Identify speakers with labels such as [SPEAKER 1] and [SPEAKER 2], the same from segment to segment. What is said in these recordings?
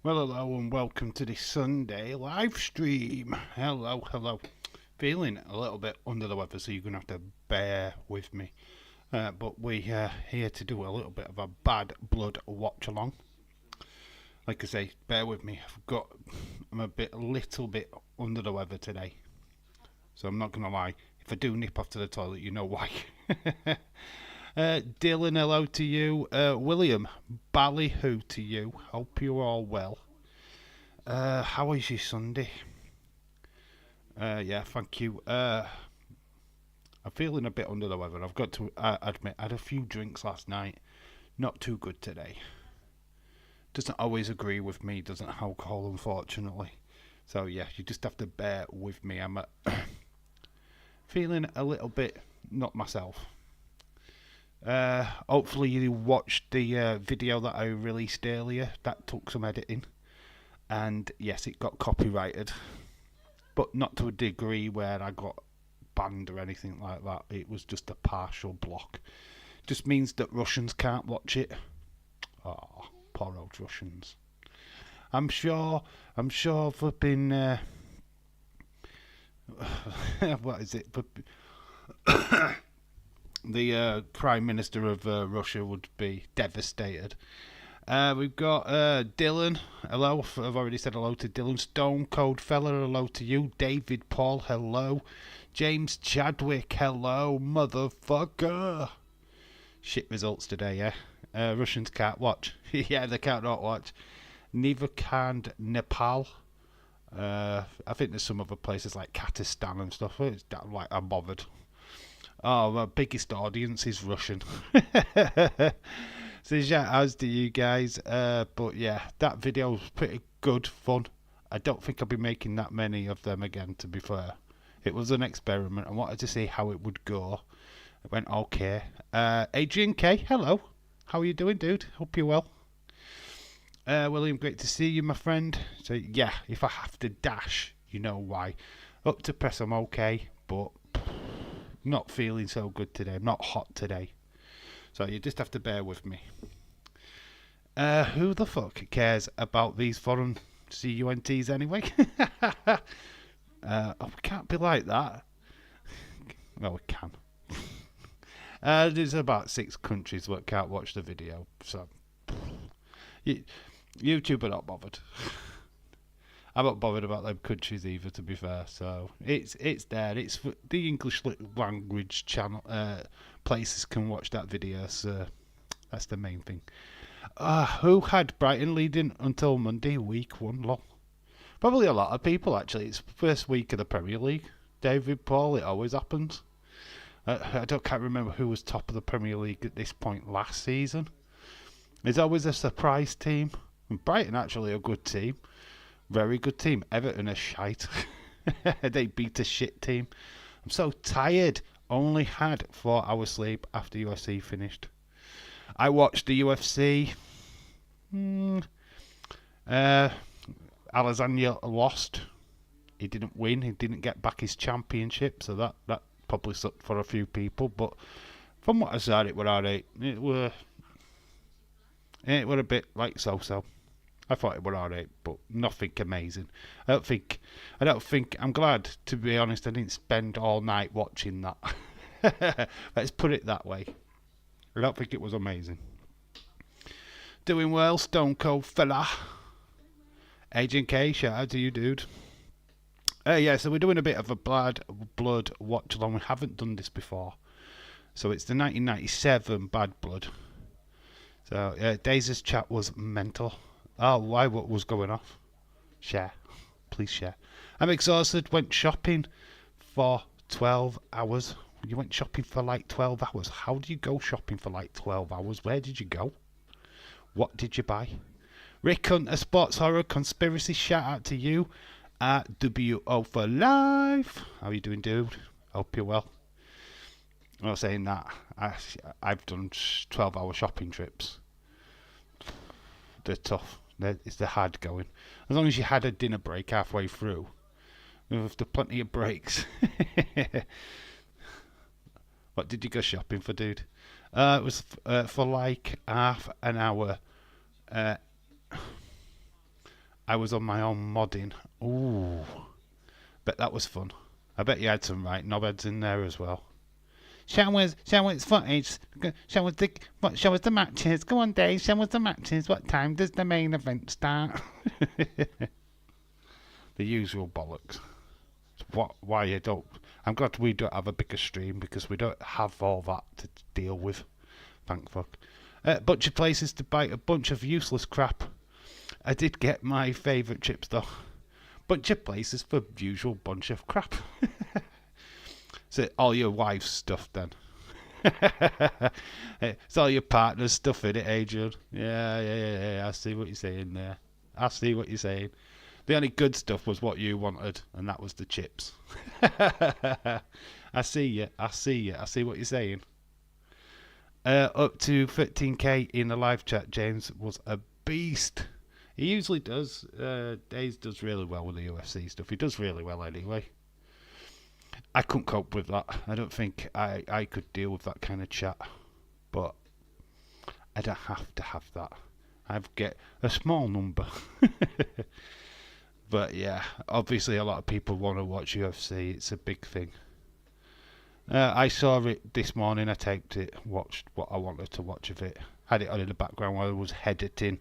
[SPEAKER 1] Well, hello and welcome to this Sunday live stream. Hello. Feeling a little bit under the weather, so you're going to have to bear with me. But we're here to do a little bit of a bad blood watch along. Like I say, bear with me. I'm a little bit under the weather today. So I'm not going to lie. If I do nip off to the toilet, you know why. Dylan, hello to you. William, ballyhoo to you. Hope you're all well. How is your Sunday? Yeah, thank you. I'm feeling a bit under the weather. I've got to admit, I had a few drinks last night. Not too good today. Doesn't always agree with me, doesn't alcohol, unfortunately. So yeah, you just have to bear with me. I'm feeling a little bit not myself. Hopefully you watched the video that I released earlier. That took some editing. And yes, it got copyrighted. But not to a degree where I got banned or anything like that. It was just a partial block. Just means that Russians can't watch it. Oh, poor old Russians. I'm sure they've been... what is it? The Prime Minister of Russia would be devastated. We've got Dylan. Hello. I've already said hello to Dylan. Stone Cold Fella. Hello to you. David Paul. Hello. James Chadwick. Hello. Motherfucker. Shit results today, yeah? Russians can't watch. Yeah, they can't not watch. Neither can Nepal. I think there's some other places like Kazakhstan and stuff. It's like I'm bothered. Oh, my biggest audience is Russian. So shout outs to you guys. But yeah, that video was pretty good fun. I don't think I'll be making that many of them again, to be fair. It was an experiment. I wanted to see how it would go. It went okay. Adrian K, hello. How are you doing, dude? Hope you're well. William, great to see you, my friend. So yeah, if I have to dash, you know why. Up to press, I'm okay, but not feeling so good today. I'm not hot today. So you just have to bear with me. Who the fuck cares about these foreign CUNTs anyway? We can't be like that. Well, we can. There's about 6 countries that can't watch the video. So YouTube are not bothered. I'm not bothered about them countries either, to be fair. So it's there. It's the English language channel places can watch that video. So that's the main thing. Who had Brighton leading until Monday, week 1? Lol. Probably a lot of people actually. It's the first week of the Premier League. David Paul, it always happens. Can't remember who was top of the Premier League at this point last season. There's always a surprise team. And Brighton actually a good team. Very good team. Everton are shite. They beat a shit team. I'm so tired. Only had 4 hours sleep after UFC finished. I watched the UFC. Alexander lost. He didn't win. He didn't get back his championship. So that probably sucked for a few people. But from what I saw, it were alright. It were a bit like so-so. I thought it were alright, but nothing amazing. I don't think. I'm glad, to be honest, I didn't spend all night watching that. Let's put it that way. I don't think it was amazing. Doing well, Stone Cold Fella. Agent K, shout out to you, dude. Yeah, so we're doing a bit of a blood watch along. We haven't done this before. So it's the 1997 Bad Blood. So Daisy's chat was mental. Oh, why? What was going off? Share. Please share. I'm exhausted. Went shopping for 12 hours. You went shopping for like 12 hours. How do you go shopping for like 12 hours? Where did you go? What did you buy? Rick Hunter, Sports Horror Conspiracy, shout out to you. WO for life. How are you doing, dude? Hope you're well. I'm not saying that. I've done 12-hour shopping trips. They're tough. They're hard going. As long as you had a dinner break halfway through. There's plenty of breaks. What did you go shopping for, dude? It was for like half an hour. I was on my own modding. Ooh, bet that was fun. I bet you had some right knobheads in there as well. Show us footage. Show us the matches. Go on, Dave. Show us the matches. What time does the main event start? The usual bollocks. Why you don't? I'm glad we don't have a bigger stream because we don't have all that to deal with. Thank fuck. Bunch of places to buy a bunch of useless crap. I did get my favourite chips though. Bunch of places for usual bunch of crap. So all your wife's stuff then. It's all your partner's stuff in it, Adrian. Yeah. I see what you're saying there. I see what you're saying. The only good stuff was what you wanted, and that was the chips. I see you. I see what you're saying. Up to 13k in the live chat. James was a beast. He usually does. Days does really well with the UFC stuff. He does really well anyway. I couldn't cope with that. I don't think I could deal with that kind of chat. But I don't have to have that. I get a small number. But yeah, obviously a lot of people want to watch UFC. It's a big thing. I saw it this morning. I taped it, watched what I wanted to watch of it. Had it on in the background while I was editing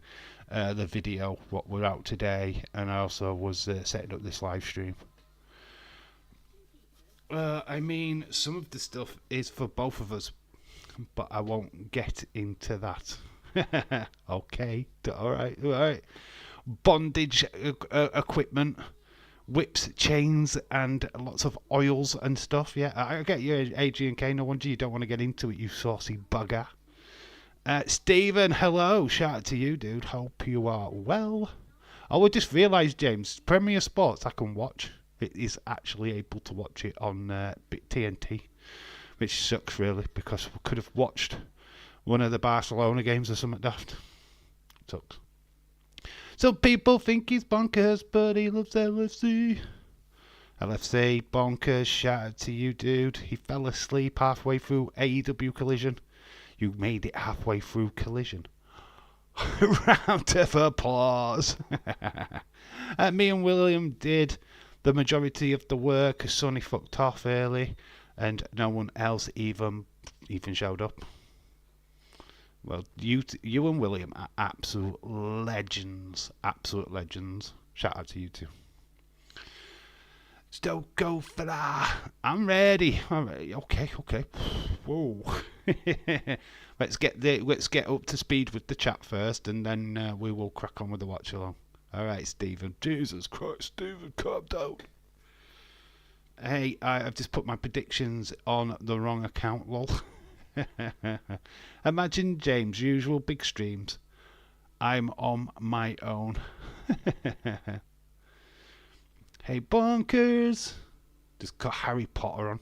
[SPEAKER 1] the video, what we're out today. And I also was setting up this live stream. I mean, some of the stuff is for both of us, but I won't get into that. Okay, alright. Bondage equipment, whips, chains, and lots of oils and stuff. Yeah, I get you, Adrian K. No wonder you don't want to get into it, you saucy bugger. Stephen, hello. Shout out to you, dude. Hope you are well. Oh, I just realised, James, Premier Sports I can watch. It is actually able to watch it on TNT, which sucks really because we could have watched one of the Barcelona games or something daft. Sucks. Some people think he's bonkers, but he loves LFC. LFC, bonkers, shout out to you, dude. He fell asleep halfway through AEW Collision. You made it halfway through Collision. Round of applause. Me and William did the majority of the work. Sonny fucked off early, and no one else even showed up. Well, you and William are absolute legends. Absolute legends. Shout out to you two. So go for that. I'm ready. Okay. Whoa. Let's get up to speed with the chat first, and then we will crack on with the watch along. All right, Stephen. Jesus Christ, Stephen, calm down. Hey, I've just put my predictions on the wrong account, lol. Imagine James' usual big streams. I'm on my own. Hey, bonkers. Just got Harry Potter on.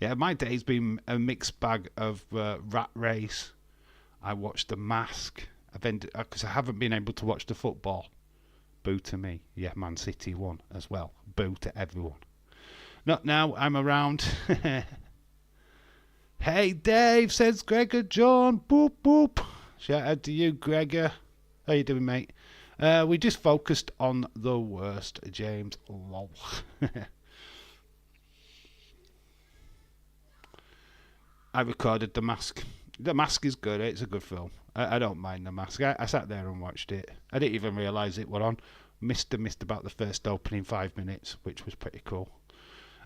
[SPEAKER 1] Yeah, my day's been a mixed bag of Rat Race. I watched The Mask. Because I haven't been able to watch the football. Boo to me. Yeah, Man City won as well. Boo to everyone. Not now, I'm around. Hey Dave, says Gregor John. Boop boop. Shout out to you, Gregor. How you doing, mate? We just focused on the worst, James. Lol. I recorded The Mask. The Mask is good. It's a good film. I don't mind The Mask. I sat there and watched it. I didn't even realise it were on. Missed about the first opening 5 minutes, which was pretty cool.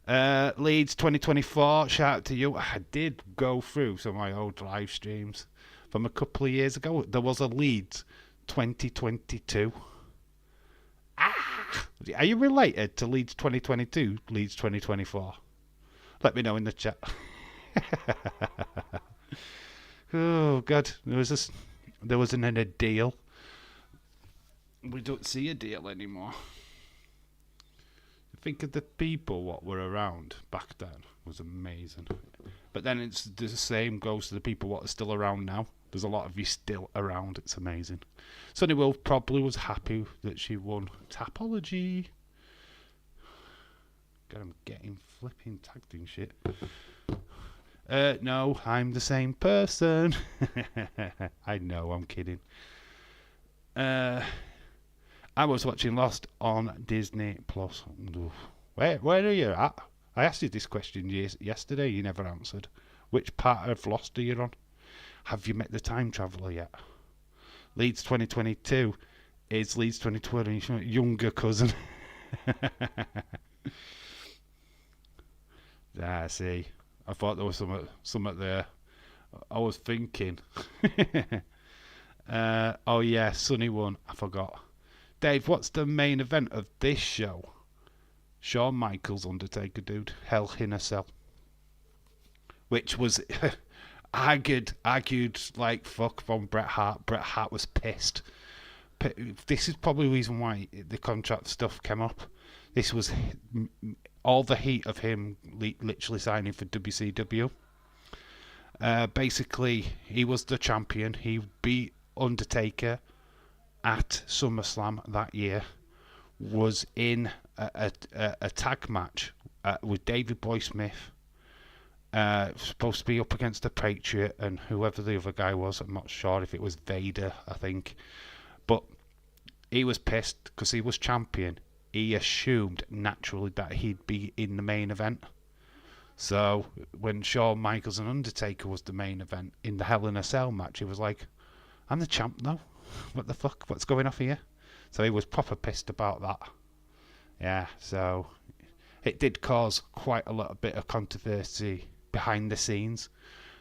[SPEAKER 1] Leeds 2024, shout out to you. I did go through some of my old live streams from a couple of years ago. There was a Leeds 2022. Are you related to Leeds 2022, Leeds 2024? Let me know in the chat. Oh God, there wasn't a deal. We don't see a deal anymore. Think of the people what were around back then. It was amazing. But then it's the same goes to the people what are still around now. There's a lot of you still around. It's amazing. Sonny Will probably was happy that she won. Tapology. God, I'm getting flipping tagged in shit. No, I'm the same person. I know, I'm kidding. I was watching Lost on Disney Plus. Where are you at? I asked you this question yesterday. You never answered. Which part of Lost are you on? Have you met the time traveller yet? Leeds 2022 is Leeds 2020 younger cousin. Ah, see. I thought there was something there. I was thinking. Oh yeah, Sunny one. I forgot. Dave, what's the main event of this show? Shawn Michaels Undertaker, dude. Hell in a Cell. Which was argued like fuck from Bret Hart. Bret Hart was pissed. This is probably the reason why the contract stuff came up. This was all the heat of him literally signing for WCW. Basically, he was the champion. He beat Undertaker at SummerSlam that year. Was in a tag match with Davey Boy Smith. Supposed to be up against the Patriot and whoever the other guy was. I'm not sure if it was Vader, I think. But he was pissed because he was champion. He assumed naturally that he'd be in the main event. So when Shawn Michaels and Undertaker was the main event in the Hell in a Cell match, he was like, I'm the champ now. What the fuck? What's going off here? So he was proper pissed about that. Yeah, so it did cause quite a little bit of controversy behind the scenes.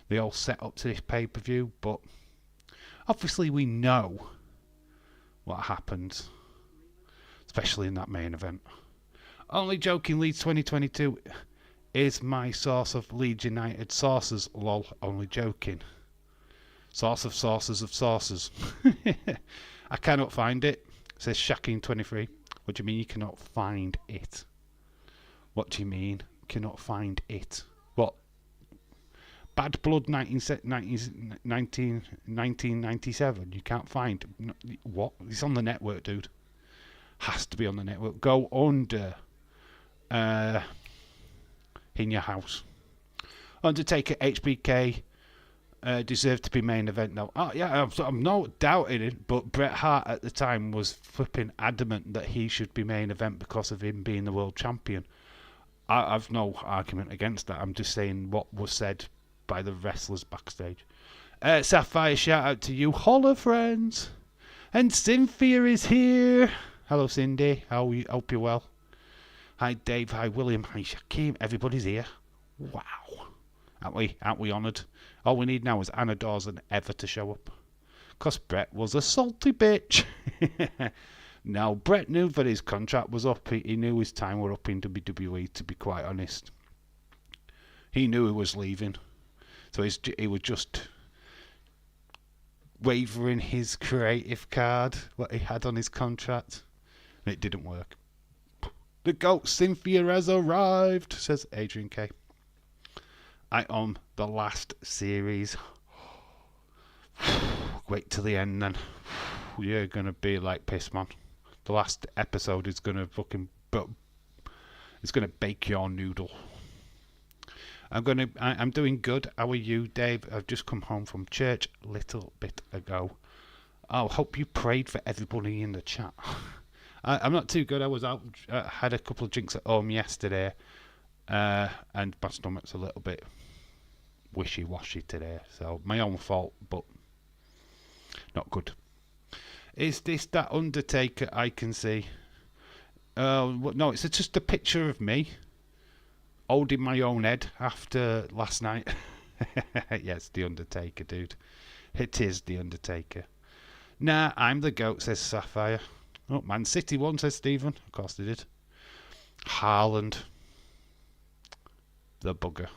[SPEAKER 1] They all set up to this pay-per-view, but obviously we know what happened, especially in that main event. Only joking, Leeds 2022 is my source of Leeds United sources, lol, only joking. Source of sources of sources. I cannot find it. It says Shaqeen23. What do you mean you cannot find it? What do you mean cannot find it? What? Bad Blood 1997. You can't find what? It's on the network, dude. Has to be on the network. Go under in your house. Undertaker HBK deserved to be main event now. Oh yeah, I'm not doubting it, but Bret Hart at the time was flipping adamant that he should be main event because of him being the world champion. I've no argument against that. I'm just saying what was said by the wrestlers backstage. Sapphire, shout out to you, holla friends. And Cynthia is here. Hello Cindy, hope you're well. Hi Dave, hi William, hi Shaquem, everybody's here. Wow. Aren't we honoured? All we need now is Anna Dawes and Eva to show up. Because Bret was a salty bitch. Now, Bret knew that his contract was up. He knew his time were up in WWE, to be quite honest. He knew he was leaving. So he was just wavering his creative card, what he had on his contract. And it didn't work. The GOAT Cynthia has arrived, says Adrian K. I own the last series. Wait till the end then. You're gonna be like piss, man. The last episode is gonna it's gonna bake your noodle. I'm doing good. How are you, Dave? I've just come home from church a little bit ago. Oh, hope you prayed for everybody in the chat. I'm not too good. I was out, had a couple of drinks at home yesterday, and my stomach's a little bit wishy-washy today. So my own fault, but not good. Is this that Undertaker I can see? No, it's just a picture of me holding my own head after last night. Yes, the Undertaker, dude. It is the Undertaker. Nah, I'm the GOAT, says Sapphire. Oh, Man City won, says Stephen. Of course they did. Haaland. The bugger.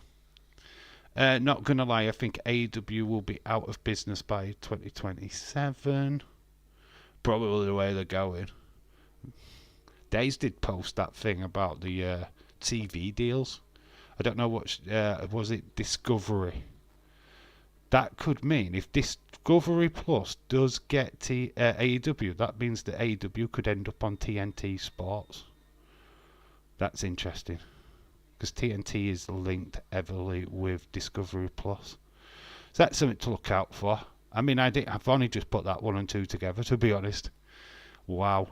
[SPEAKER 1] Not gonna lie, I think AEW will be out of business by 2027. Probably the way they're going. Days did post that thing about the TV deals. I don't know what was it, Discovery. That could mean if Discovery Plus does get AEW, that means that AEW could end up on TNT Sports. That's interesting, because TNT is linked heavily with Discovery Plus. So that's something to look out for. I mean, I've only just put that 1 and 2 together, to be honest. Wow.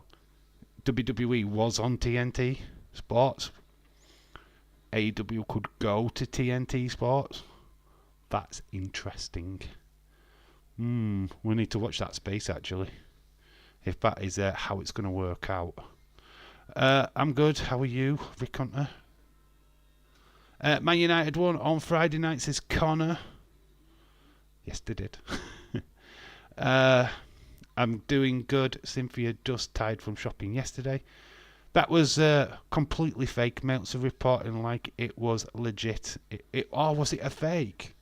[SPEAKER 1] WWE was on TNT Sports. AEW could go to TNT Sports. That's interesting. We need to watch that space actually. If that is how it's going to work out. I'm good. How are you, Rick Hunter? Man United won on Friday night, says Connor. Yes, they did. I'm doing good. Cynthia just tired from shopping yesterday. That was completely fake. Meltzer reporting like it was legit. Or was it a fake?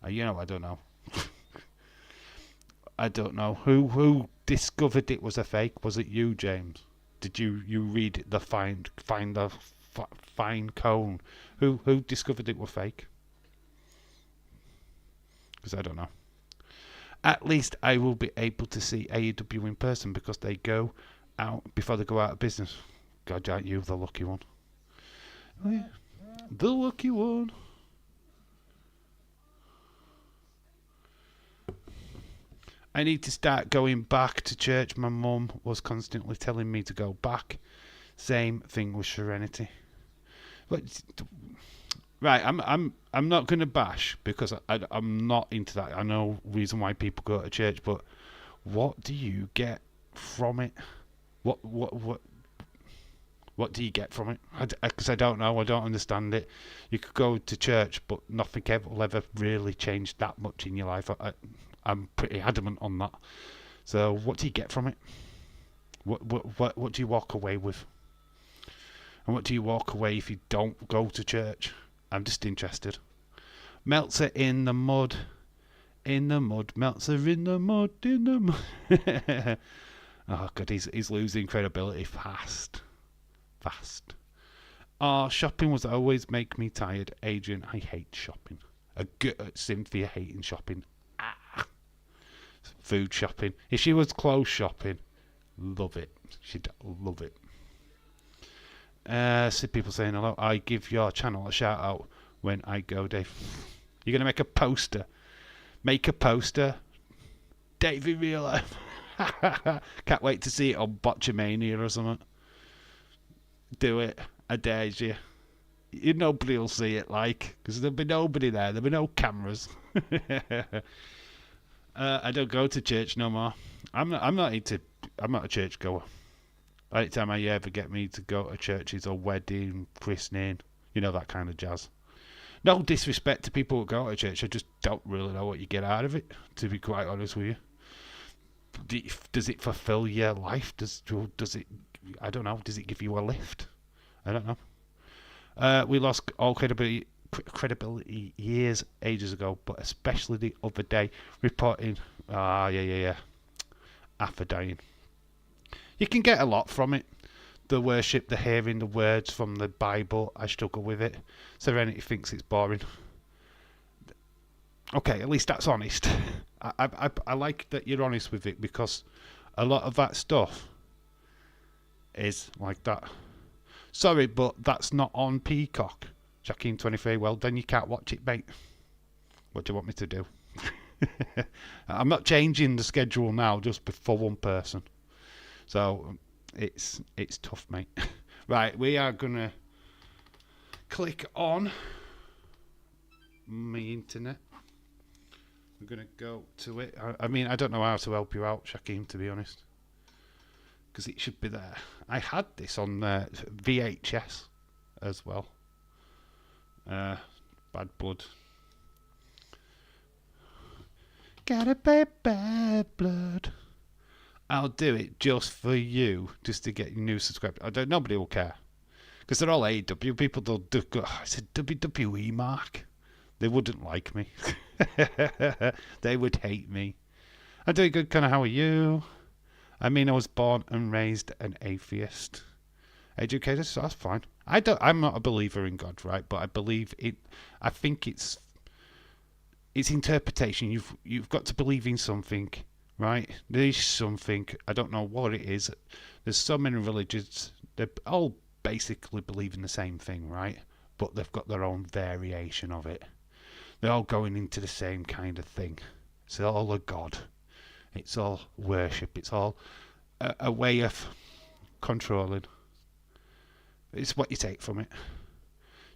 [SPEAKER 1] I don't know. I don't know. Who discovered it was a fake? Was it you, James? Did you read the find the fine cone? Who discovered it was fake? Because I don't know. At least I will be able to see AEW in person because they go out before they go out of business. God, aren't you the lucky one? Oh, yeah. The lucky one. I need to start going back to church. My mum was constantly telling me to go back. Same thing with Serenity. But right, I'm not going to bash because I'm not into that. I know reason why people go to church, but what do you get from it? What do you get from it? Because I don't know. I don't understand it. You could go to church, but nothing will ever really change that much in your life. I'm pretty adamant on that. So what do you get from it? What do you walk away with? And what do you walk away if you don't go to church? I'm just interested. Meltzer in the mud. In the mud. Meltzer in the mud. In the mud. Oh, God, he's losing credibility fast. Fast. Oh, shopping was always make me tired. Adrian, I hate shopping. Cynthia hating shopping. Food shopping. If she was clothes shopping, love it. She'd love it. See people saying hello. I give your channel a shout out when I go, Dave. You're gonna make a poster. Make a poster. Dave in real life. Can't wait to see it on Botchamania or something. Do it. I dare you. Nobody will see it, because there'll be nobody there. There'll be no cameras. I don't go to church no more. I'm not a church goer. The only time I ever get me to go to church is a wedding, christening, that kind of jazz. No disrespect to people who go to church. I just don't really know what you get out of it, to be quite honest with you. Does it fulfill your life? Does it? I don't know. Does it give you a lift? I don't know. We lost all credibility ages ago, but especially the other day, reporting. Yeah. After dying. You can get a lot from it. The worship, the hearing the words from the Bible. I struggle with it. Serenity thinks it's boring. Okay, at least that's honest. I like that you're honest with it, because a lot of that stuff is like that. Sorry, but that's not on Peacock. Jackie 23, well, then you can't watch it, mate. What do you want me to do? I'm not changing the schedule now just for one person. So it's tough, mate. Right, we are going to click on my internet. We're going to go to it. I mean, I don't know how to help you out, Shaquem, to be honest, because it should be there. I had this on VHS as well. Bad Blood. Gotta be bad blood. I'll do it just for you, just to get new subscribers. Nobody will care, because they're all AEW people. They'll do. I said WWE, Mark. They wouldn't like me. They would hate me. I'm doing good. Kind of. How are you? I mean, I was born and raised an atheist. Educated, so that's fine. I'm not a believer in God, right? But I believe it. I think it's interpretation. You've got to believe in something, right? There's something. I don't know what it is. There's so many religions. They all basically believe in the same thing, right? But they've got their own variation of it. They're all going into the same kind of thing. It's all a God. It's all worship. It's all a way of controlling. It's what you take from it.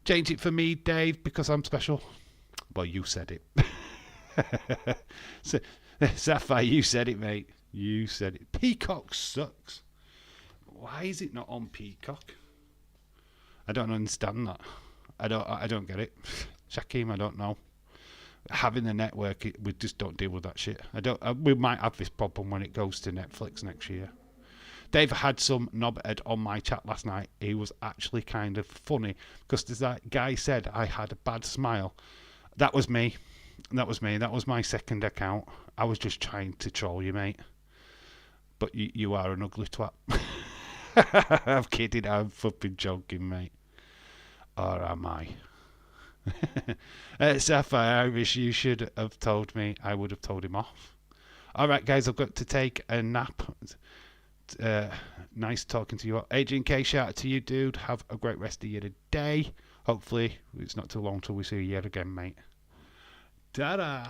[SPEAKER 1] Change it for me, Dave, because I'm special. Well, you said it. Sapphire, you said it, mate. You said it. Peacock sucks. Why is it not on Peacock? I don't understand that. I don't get it. Shaquem, I don't know. Having the network, we just don't deal with that shit. We might have this problem when it goes to Netflix next year. Dave had some knobhead on my chat last night. He was actually kind of funny because that guy said I had a bad smile. That was me. That was my second account. I was just trying to troll you, mate. But you are an ugly twat. I'm kidding. I'm fucking joking, mate. Or am I? Sapphire Irish, you should have told me. I would have told him off. Alright, guys, I've got to take a nap. Nice talking to you all. Adrian K, shout out to you, dude. Have a great rest of your day. Hopefully, it's not too long till we see you yet again, mate. Ta-da!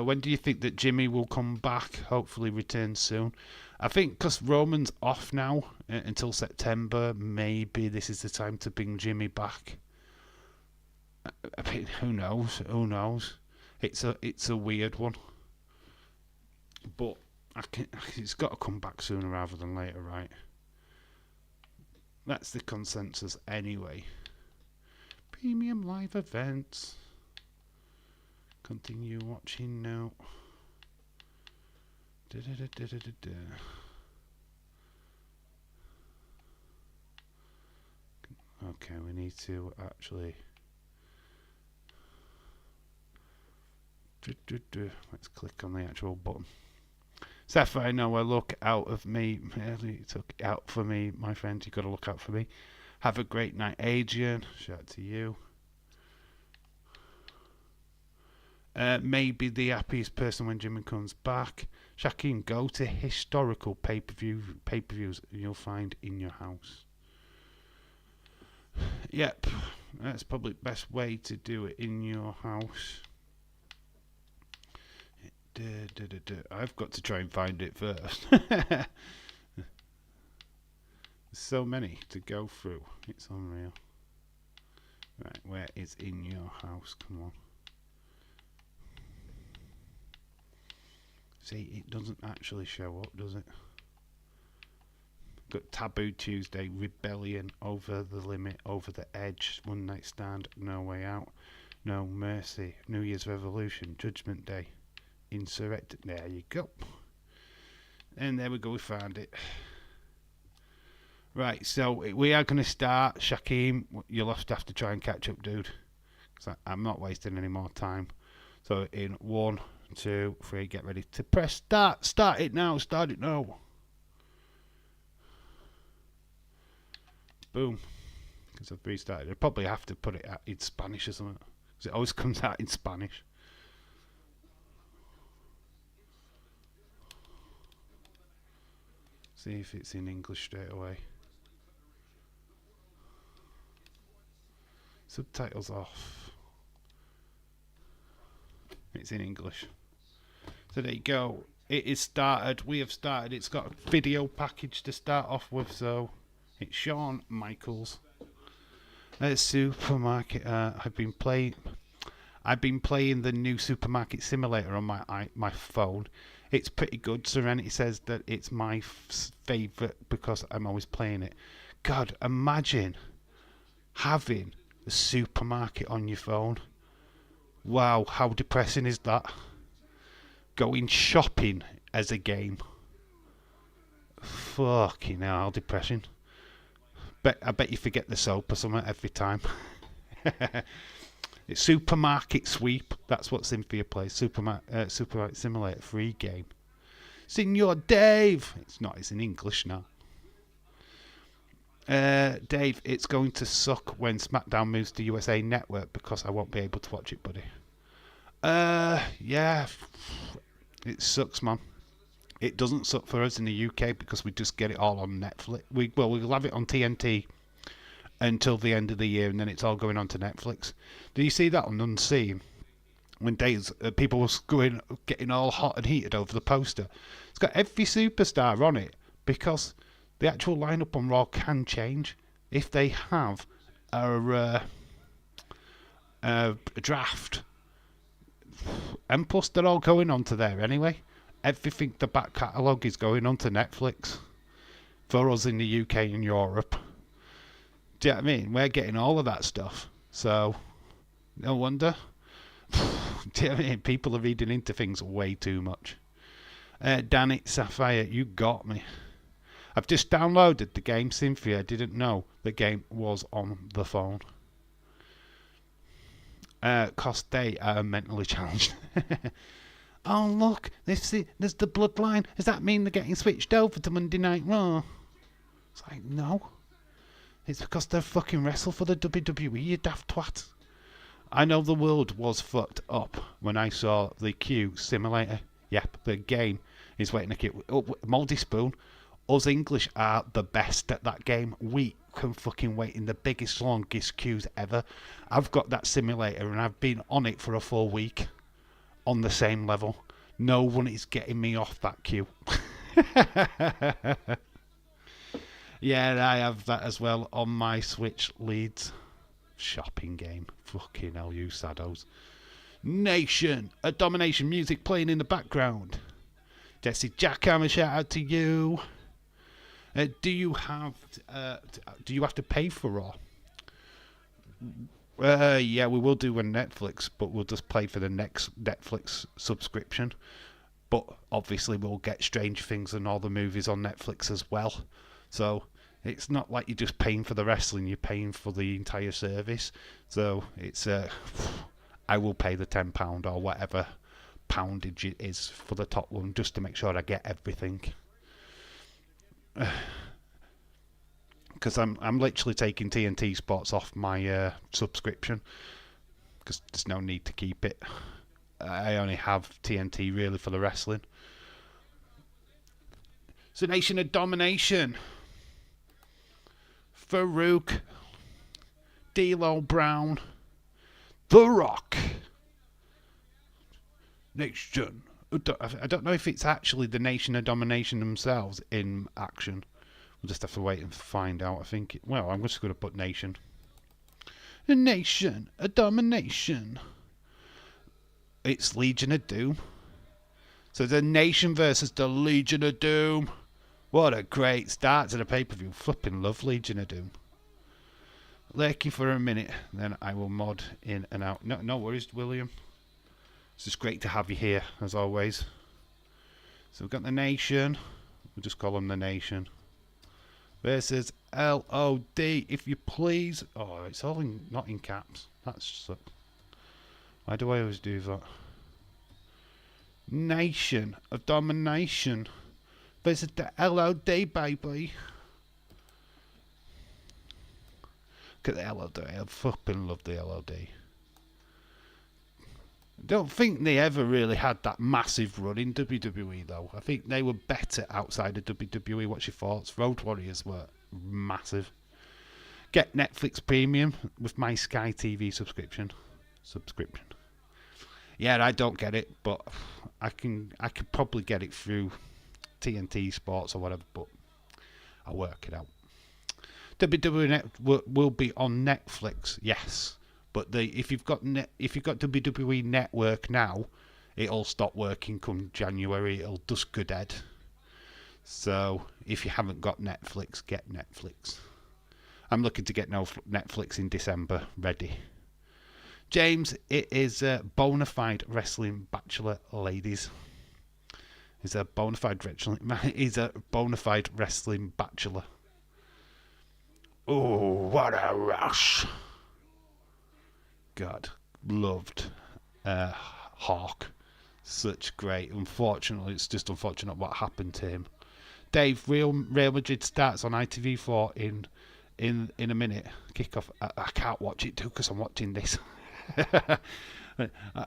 [SPEAKER 1] When do you think that Jimmy will come back? Hopefully return soon. I think because Roman's off now until September, maybe this is the time to bring Jimmy back. I mean, who knows? Who knows? It's a weird one. But it's got to come back sooner rather than later, right? That's the consensus anyway. Premium live events. Continue watching now. Okay, we need to actually. Let's click on the actual button. Sapphire, Noah, look out of me. Really took it out for me, my friend. You got to look out for me. Have a great night, Adrian. Shout out to you. Maybe the happiest person when Jimmy comes back. Shaquem, go to historical pay-per-views you'll find in your house. Yep, that's probably the best way to do it in your house. I've got to try and find it first. There's so many to go through. It's unreal. Right, where is in your house? Come on. See, it doesn't actually show up, does it? Got Taboo Tuesday, Rebellion, Over the Limit, Over the Edge, One Night Stand, No Way Out, No Mercy, New Year's Revolution, Judgment Day, Insurrect. There you go. And there we go, we found it. Right, so we are going to start. Shaquem, you'll have to try and catch up, dude. Because I'm not wasting any more time. So in 1, 2, 3, get ready to press start. Start it now. Start it now. Boom. Because I've restarted. I probably have to put it out in Spanish or something. Because it always comes out in Spanish. See if it's in English straight away. Subtitles off. It's in English. So there you go. It is started. We have started. It's got a video package to start off with. So it's Shawn Michaels. Supermarket. I've been playing the new Supermarket Simulator on my phone. It's pretty good. Serenity says that it's my favourite because I'm always playing it. God, imagine having a supermarket on your phone. Wow, how depressing is that? Going shopping as a game. Fucking hell, how depressing. I bet you forget the soap or something every time. It's Supermarket Sweep. That's what Cynthia plays. Supermarket Simulator, free game. Senor Dave. It's not. It's in English now. Dave, it's going to suck when SmackDown moves to USA Network because I won't be able to watch it, buddy. Yeah. It sucks, man. It doesn't suck for us in the UK because we just get it all on Netflix. We'll have it on TNT until the end of the year, and then it's all going on to Netflix. Do you see that on Unseen? when people were getting all hot and heated over the poster. It's got every superstar on it because the actual lineup on Raw can change if they have a draft. And plus, they're all going onto there anyway. Everything, the back catalogue is going onto Netflix for us in the UK and Europe. Do you know what I mean? We're getting all of that stuff. So, no wonder. Do you know what I mean? People are reading into things way too much. Damn it, Sapphire, you got me. I've just downloaded the game Cynthia. I didn't know the game was on the phone. Cause they are mentally challenged. Oh look, there's the bloodline. Does that mean they're getting switched over to Monday Night Raw? It's like, no. It's because they're fucking wrestle for the WWE, you daft twat. I know the world was fucked up when I saw the Q simulator. Yep, the game is waiting to get... Oh, Mouldy Spoon, us English are the best at that game. We can fucking wait in the biggest, longest queues ever. I've got that simulator and I've been on it for a full week. On the same level. No one is getting me off that queue. Yeah, I have that as well on my Switch Leads shopping game. Fucking hell, you saddos. Nation, a domination music playing in the background. Jesse Jackhammer, shout out to you. Do you have to pay for Raw? Yeah, we will do on Netflix, but we'll just pay for the next Netflix subscription. But obviously we'll get Stranger Things and all the movies on Netflix as well. So it's not like you're just paying for the wrestling, you're paying for the entire service. So it's I will pay the £10 or whatever poundage it is for the top one just to make sure I get everything. Because I'm literally taking TNT Sports off my subscription because there's no need to keep it. I only have TNT really for the wrestling. It's a Nation of Domination. Farouk, D'Lo Brown, The Rock. Nation. I don't know if it's actually the Nation of Domination themselves in action. We'll just have to wait and find out. I think. Well, I'm just going to put Nation. A Nation, a Domination. It's Legion of Doom. So the Nation versus the Legion of Doom. What a great start to the pay-per-view. Flipping love Legion of Doom. Lurking for a minute, then I will mod in and out. No worries, William. It's just great to have you here, as always. So we've got the Nation. We'll just call them the Nation. Versus LOD, if you please. Oh, it's all not in caps. That's... Why do I always do that? Nation of Domination versus the LOD, baby. Look at the LOD. I fucking love the LOD. I don't think they ever really had that massive run in WWE, though. I think they were better outside of WWE. What's your thoughts? Road Warriors were massive. Get Netflix Premium with my Sky TV subscription. Yeah, I don't get it, but I could probably get it through TNT Sports or whatever, but I'll work it out. WWE will be on Netflix, yes, but if you've got WWE Network now, it'll stop working come January. It'll just go dead. So if you haven't got Netflix, get Netflix. I'm looking to get Netflix in December ready. James, it is a bona fide wrestling bachelor, ladies. He's a bona fide wrestling bachelor. Oh, what a rush! God, loved Hawk. Such great. Unfortunately, it's just unfortunate what happened to him. Dave, Real Madrid starts on ITV4 in a minute. Kickoff. I can't watch it too because I'm watching this.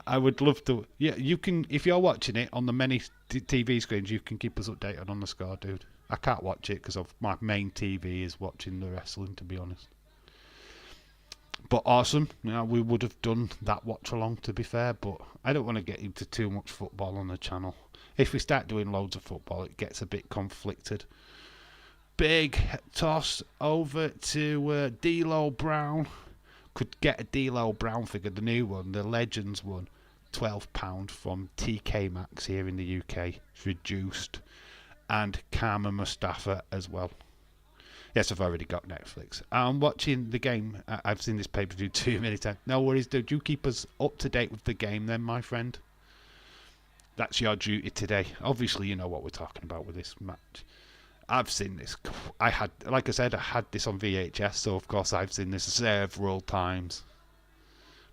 [SPEAKER 1] I would love to. Yeah, you can. If you're watching it on the many TV screens, you can keep us updated on the score, dude. I can't watch it because my main TV is watching the wrestling, to be honest. But awesome. We would have done that watch along, to be fair, but I don't want to get into too much football on the channel. If we start doing loads of football, it gets a bit conflicted. Big toss over to D'Lo Brown. Could get a D'Lo Brown figure, the new one, the Legends one, £12 from TK Maxx here in the UK. It's reduced. And Karma Mustafa as well. Yes, I've already got Netflix. I'm watching the game. I've seen this pay-per-view too many times. No worries, dude. You keep us up to date with the game then, my friend. That's your duty today. Obviously, you know what we're talking about with this match. I've seen this. Like I said, I had this on VHS, so of course I've seen this several times.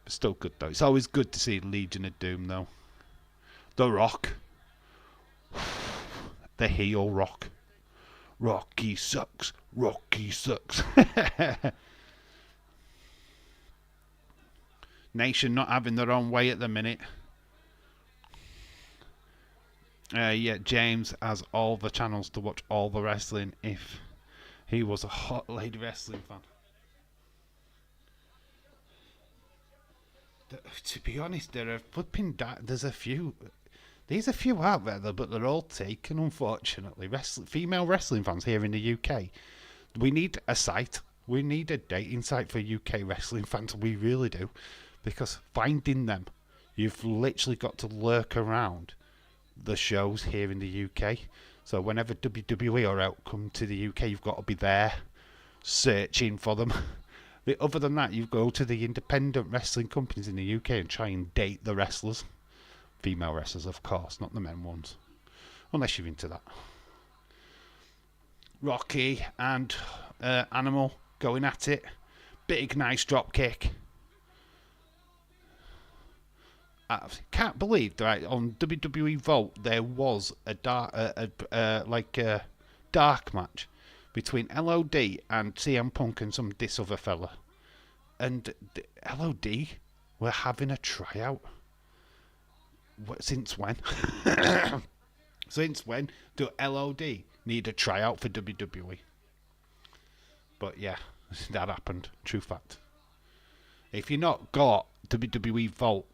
[SPEAKER 1] But still good, though. It's always good to see Legion of Doom, though. The Rock. The heel Rock. Rocky sucks. Rocky sucks. Nation not having their own way at the minute. Yeah, James has all the channels to watch all the wrestling if he was a hot lady wrestling fan. To be honest, there are flipping there's a few. There's a few out there, but they're all taken, unfortunately. Female wrestling fans here in the UK. We need a site. We need a dating site for UK wrestling fans. We really do. Because finding them, you've literally got to lurk around the shows here in the UK. So whenever WWE are out, come to the UK, you've got to be there searching for them. Other than that, you go to the independent wrestling companies in the UK and try and date the wrestlers. Female wrestlers, of course, not the men ones. Unless you're into that. Rocky and Animal going at it. Big, nice drop kick. I can't believe that on WWE Vault there was a dark match between LOD and CM Punk and this other fella. And LOD were having a tryout. Since when? Since when do LOD need a tryout for WWE? But yeah, that happened. True fact. If you've not got WWE Vault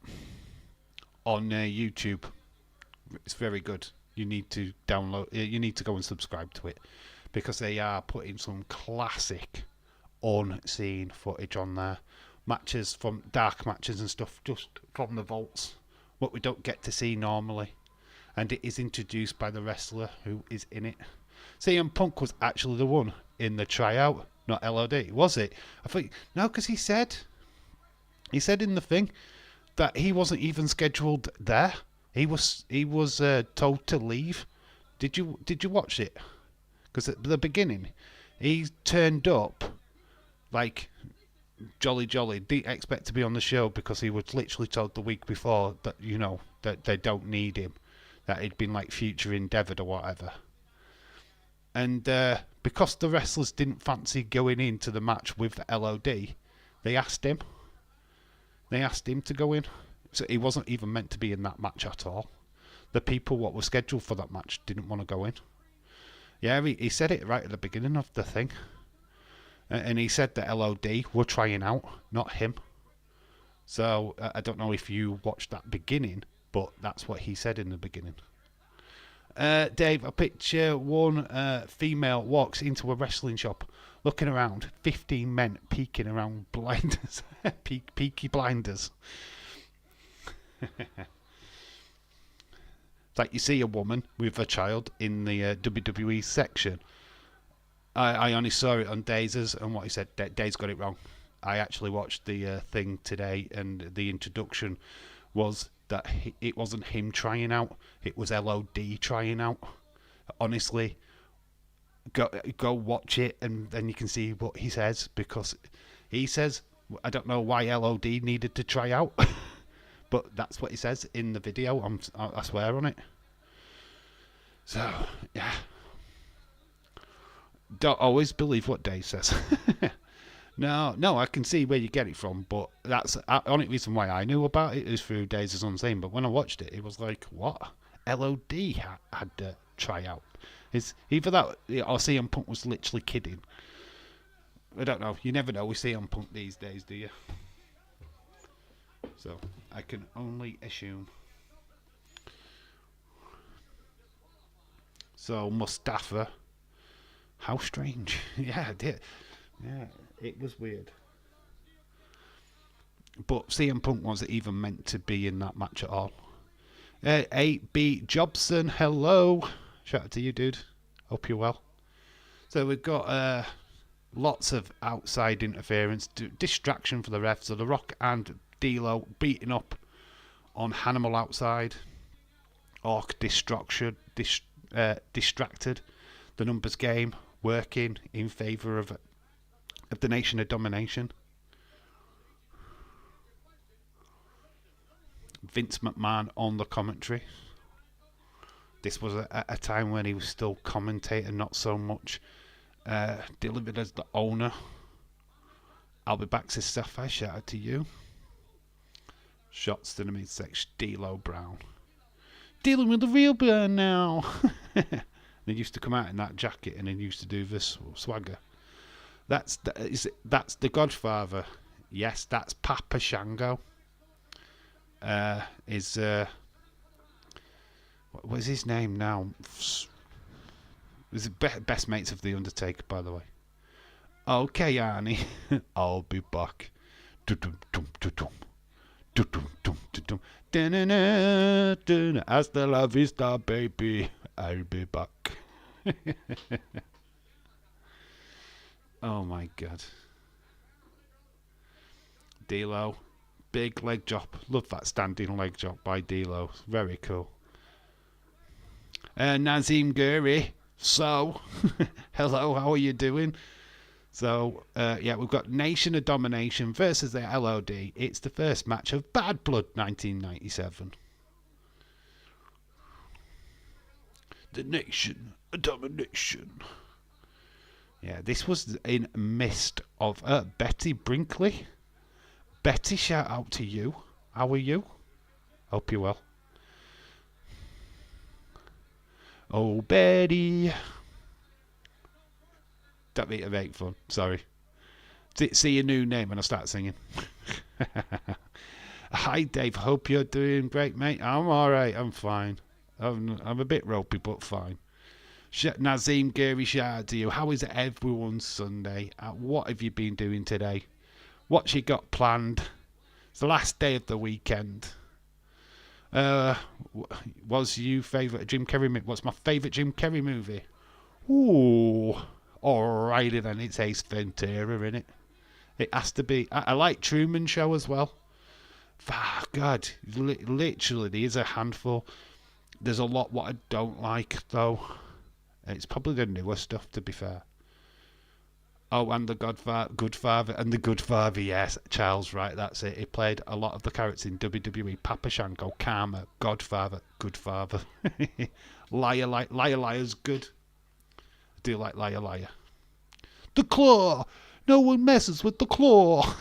[SPEAKER 1] on YouTube, it's very good. You need to download. You need to go and subscribe to it because they are putting some classic unseen footage on there. Matches from dark matches and stuff just from the vaults. What we don't get to see normally. And it is introduced by the wrestler who is in it. CM Punk was actually the one in the tryout, not LOD, was it? I think no, because he said in the thing that he wasn't even scheduled there. He was told to leave. Did you watch it? Because at the beginning, he turned up like jolly, didn't expect to be on the show because he was literally told the week before that, you know, that they don't need him, that he'd been like future endeavoured or whatever. And because the wrestlers didn't fancy going into the match with the LOD, they asked him to go in. So he wasn't even meant to be in that match at all. The people what were scheduled for that match didn't want to go in. Yeah, he said it right at the beginning of the thing. And he said that LOD were trying out, not him. So I don't know if you watched that beginning, but that's what he said in the beginning. Dave, a picture. One female walks into a wrestling shop, looking around. 15 men peeking around blinders. Peaky blinders. It's like you see a woman with a child in the WWE section. I only saw it on Daz's, and what he said, Daze got it wrong. I actually watched the thing today, and the introduction was that it wasn't him trying out, it was LOD trying out. Honestly, go watch it, and then you can see what he says, because he says, I don't know why LOD needed to try out, but that's what he says in the video. I swear on it. So, yeah. Don't always believe what Dave says. No, I can see where you get it from, but that's the only reason why I knew about it is through Days Unseen. But when I watched it, it was like, what? LOD had to try out. It's either that or CM Punk was literally kidding. I don't know. You never know with CM Punk these days, do you? So I can only assume. So Mustafa, how strange. Yeah, it did. Yeah, it was weird. But CM Punk wasn't even meant to be in that match at all. 8B Jobson, hello. Shout out to you, dude. Hope you're well. So we've got lots of outside interference, distraction for the refs. So The Rock and D'Lo beating up on Hannibal outside. Orc distracted. The numbers game working in favour of the Nation of Domination. Vince McMahon on the commentary. This was a time when he was still commentating, not so much delivered as the owner. I'll be back, Sister Sapphire. Shout out to you. Shots to the midsection. D'Lo Brown. Dealing with the real burn now. He used to come out in that jacket and he used to do this swagger. That's the Godfather. Yes, that's Papa Shango. What's his name now? He's the best mates of the Undertaker, by the way. Okay, Arnie, I'll be back. Hasta la vista, baby. I'll be back. Oh my God. D'Lo. Big leg drop. Love that standing leg drop by D'Lo. Very cool. Nazim Guri. So, hello, how are you doing? So, yeah, we've got Nation of Domination versus the LOD. It's the first match of Bad Blood 1997. The Nation of Domination. Yeah, this was in midst of Betty Brinkley. Betty, shout out to you. How are you? Hope you're well. Oh, Betty. Don't mean to make fun. Sorry. See your new name when I start singing. Hi, Dave. Hope you're doing great, mate. I'm all right. I'm fine. I'm a bit ropey, but fine. Nazim Gary, shout out to you. How is everyone's Sunday? What have you been doing today? What you got planned? It's the last day of the weekend. Was you favourite Jim Carrey movie? What's my favourite Jim Carrey movie? Ooh, alrighty then. It's Ace Ventura, innit? It has to be. I like Truman Show as well. Ah, God, literally, there's a handful. There's a lot what I don't like though. It's probably the newer stuff, to be fair. Oh, and the Goodfather, and the Goodfather, yes, Charles, right, that's it. He played a lot of the characters in WWE. Papa Shango, Karma, Godfather, Goodfather. Liar's good. I do like Liar. The Claw! No one messes with the Claw!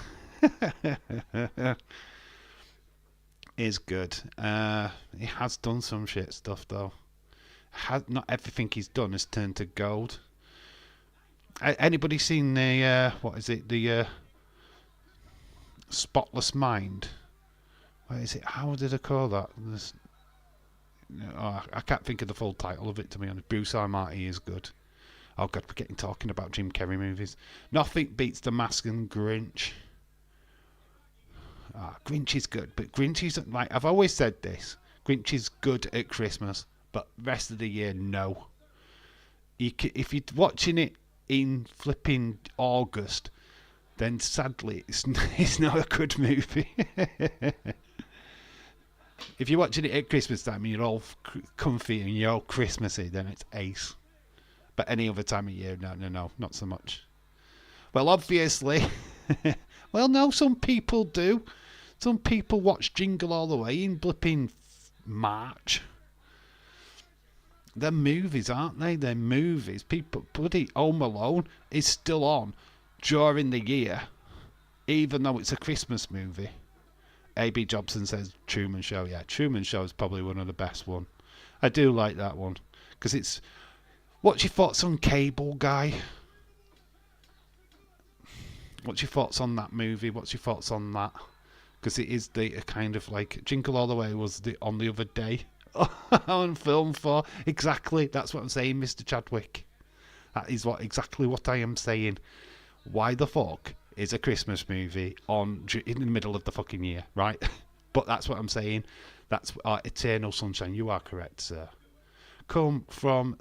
[SPEAKER 1] Is good. He has done some shit stuff, though. Not everything he's done has turned to gold. Anybody seen the what is it? The Spotless Mind? What is it? How did I call that? I can't think of the full title of it, to be honest. Bruce Almighty is good. Oh God, we're getting talking about Jim Carrey movies. Nothing beats The Mask and Grinch. Grinch is good, but Grinch is like, I've always said this. Grinch is good at Christmas, but rest of the year, no. If you're watching it in flipping August, then sadly it's not a good movie. If you're watching it at Christmas time and you're all comfy and you're all Christmassy, then it's ace. But any other time of year, no, not so much. Well, obviously, well, no, some people do. Some people watch Jingle All the Way in blipping March. They're movies, aren't they? They're movies. People, bloody Home Alone is still on during the year, even though it's a Christmas movie. A.B. Jobson says Truman Show. Yeah, Truman Show is probably one of the best one. I do like that one because it's. What's your thoughts on Cable Guy? What's your thoughts on that movie? What's your thoughts on that? Because it is the kind of like Jingle All the Way was on the other day on film for exactly. That's what I'm saying, Mr. Chadwick. That is exactly what I am saying. Why the fuck is a Christmas movie in the middle of the fucking year, right? But that's what I'm saying. That's Eternal Sunshine. You are correct, sir. Come home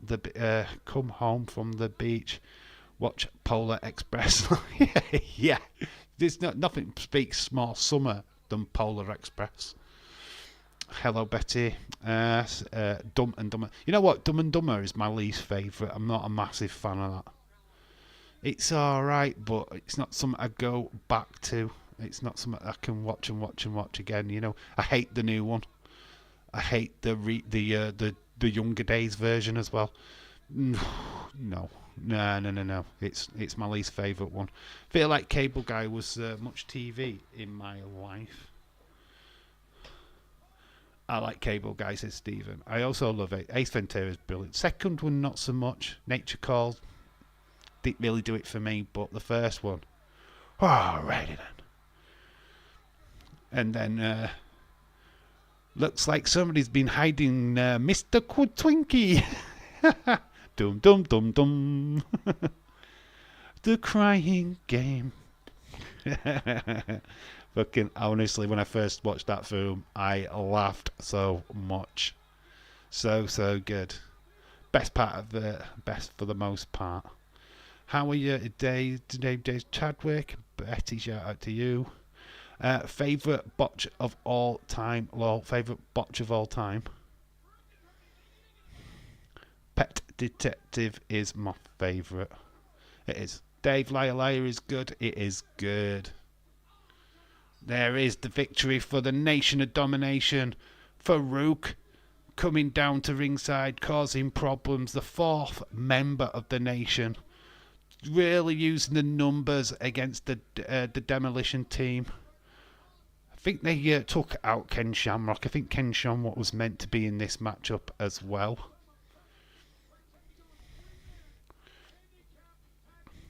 [SPEAKER 1] from the beach. Watch Polar Express. Yeah, there's nothing speaks more summer than Polar Express. Hello, Betty. Dumb and Dumber. You know what? Dumb and Dumber is my least favourite. I'm not a massive fan of that. It's alright, but it's not something I go back to. It's not something I can watch and watch and watch again. You know, I hate the new one. I hate the younger days version as well. No. It's my least favourite one. Feel like Cable Guy was much TV in my life. I like Cable Guy, says Stephen. I also love it. Ace Ventura is brilliant. Second one, not so much. Nature Calls didn't really do it for me, but the first one, righty then. And then looks like somebody's been hiding Mr. Twinkie. Dum dum dum dum. The crying game. Fucking honestly, when I first watched that film, I laughed so much. So good. Best for the most part. How are you today? Today's Chadwick. Betty, shout out to you. Favourite botch of all time. Lol. Favourite botch of all time. Pet Detective is my favourite. It is. Dave Liar Liar is good. It is good. There is the victory for the Nation of Domination. Farouk coming down to ringside, causing problems. The fourth member of the Nation. Really using the numbers against the Demolition team. I think they took out Ken Shamrock. I think Ken Shamrock was meant to be in this matchup as well.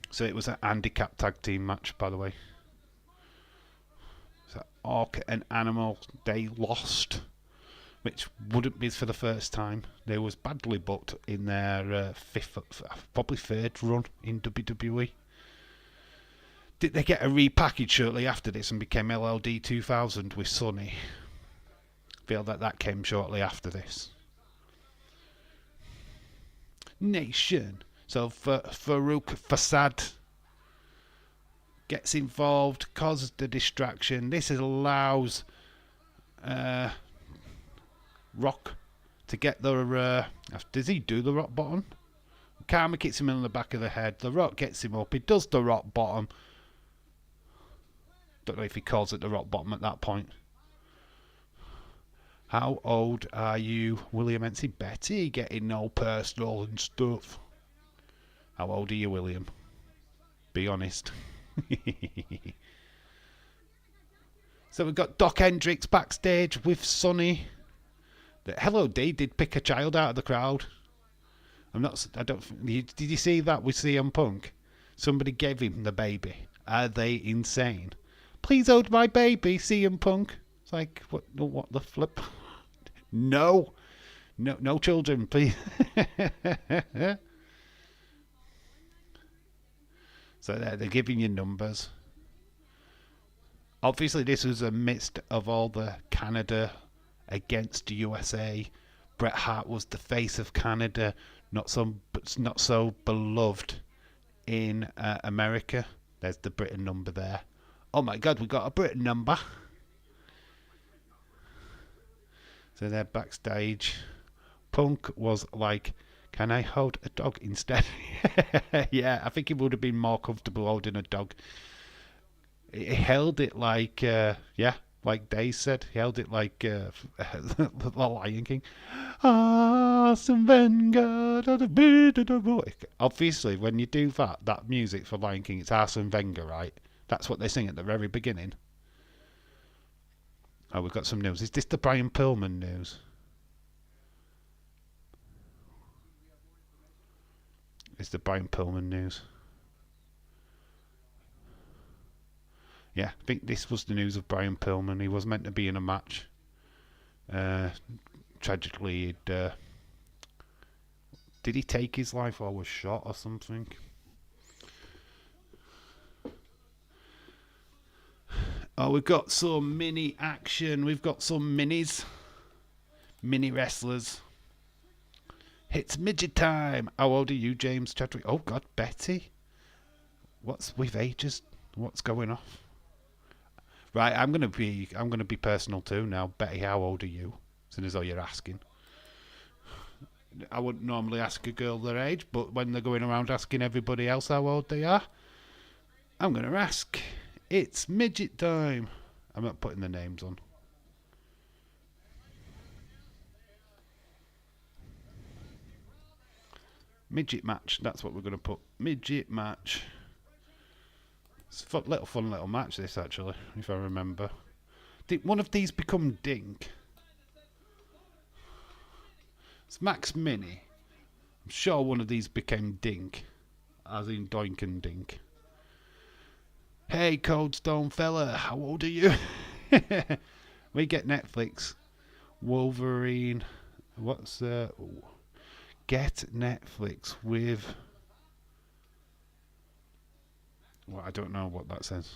[SPEAKER 1] So it was an handicap tag team match, by the way. So Orc and Animal, they lost, which wouldn't be for the first time. They was badly booked in their probably third run in WWE. Did they get a repackage shortly after this and became LLD 2000 with Sonny? Feel that came shortly after this. Nation. So Farouk Fasad gets involved, causes the distraction. This allows Rock to get the... does he do the rock bottom? Karma kicks him in the back of the head. The Rock gets him up. He does the rock bottom. Don't know if he calls it the rock bottom at that point. How old are you, William Ency? Betty, getting no personal and stuff. How old are you, William? Be honest. So we've got Doc Hendricks backstage with Sonny. Hello D did pick a child out of the crowd. Did you see that with CM Punk? Somebody gave him the baby. Are they insane? Please hold my baby, CM Punk. It's like, what the flip? No children, please. So they're giving you numbers. Obviously, this was amidst of all the Canada against USA. Bret Hart was the face of Canada, not so beloved in America. There's the Britain number there. Oh my God, we got a Britain number. So they're backstage. Punk was like, can I hold a dog instead? Yeah, I think he would have been more comfortable holding a dog. He held it like, like Day said, he held it like the Lion King. Arsene Wenger. Obviously, when you do that music for Lion King, it's Arsene Wenger, right? That's what they sing at the very beginning. Oh, we've got some news. Is this the Brian Pillman news? It's the Brian Pillman news. Yeah, I think this was the news of Brian Pillman. He was meant to be in a match. Tragically, did he take his life or was shot or something? Oh, we've got some mini action. We've got some minis. Mini wrestlers. It's midget time. How old are you, James Chadwick? Oh, God, Betty. What's with ages? What's going off? Right, I'm gonna be personal too now. Betty, how old are you? As soon as you're asking. I wouldn't normally ask a girl their age, but when they're going around asking everybody else how old they are, I'm gonna ask. It's midget time. I'm not putting the names on. Midget match. That's what we're gonna put. Midget match. It's a fun little match, this, actually, if I remember. Did one of these become Dink? It's Max Mini. I'm sure one of these became Dink. As in Doink and Dink. Hey, Cold Stone fella, how old are you? We get Netflix. Wolverine. What's... Get Netflix with... Well, I don't know what that says.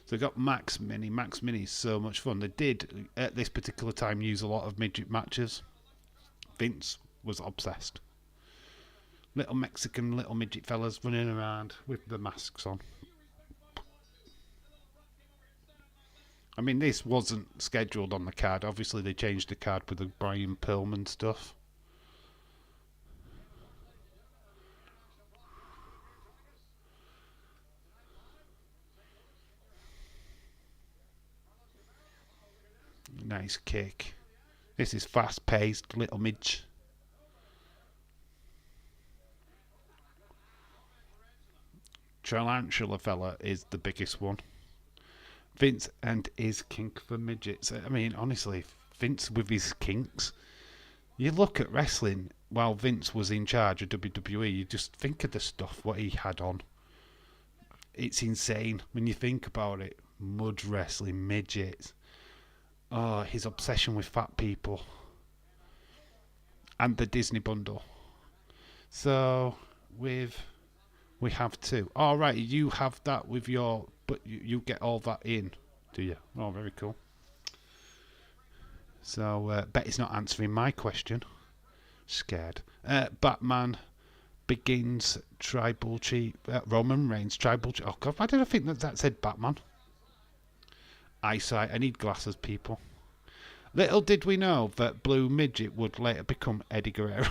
[SPEAKER 1] So we got Max Mini. Max Mini is so much fun. They did, at this particular time, use a lot of midget matches. Vince was obsessed. Little Mexican, little midget fellas running around with the masks on. I mean, this wasn't scheduled on the card. Obviously, they changed the card with the Brian Pillman stuff. Nice kick. This is fast-paced, little midge. Tarantula fella is the biggest one. Vince and his kink for midgets. I mean, honestly, Vince with his kinks. You look at wrestling while Vince was in charge of WWE, you just think of the stuff what he had on. It's insane when you think about it. Mud wrestling, midgets. Oh, his obsession with fat people. And the Disney bundle. So, we have two. Oh, right, you have that with your... But you get all that in, do you? Oh, very cool. So, Betty's not answering my question. Scared. Batman Begins Tribal Chief. Roman Reigns Tribal Chief. Oh, God, why did I think that said Batman? Eyesight. I need glasses, people. Little did we know that Blue Midget would later become Eddie Guerrero.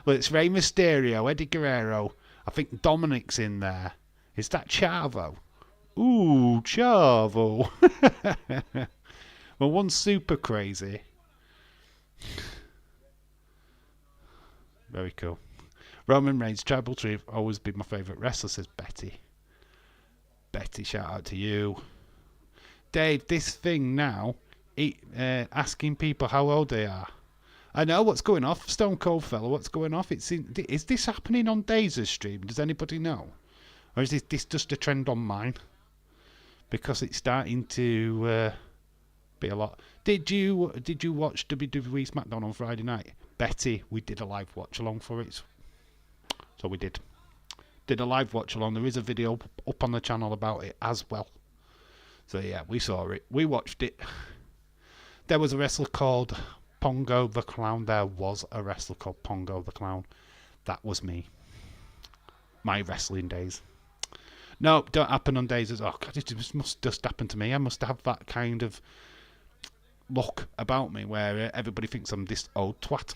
[SPEAKER 1] Well, it's Rey Mysterio, Eddie Guerrero. I think Dominic's in there. Is that Chavo? Ooh, Chavo. Well, one's super crazy. Very cool. Roman Reigns, Tribal Chief, always been my favourite wrestler, says Betty. Betty, shout out to you. Dave, this thing now, asking people how old they are. I know what's going off, Stone Cold fella. What's going off? Is this happening on Daze's stream? Does anybody know, or is this just a trend on mine? Because it's starting to be a lot. Did you watch WWE SmackDown on Friday night? Betty, we did a live watch along for it. So we did a live watch along. There is a video up on the channel about it as well. So yeah, we saw it. We watched it. There was a wrestler called Pongo the Clown. There was a wrestler called Pongo the Clown. That was me. My wrestling days. No, don't happen on days as... Oh, God, it must just happen to me. I must have that kind of look about me where everybody thinks I'm this old twat.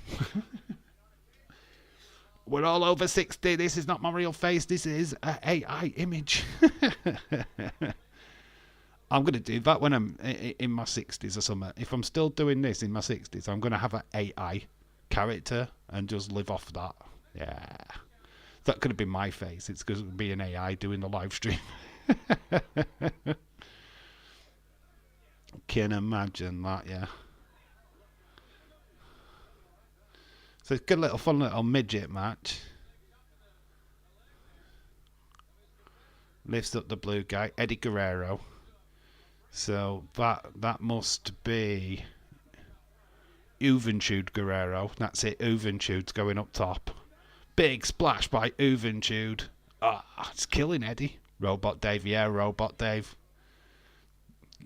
[SPEAKER 1] We're all over 60. This is not my real face. This is an AI image. I'm going to do that when I'm in my 60s or something. If I'm still doing this in my 60s, I'm going to have an AI character and just live off that. Yeah. That could have been my face. It's going to be an AI doing the live stream. Can imagine that, yeah. So it's a good fun little midget match. lifts up the blue guy, Eddie Guerrero. So that must be Juventud Guerrero. That's it, Juventud's going up top. Big splash by Juventud. It's killing Eddie. Robot Dave, yeah, Robot Dave.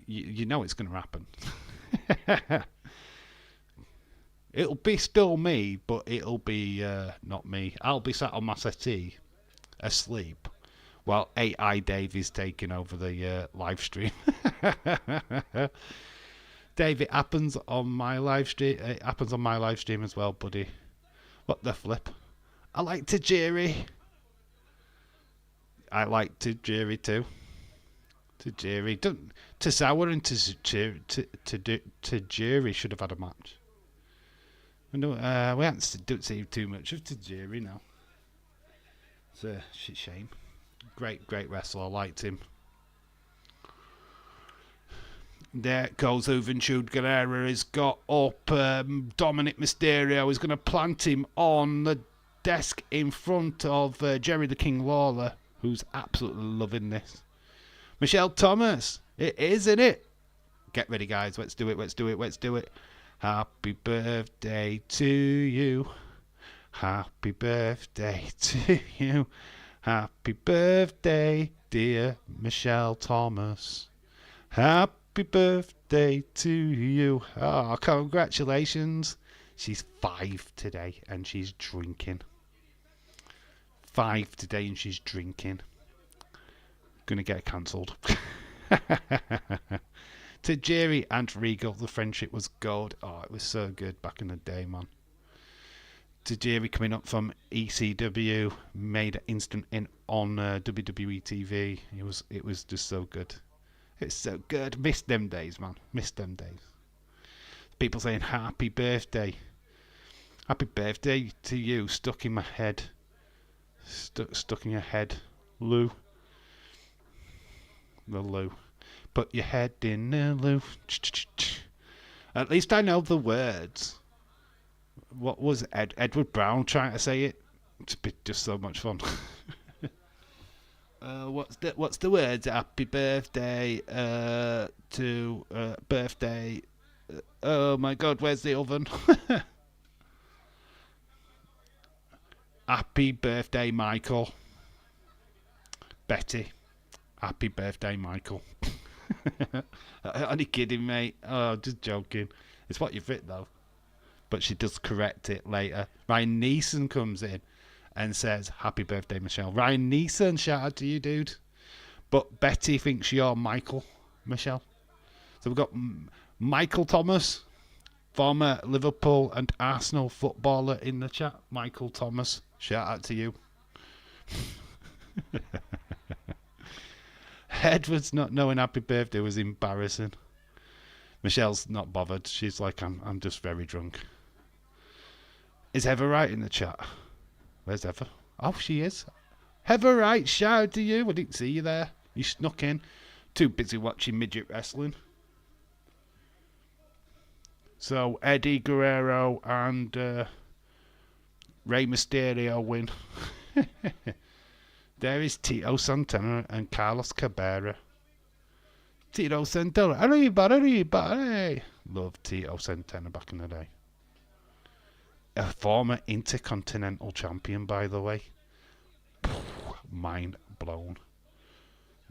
[SPEAKER 1] You know it's going to happen. It'll be still me, but it'll be not me. I'll be sat on my settee, asleep, while AI Dave is taking over the live stream. Dave, it happens on my live stream. It happens on my live stream as well, buddy. What the flip? I like Tajiri. I like Tajiri too. Tajiri, Tozawa and Tajiri should have had a match. No, we don't see too much of Tajiri now. It's a shame. Great wrestler. I liked him. There goes Juventud Guerrero. He's got up Dominic Mysterio. He's going to plant him on the desk in front of Jerry the King Lawler, who's absolutely loving this. Michelle Thomas. It is, isn't it? Get ready, guys. Let's do it. Happy birthday to you. Happy birthday to you. Happy birthday, dear Michelle Thomas. Happy birthday to you. Oh, congratulations. She's 5 today and she's drinking. 5 today and she's drinking. Gonna get cancelled. Tajiri and Regal, the friendship was gold. Oh, it was so good back in the day, man. Tajiri coming up from ECW, made an instant in on WWE TV. It was just so good. It's so good. Missed them days, man. Missed them days. People saying happy birthday. Happy birthday to you. Stuck in my head. Stuck in your head, Lou. The Lou. Put your head in the loo. At least I know the words. What was Edward Brown trying to say it? It's just so much fun. What's the words? Happy birthday to birthday. Oh my God, where's the oven? Happy birthday, Michael. Betty. Happy birthday, Michael. Only kidding, mate. Oh, just joking. It's what you've written, though. But she does correct it later. Ryan Neeson comes in and says, happy birthday, Michelle. Ryan Neeson, shout out to you, dude. But Betty thinks you're Michael, Michelle. So we've got Michael Thomas, former Liverpool and Arsenal footballer in the chat. Michael Thomas, shout out to you. Edward's not knowing happy birthday was embarrassing. Michelle's not bothered. She's like, I'm just very drunk. Is Heather right in the chat? Where's Heather? Oh, she is. Heather right, shout out to you. I didn't see you there. You snuck in. Too busy watching midget wrestling. So Eddie Guerrero and Rey Mysterio win. There is Tito Santana and Carlos Cabrera. Tito Santana. Arriba. Loved Tito Santana back in the day. A former Intercontinental Champion, by the way. Mind blown.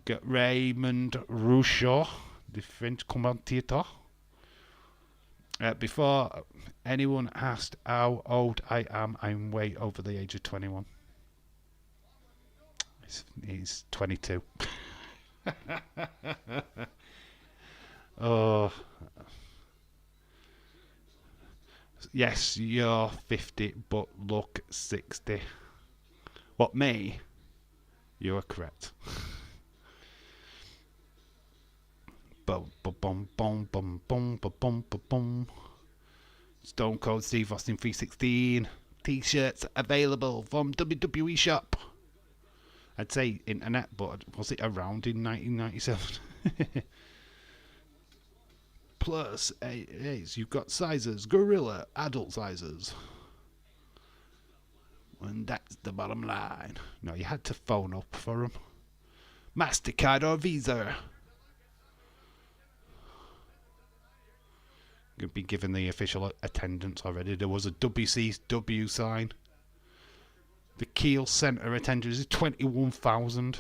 [SPEAKER 1] Got Raymond Rougeau, the French commentator. Before anyone asked how old I am, I'm way over the age of 21. He's 22. Oh. Yes, you're 50, but look 60. What, me? You are correct. Stone Cold Steve Austin 316 T-shirts available from WWE Shop. I'd say internet, but was it around in 1997? Plus, you've got sizes, gorilla, adult sizes. And that's the bottom line. No, you had to phone up for them. MasterCard or Visa. You've been given the official attendance already. There was a WCW sign. The Kiel Centre attendance is 21,000.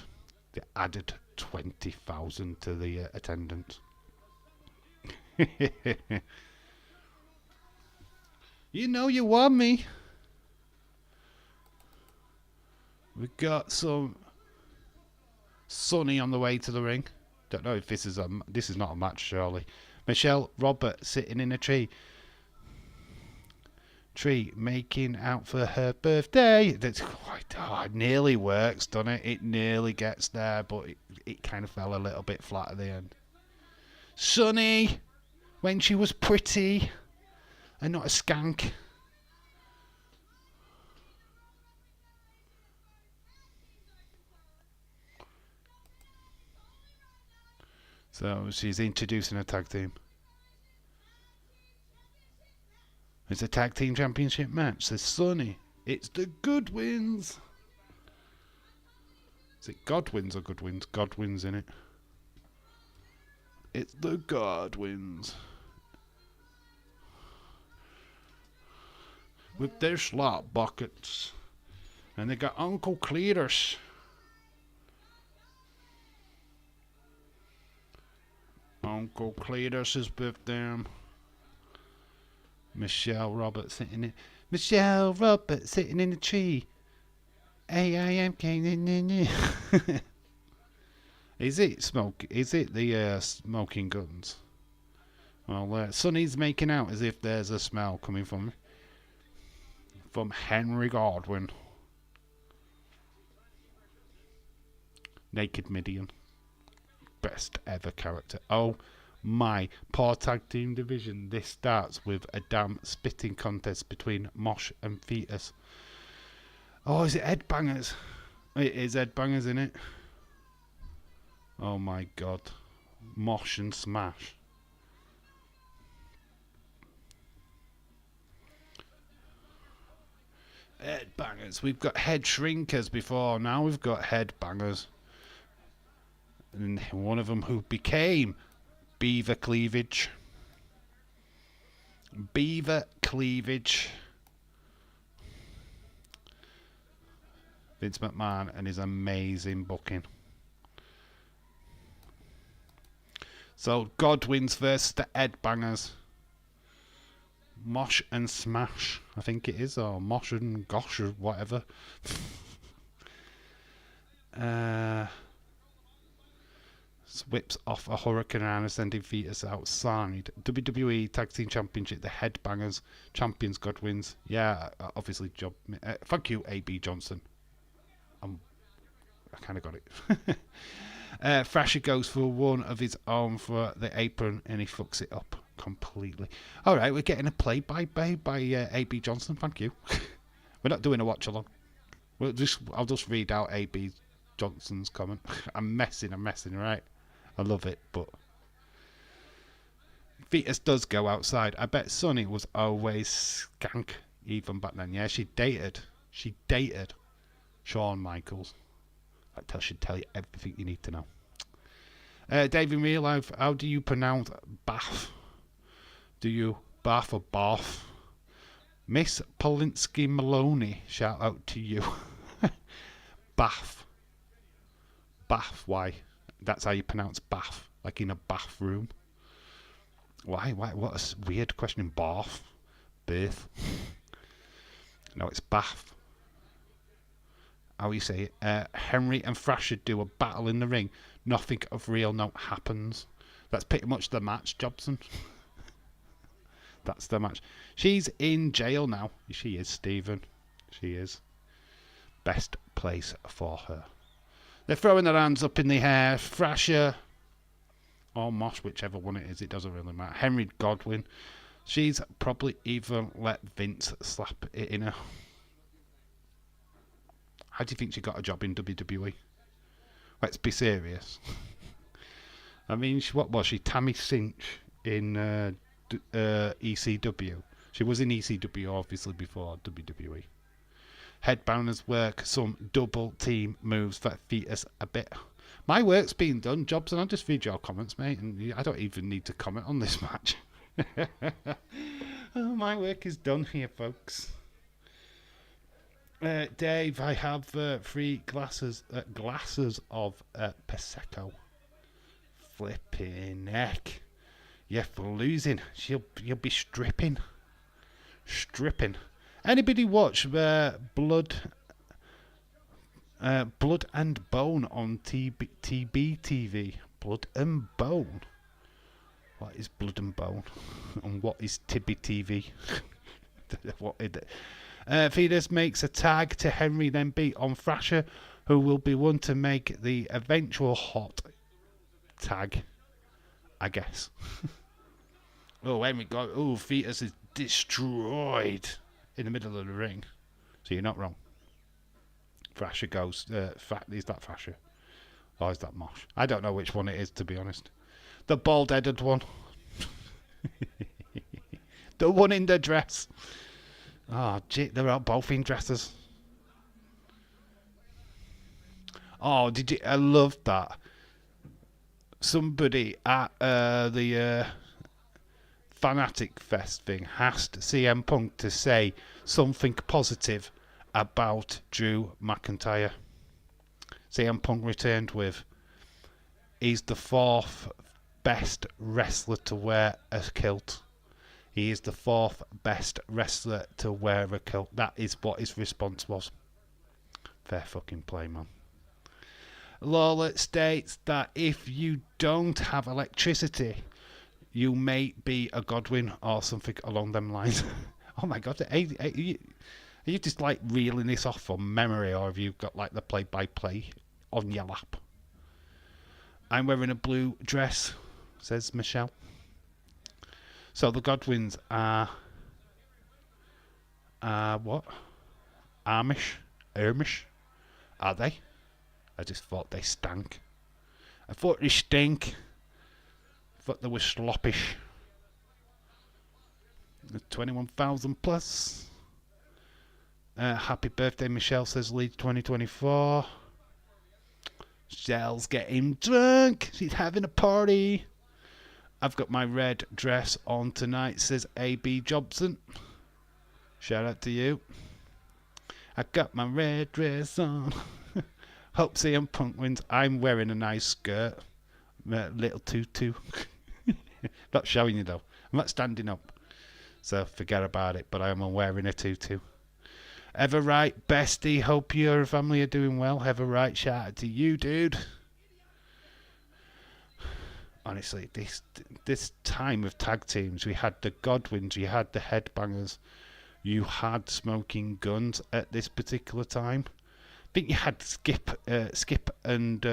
[SPEAKER 1] They added 20,000 to the attendance. You know you want me. We've got some Sonny on the way to the ring. Don't know if this is not a match, surely. Michelle Robert sitting in a tree making out for her birthday. That's quite it nearly works, doesn't it? It nearly gets there, but it kind of fell a little bit flat at the end. Sonny, when she was pretty and not a skank. So she's introducing a tag team. It's a tag team championship match. There's Sonny. It's the Goodwins. Is it Godwins or Goodwins? Godwins in it. It's the Godwins. With their slot buckets. And they got Uncle Cletus. Uncle Cletus is with them. Michelle Roberts sitting in a tree. AIM. Is it smoke? Is it the smoking guns? Well, Sonny's making out as if there's a smell coming from Henry Godwin. Naked Midian. Best ever character. Oh my, poor tag team division. This starts with a damn spitting contest between Mosh and Fetus. Oh, is it Headbangers? It is Headbangers, isn't it? Oh my god. Mosh and Smash. Headbangers. We've got Head Shrinkers before. Now we've got Headbangers. And one of them who became Beaver Cleavage. Beaver Cleavage. Vince McMahon and his amazing booking. So Godwin's versus the Headbangers. Mosh and Smash, I think it is, or Mosh and Gosh or whatever. Whips off a hurricane and sending Fetus outside. WWE Tag Team Championship, the Headbangers, champions Godwins. Yeah, obviously job. Thank you, AB Johnson. I kind of got it. Thrasher goes for one of his own for the apron and he fucks it up completely. All right, we're getting a play-by AB Johnson. Thank you. We're not doing a watch-along. I'll just read out AB Johnson's comment. I'm messing, right? I love it, but Fetus does go outside. I bet Sonny was always skank even back then. Yeah, she dated Shawn Michaels. That should tell you everything you need to know. Dave in real life, how do you pronounce Bath? Do you Bath or Bath? Miss Polinsky Maloney, shout out to you. Bath. Bath, why? That's how you pronounce bath, like in a bathroom. Why? What a weird question. Bath. Birth. No, it's Bath. How you say it? Henry and Thrasher do a battle in the ring. Nothing of real note happens. That's pretty much the match, Jobson. That's the match. She's in jail now. She is, Stephen. She is. Best place for her. They're throwing their hands up in the air. Thrasher or Mosh, whichever one it is, it doesn't really matter. Henry Godwin. She's probably even let Vince slap it in her. How do you think she got a job in WWE? Let's be serious. I mean, what was she? Tammy Cinch in ECW. She was in ECW, obviously, before WWE. Headbangers work some double team moves that Fetus a bit. My work's been done, Jobs, and I'll just read your comments, mate. And I don't even need to comment on this match. Oh, my work is done here, folks. Dave, I have 3 glasses of Prosecco. Flipping heck. Yeah, for losing. You'll be stripping. Anybody watch Blood and Bone on TB TV? Blood and Bone. What is Blood and Bone? And what is Tibby TV? What is it? Fides makes a tag to Henry, then beat on Thrasher, who will be one to make the eventual hot tag, I guess. Oh, Henry got. Oh, Fides is destroyed in the middle of the ring. So you're not wrong. Thrasher goes. Is that Thrasher? Or is that Mosh? I don't know which one it is, to be honest. The bald-headed one. The one in the dress. Oh, gee, they're all both in dresses. Oh, I love that. Somebody at the Fanatic Fest thing asked CM Punk to say something positive about Drew McIntyre. CM Punk returned with, he's the 4th best wrestler to wear a kilt. He is the 4th best wrestler to wear a kilt. That is what his response was. Fair fucking play, man. Lawler states that if you don't have electricity, you may be a Godwin or something along them lines. Oh my god, are you just like reeling this off from memory, or have you got like the play-by-play on your lap? I'm wearing a blue dress, says Michelle. So the Godwins are what? Amish? Are they? I just thought they stank. I thought they stink. I thought they were sloppish. 21,000 plus. Happy birthday, Michelle, says Leeds 2024. Michelle's getting drunk. She's having a party. I've got my red dress on tonight, says A.B. Jobson. Shout out to you. I got my red dress on. Hope CM Punk wins. I'm wearing a nice skirt. Little tutu. Not showing you though. I'm not standing up. So forget about it, but I am wearing a tutu. Ever right, bestie. Hope your family are doing well. Ever right, shout out to you, dude. Honestly, this time of tag teams, we had the Godwins, you had the Headbangers, you had Smoking Guns at this particular time. I think you had Skip and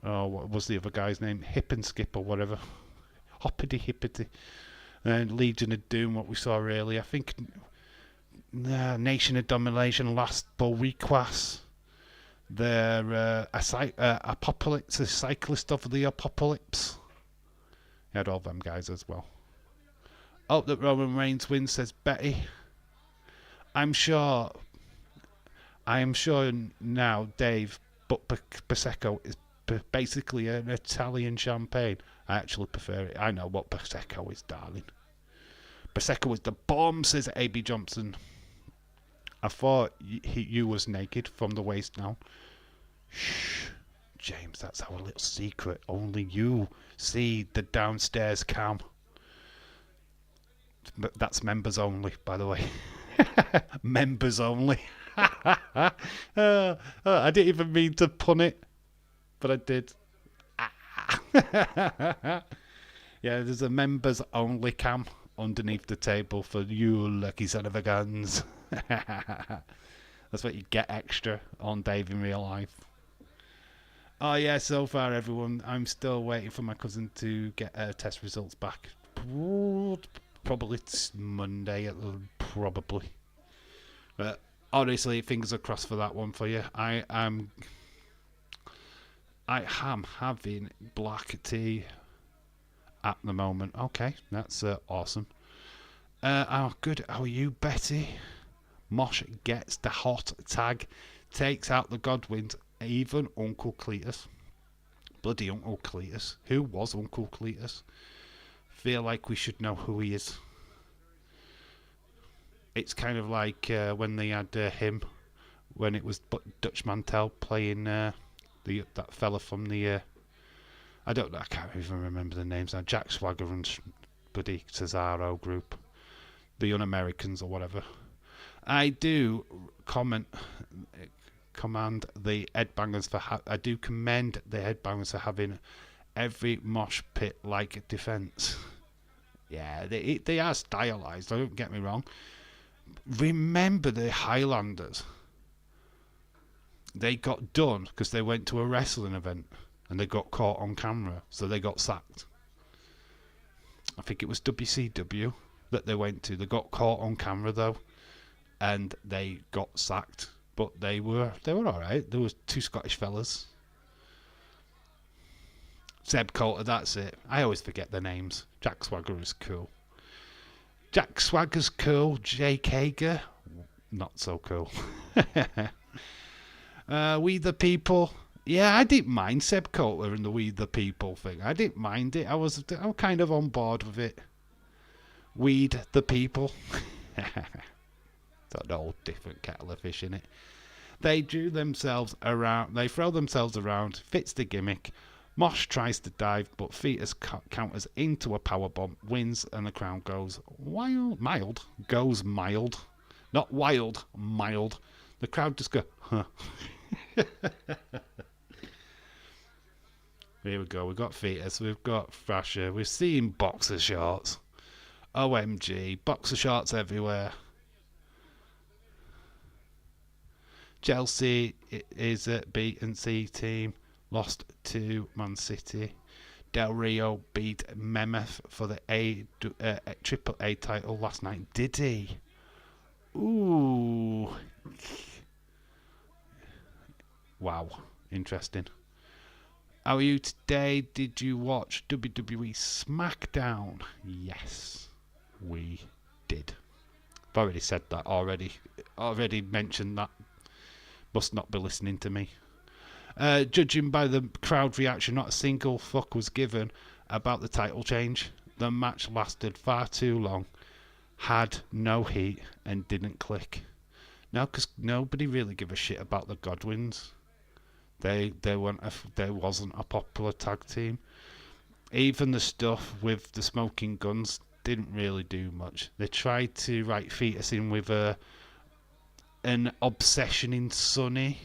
[SPEAKER 1] what was the other guy's name? Hip and Skip or whatever. Hoppity Hippity. And Legion of Doom, what we saw earlier. I think Nation of Domination, Last Boriquas. They're Apocalypse, a cyclist of the Apocalypse. You had all them guys as well. Hope that Roman Reigns wins, says Betty. I am sure now, Dave, but Prosecco is basically an Italian champagne. I actually prefer it. I know what Prosecco is, darling. Prosecco is the bomb, says A.B. Johnson. I thought you was naked from the waist down. Shh, James, that's our little secret. Only you see the downstairs cam. But that's members only, by the way. Members only. I didn't even mean to pun it, but I did. Yeah, there's a members only cam underneath the table for you lucky son of a guns. That's what you get extra on Dave in real life. Oh yeah, so far everyone, I'm still waiting for my cousin to get test results back. Probably it's Monday, probably. But honestly, fingers are crossed for that one for you. I am having black tea at the moment. Okay, that's awesome. Good. How are you, Betty? Mosh gets the hot tag, takes out the Godwins. even Uncle Cletus. Bloody Uncle Cletus. Who was Uncle Cletus? Feel like we should know who he is. It's kind of like when they had him, when it was Dutch Mantel playing that fella from the I don't know, I can't even remember the names now. Jack Swagger and Buddy Cesaro group, the Un-Americans or whatever. I do command the Headbangers I do commend the Headbangers for having every mosh pit like defense. Yeah, they are stylized. Don't get me wrong. Remember the Highlanders? They got done because they went to a wrestling event and they got caught on camera, so they got sacked. I think it was WCW that they went to. They got caught on camera though, and they got sacked. But they were all right. There was two Scottish fellas. Zeb Coulter, that's it. I always forget their names. Jack Swagger is cool. Jack Swagger's cool. Jake Hager, not so cool. We the People. Yeah, I didn't mind Seb Coulter and the We the People thing. I didn't mind it. I'm kind of on board with it. Weed the People. Got a whole different kettle of fish in it. They drew themselves around. They throw themselves around. Fits the gimmick. Mosh tries to dive, but Fetus counters into a powerbomb, wins, and the crowd goes mild. Goes mild. Not wild, mild. The crowd just go, huh. Here we go. We've got Fetus. We've got Thrasher. We've seen boxer shorts. OMG. Boxer shorts everywhere. Chelsea is a B and C team. Lost to Man City. Del Rio beat Memeth for the Triple A title last night. Did he? Ooh. Wow. Interesting. How are you today? Did you watch WWE SmackDown? Yes, we did. I've already said that already. Already mentioned that. Must not be listening to me. Judging by the crowd reaction, not a single fuck was given about the title change. The match lasted far too long, had no heat, and didn't click. No, because nobody really gave a shit about the Godwins. They wasn't a popular tag team. Even the stuff with the smoking guns didn't really do much. They tried to write Fetus in with an obsession in Sunny.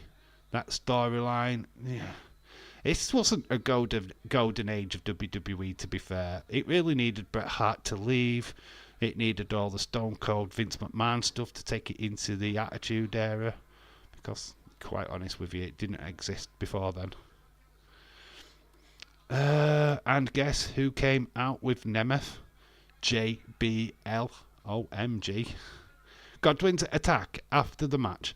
[SPEAKER 1] That storyline, yeah. It wasn't a golden age of WWE, to be fair. It really needed Bret Hart to leave. It needed all the Stone Cold Vince McMahon stuff to take it into the Attitude Era. Because, quite honest with you, it didn't exist before then. And guess who came out with Nemeth? JBL. OMG. Godwin's attack after the match,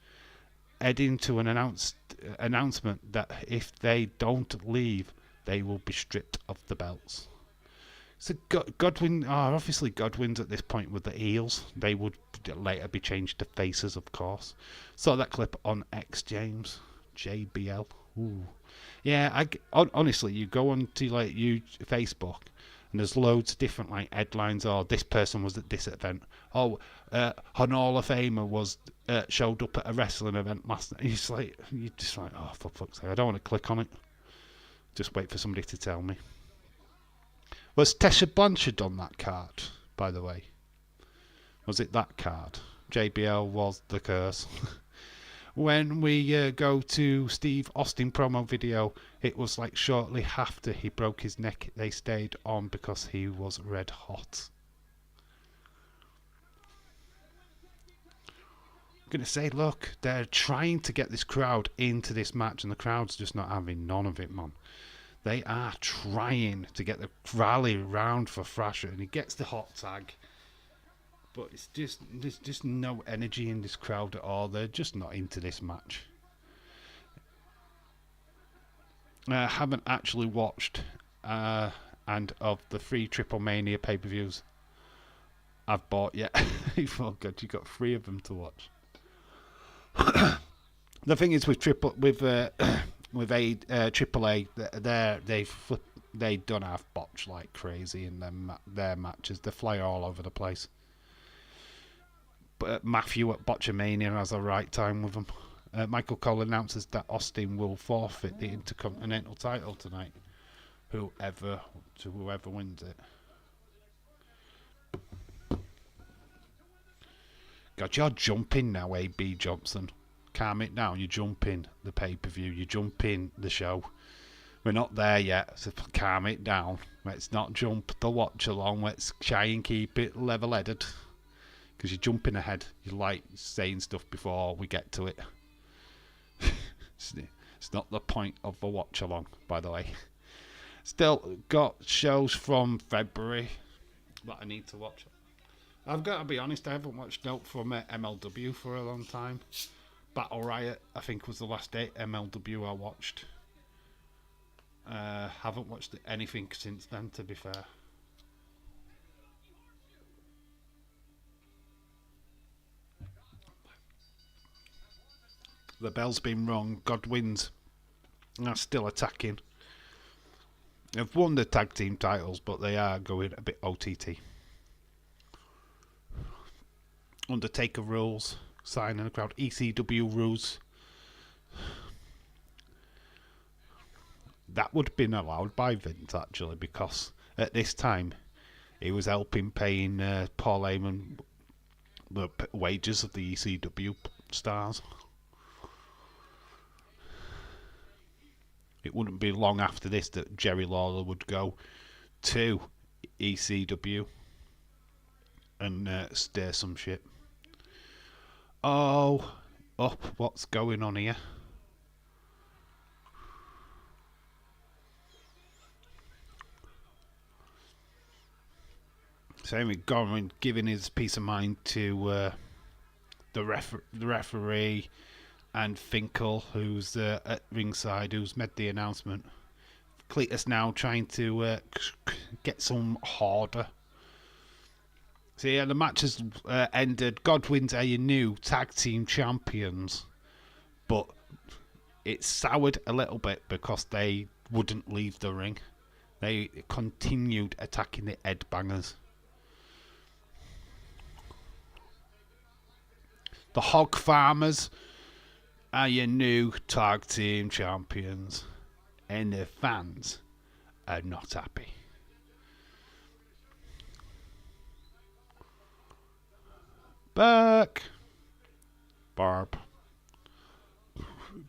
[SPEAKER 1] heading to an announcement that if they don't leave, they will be stripped of the belts. So Godwin, obviously Godwin's at this point with the heels. They would later be changed to faces, of course. Saw that clip on X James, JBL. Ooh, yeah. Honestly, you go on to like Facebook, and there's loads of different like headlines. Or this person was at this event. Oh, an Hall of Famer was showed up at a wrestling event last night. You're just like, oh, for fuck's sake, I don't want to click on it. Just wait for somebody to tell me. Was Tessa Blanchard on that card, by the way? Was it that card? JBL was the curse. When we go to Steve Austin promo video, it was like shortly after he broke his neck. They stayed on because he was red hot. I'm going to say, look, they're trying to get this crowd into this match, and the crowd's just not having none of it, man. They are trying to get the rally round for Thrasher, and he gets the hot tag. But there's just no energy in this crowd at all. They're just not into this match. I haven't actually watched and of the 3 Triple Mania pay-per-views I've bought yet. Oh god, you got 3 of them to watch. The thing is with AAA, they don't have botch like crazy in their matches. They fly all over the place. But Matthew at Botchamania has a right time with them. Michael Cole announces that Austin will forfeit the Intercontinental title tonight. Whoever wins it. God, you're jumping now, AB Johnson. Calm it down. You're jumping the pay-per-view. You're jumping the show. We're not there yet, so calm it down. Let's not jump the watch along. Let's try and keep it level-headed. Because you're jumping ahead. You like saying stuff before we get to it. It's not the point of the watch along, by the way. Still got shows from February that I need to watch. I've got to be honest, I haven't watched out from MLW for a long time. Battle Riot, I think, was the last MLW I watched. Haven't watched anything since then, to be fair. The bell's been rung. Godwin's are still attacking. They've won the tag team titles, but they are going a bit OTT. Undertaker rules. Sign in the crowd. ECW rules. That would have been allowed by Vince, actually, because at this time he was helping paying Paul Heyman the wages of the ECW stars. It wouldn't be long after this that Jerry Lawler would go to ECW and stir some shit. Oh, what's going on here? Sammy Gorman giving his peace of mind to the referee and Finkel, who's at ringside, who's made the announcement. Cletus now trying to get some order. So yeah, the match has ended. Godwin's are your new tag team champions, but it soured a little bit because they wouldn't leave the ring. They continued attacking the headbangers. The Hog Farmers are your new tag team champions, and the fans are not happy. Back. Barb.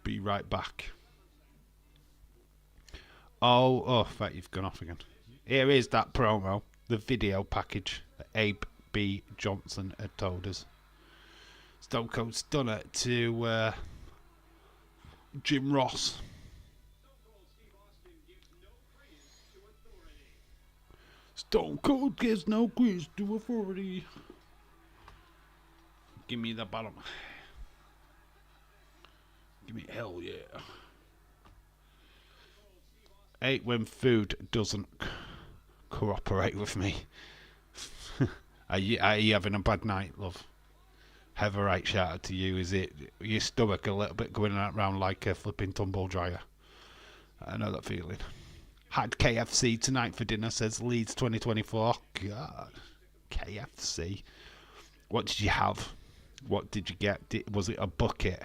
[SPEAKER 1] Be right back. Oh, right, you've gone off again. Here is that promo, the video package that Abe B. Johnson had told us. Stone Cold Stunner to Jim Ross. Stone Cold gives no grace to authority. Give me the bottom. Give me hell yeah. Hate when food doesn't cooperate with me. Are you having a bad night, love? Have a right shout out to you. Is it your stomach a little bit going around like a flipping tumble dryer? I know that feeling. Had KFC tonight for dinner, says Leeds 2024. God, KFC. What did you have? What did you get? Was it a bucket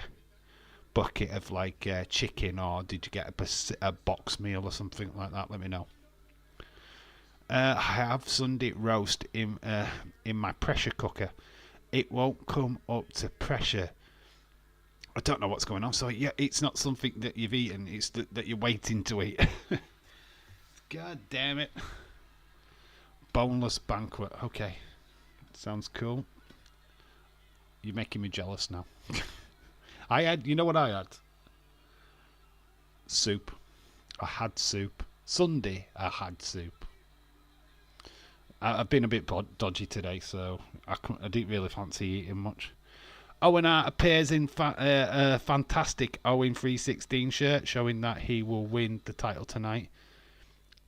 [SPEAKER 1] of like chicken, or did you get a box meal or something like that? Let me know. I have Sunday roast in my pressure cooker. It won't come up to pressure. I don't know what's going on. So yeah, it's not something that you've eaten. It's that you're waiting to eat. God damn it. Boneless banquet. Okay. Sounds cool. You're making me jealous now. You know what I had? Soup. I had soup. Sunday, I had soup. I've been a bit dodgy today, so I didn't really fancy eating much. Owen Hart appears in a fantastic Owen 316 shirt, showing that he will win the title tonight.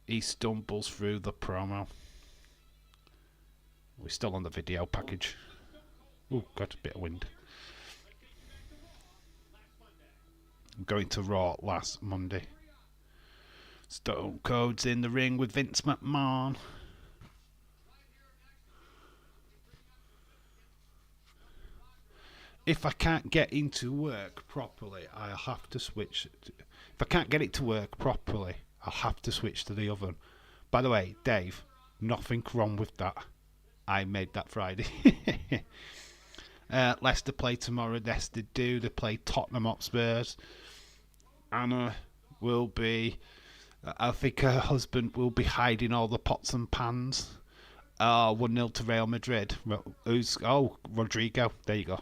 [SPEAKER 1] He stumbles through the promo. We're still on the video package. Ooh, got a bit of wind. Going to Raw last Monday. Stone Cold's in the ring with Vince McMahon. If I can't get into work properly, I'll have to switch. If I can't get it to work properly, I'll have to switch to the oven. By the way, Dave, nothing wrong with that. I made that Friday. Leicester play tomorrow. Leicester do. They play Tottenham Hotspurs. Anna will be. I think her husband will be hiding all the pots and pans. 1-0 to Real Madrid. Rodrigo. There you go.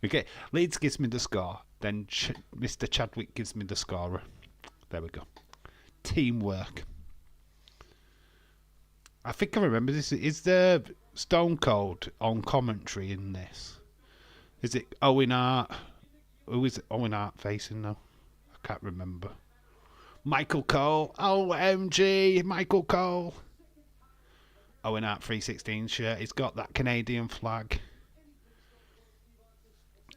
[SPEAKER 1] Okay, Leeds gives me the score. Then Mr. Chadwick gives me the scorer. There we go. Teamwork. I think I remember this. Is there Stone Cold on commentary in this? Is it Owen Hart? Who is it Owen Hart facing now? I can't remember. Michael Cole. OMG, Michael Cole. Owen Hart 316 shirt. He's got that Canadian flag.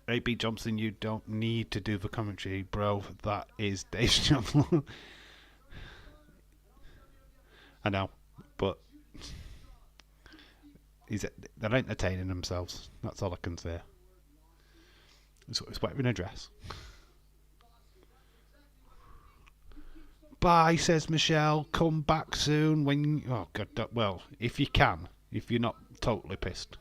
[SPEAKER 1] AB Johnson, you don't need to do the commentary, bro. That is Dave's job. I know, but they're entertaining themselves. That's all I can say. So it's wearing a dress. Bye, says Michelle. Come back soon when. Oh God. Well, if you can, if you're not totally pissed.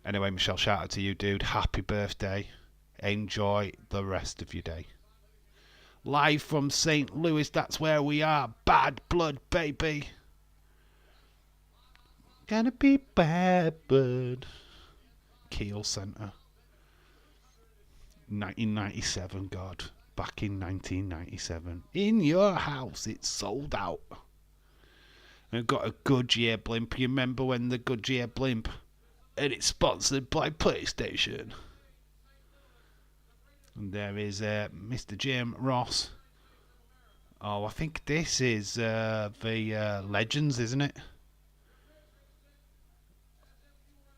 [SPEAKER 1] Anyway, Michelle, shout out to you, dude. Happy birthday. Enjoy the rest of your day. Live from St. Louis, that's where we are. Bad blood, baby. Gonna be bad blood. Kiel Center. 1997, God. Back in 1997. In your house, it's sold out. And got a Goodyear blimp. You remember when the Goodyear blimp? And it's sponsored by PlayStation. And there is Mr. Jim Ross. Oh, I think this is the Legends, isn't it?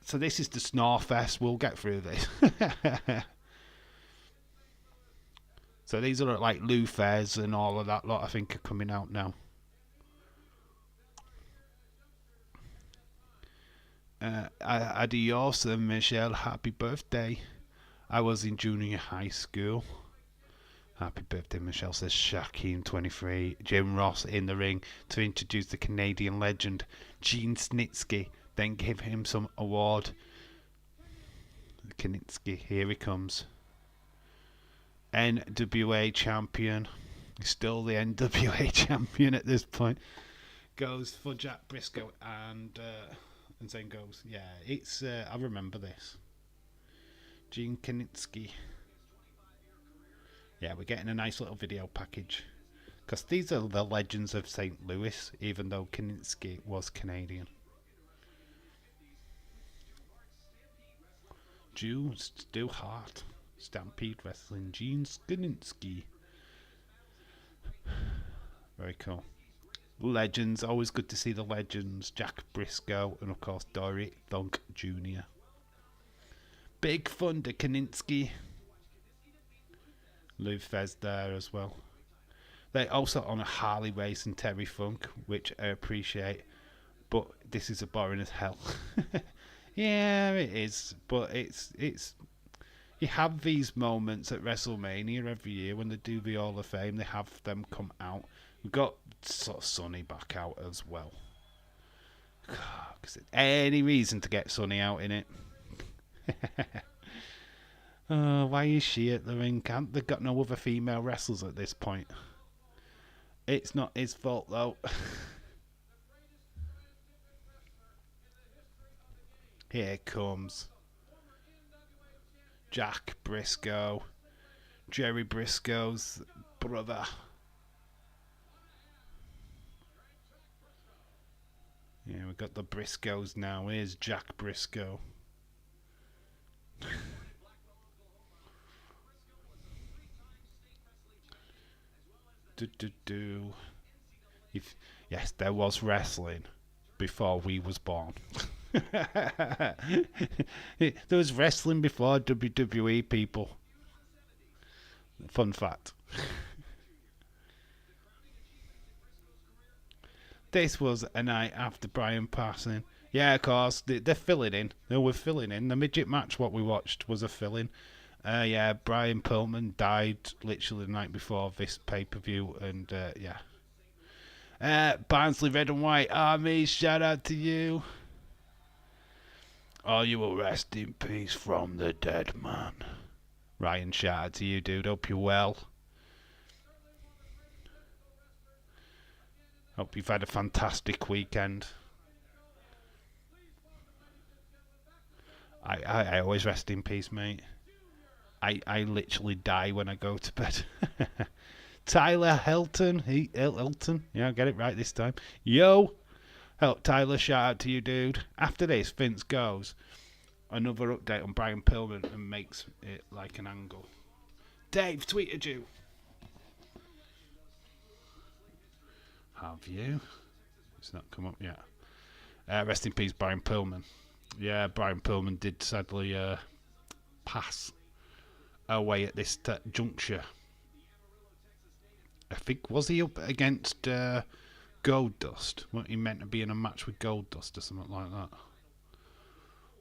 [SPEAKER 1] So this is the Snorfest. We'll get through this. So these are like Lou Fairs and all of that lot, I think, are coming out now. Adios, Michelle. Happy birthday. I was in junior high school. Happy birthday, Michelle, says Shaquem 23. Jim Ross in the ring to introduce the Canadian legend Gene Snitsky, then give him some award. Knitsky, here he comes. NWA champion. He's still the NWA champion at this point. Goes for Jack Briscoe and then goes, yeah, it's I remember this. Gene Knitsky. Yeah, we're getting a nice little video package. Because these are the legends of St. Louis, even though Knitsky was Canadian. Drew Stu Hart. Stampede Wrestling. Gene Knitsky. Very cool. Legends. Always good to see the legends. Jack Briscoe and, of course, Dory Funk Jr. Big Thunder Knitsky. Lou Fez there as well. They also on a Harley Race and Terry Funk, which I appreciate, but this is a boring as hell. Yeah, it is, but it's you have these moments at WrestleMania every year when they do the Hall of Fame. They have them come out. We've got sort of Sonny back out as well. Because any reason to get Sonny out in it. Oh, why is she at the ring? Can't they've got no other female wrestlers at this point? It's not his fault though. Here comes Jack Briscoe, Jerry Briscoe's brother. Yeah, we've got the Briscoes now. Here's Jack Briscoe. Yes, there was wrestling before we was born. There was wrestling before WWE, people. Fun fact. This was a night after Brian passing. Yeah, of course, they're filling in. They were filling in. The midget match, what we watched, was a fill-in. Yeah, Brian Pillman died literally the night before this pay-per-view, and yeah. Barnsley Red and White Army, shout out to you. Oh, you will rest in peace from the dead man. Ryan, shout out to you, dude. Hope you're well. Hope you've had a fantastic weekend. I always rest in peace, mate. I literally die when I go to bed. Tyler Hilton. Hilton. Yeah, I get it right this time. Yo. Help, Tyler. Shout out to you, dude. After this, Vince goes. Another update on Brian Pillman and makes it like an angle. Dave tweeted you. Have you? It's not come up yet. Rest in peace, Brian Pillman. Yeah, Brian Pillman did sadly pass away at this juncture. I think, was he up against Goldust? What he meant to be in a match with Goldust or something like that?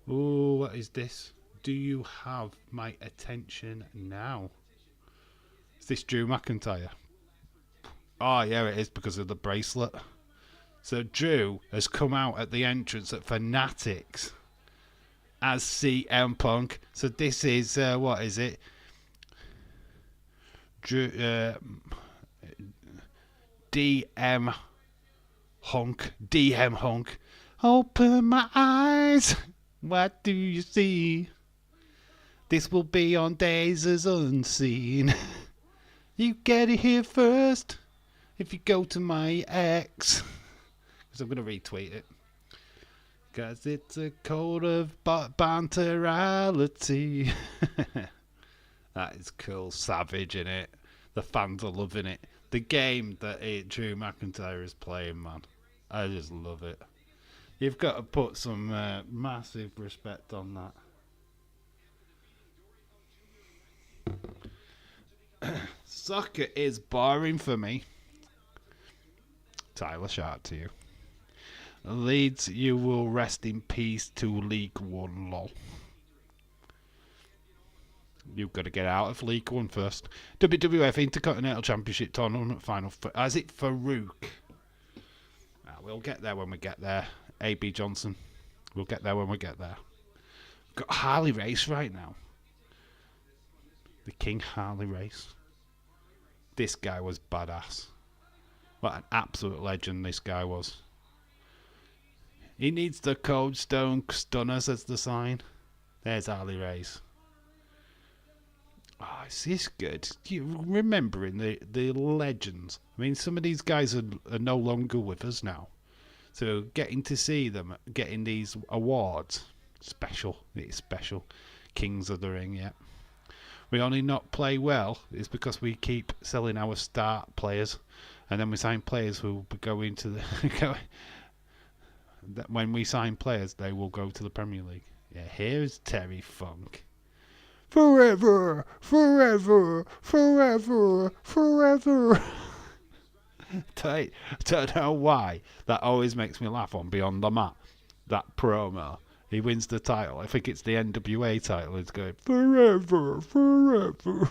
[SPEAKER 1] Oh, what is this? Do you have my attention now? Is this Drew McIntyre? Oh, yeah, it is because of the bracelet. So Drew has come out at the entrance at Fanatics as CM Punk. So this is, what is it? Drew, DM Hunk. Open my eyes. What do you see? This will be on Days as Unseen. You get it here first. If you go to my ex. Because I'm going to retweet it. Because it's a code of banterality. That is cool. Savage, innit? The fans are loving it. The game that Drew McIntyre is playing, man. I just love it. You've got to put some massive respect on that. Soccer is boring for me. Tyler, shout out to you. Leeds, you will rest in peace to League One, lol. You've got to get out of League One first. WWF Intercontinental Championship Tournament Final. Is it Farouk? We'll get there when we get there. A.B. Johnson. We'll get there when we get there. Got Harley Race right now. The King Harley Race. This guy was badass. What an absolute legend this guy was. He needs the Cold Stone Stunners as the sign. There's Harley Race. Oh, is this good? You remembering the legends. I mean, some of these guys are no longer with us now. So getting to see them getting these awards, special. It's special. Kings of the Ring, yeah. We only not play well is because we keep selling our start players. And then we sign players who will go into the... when we sign players, they will go to the Premier League. Yeah, here's Terry Funk. Forever, forever, forever, forever. I don't know why. That always makes me laugh on Beyond the Mat. That promo. He wins the title. I think it's the NWA title. It's going, forever, forever.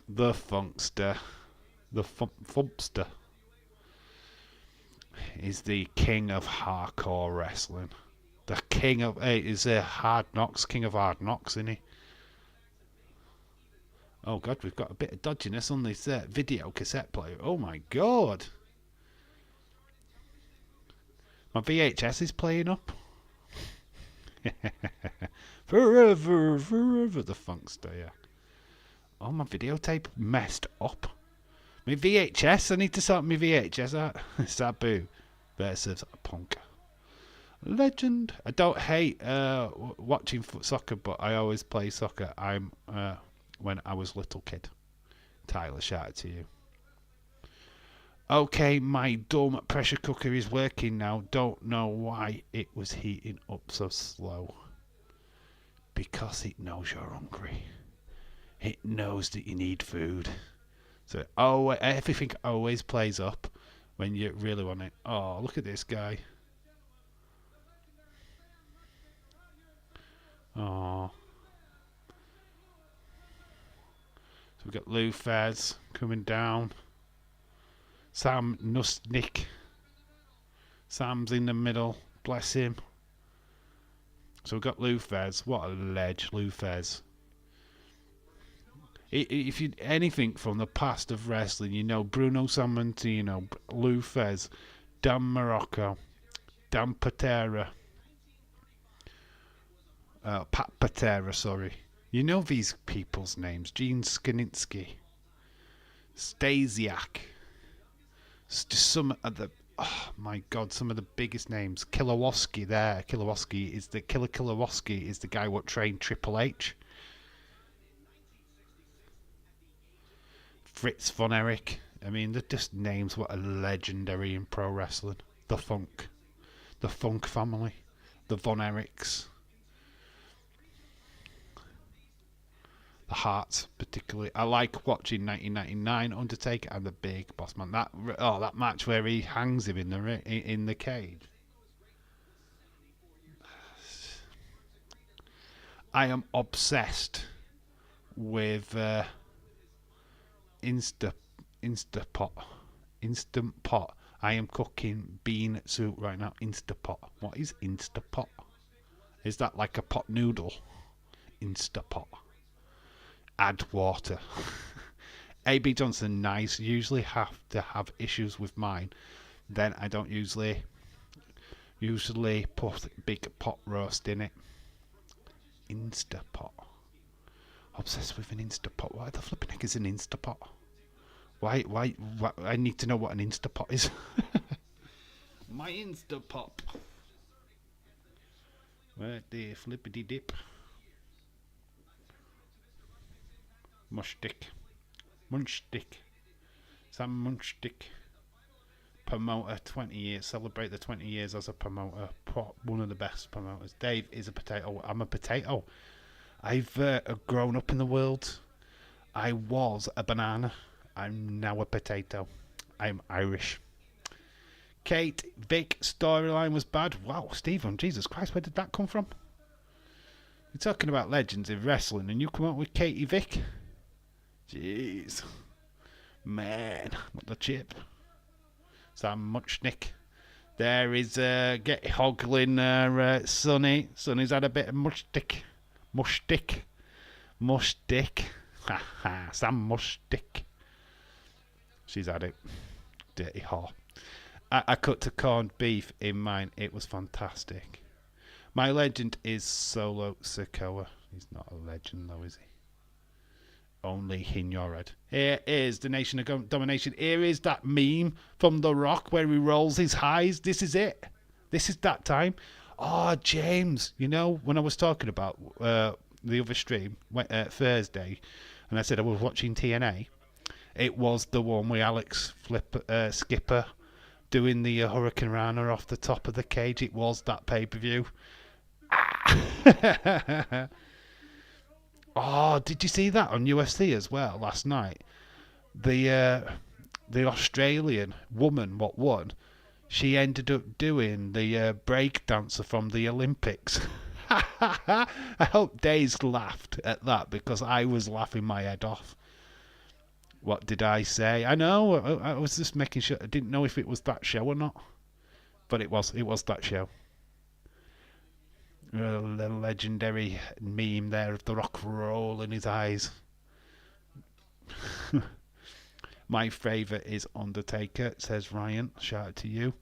[SPEAKER 1] The Funkster. The Fumpster. Is the king of hardcore wrestling. The king of... is Hard Knocks. King of Hard Knocks, isn't he? Oh, God, we've got a bit of dodginess on this video cassette player. Oh, my God. My VHS is playing up. Forever, forever, the Funkster, yeah. Oh, my videotape messed up. My VHS, I need to sort my VHS out. Sabu versus Punk. Legend. I don't hate watching soccer, but I always play soccer. I'm when I was little kid. Tyler, shout out to you. Okay, my dumb pressure cooker is working now. Don't know why it was heating up so slow. Because it knows you're hungry. It knows that you need food. So everything always plays up when you really want it. Oh, look at this guy. Oh. So we've got Lou Fez coming down. Sam Nustnik. Sam's in the middle. Bless him. So we've got Lou Fez. What a ledge, Lou Fez. If you anything from the past of wrestling, you know Bruno Sammartino, Lou Fez, Dan Morocco, Dan Patera, Pat Patera, sorry. You know these people's names. Gene Skanitsky, Stasiak. Just some of the, oh my God, some of the biggest names. Kilowoski there. Kilowoski is the guy what trained Triple H. Fritz von Erich. I mean, they're just names what are legendary in pro wrestling. The Funk family, the Von Erichs, the Hearts particularly. I like watching 1999 Undertaker and the Big Boss Man. That match where he hangs him in the cage. I am obsessed with Instant Pot. I am cooking bean soup right now. Instant Pot. What is Instant Pot? Is that like a pot noodle? Instant Pot. Add water. AB Johnson, nice. Usually have to have issues with mine. Then I don't usually put big pot roast in it. Instant Pot. Obsessed with an Instant Pot. Why the flipping heck is an Instant Pot? Why? I need to know what an Instant Pot is. My Instant Pot. Where the flippity dip. Munchstick. Sam Munchstick. Promoter, 20 years. Celebrate the 20 years as a promoter. One of the best promoters. Dave is a potato. I'm a potato. I've grown up in the world. I was a banana. I'm now a potato. I'm Irish. Kate Vick storyline was bad. Wow, Stephen, Jesus Christ, where did that come from? You're talking about legends in wrestling and you come up with Katie Vick? Jeez. Man, what the chip. Sam Muchnick. There is get hoggling Sonny. Sonny's had a bit of mushstick. Ha ha. Sam Mushstick. She's had it. Dirty whore. I cut to corned beef in mine. It was fantastic. My legend is Solo Sikoa. He's not a legend though, is he? Only in your head. Here is the Nation of Domination. Here is that meme from The Rock where he rolls his highs. This is it. This is that time. Oh, James. You know, when I was talking about the other stream, Thursday, and I said I was watching TNA, it was the one with Alex Skipper doing the Hurricane Rana off the top of the cage. It was that pay-per-view. Oh, did you see that on UFC as well last night? The Australian woman what won, she ended up doing the break dancer from the Olympics. I hope Days laughed at that because I was laughing my head off. What did I say? I know, I was just making sure. I didn't know if it was that show or not, but it was that show. A legendary meme there of The Rock rolling his eyes. My favourite is Undertaker, says Ryan. Shout out to you.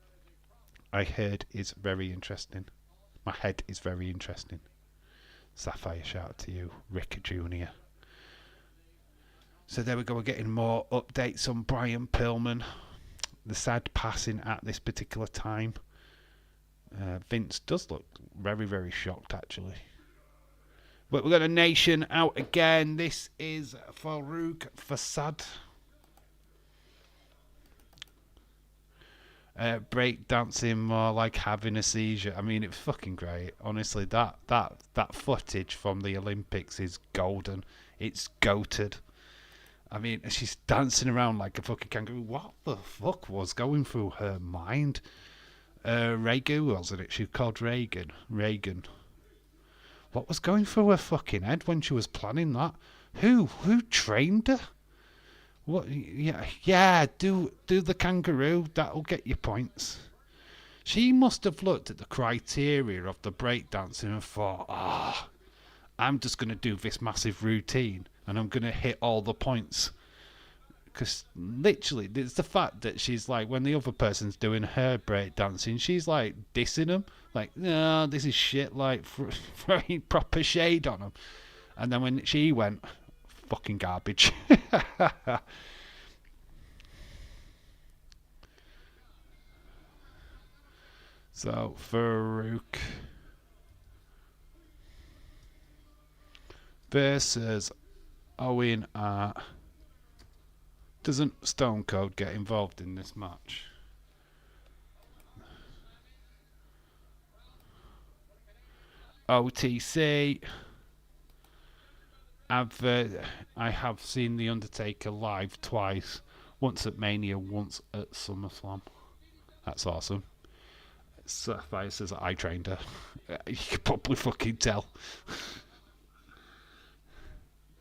[SPEAKER 1] I heard is very interesting. My head is very interesting. Sapphire, shout out to you. Rick Jr. So there we go, we're getting more updates on Brian Pillman. The sad passing at this particular time. Vince does look very, very shocked, actually. But we've got a Nation out again. This is Farouk Fasad. Break dancing more like having a seizure. I mean, it's fucking great. Honestly, that footage from the Olympics is golden. It's goated. I mean, she's dancing around like a fucking kangaroo. What the fuck was going through her mind? Reagan, wasn't it? She called Reagan. Reagan. What was going through her fucking head when she was planning that? Who trained her? What? Yeah. Do the kangaroo. That'll get you points. She must have looked at the criteria of the breakdancing and thought, I'm just going to do this massive routine and I'm going to hit all the points. Because literally, it's the fact that she's like, when the other person's doing her breakdancing, she's like dissing them. Like, no, this is shit, like throwing proper shade on them. And then when she went, fucking garbage. So, Farouk versus Owen Hart. Doesn't Stone Cold get involved in this match? OTC. I have seen The Undertaker live twice. Once at Mania, once at SummerSlam. That's awesome. Sapphire says I trained her. You can probably fucking tell.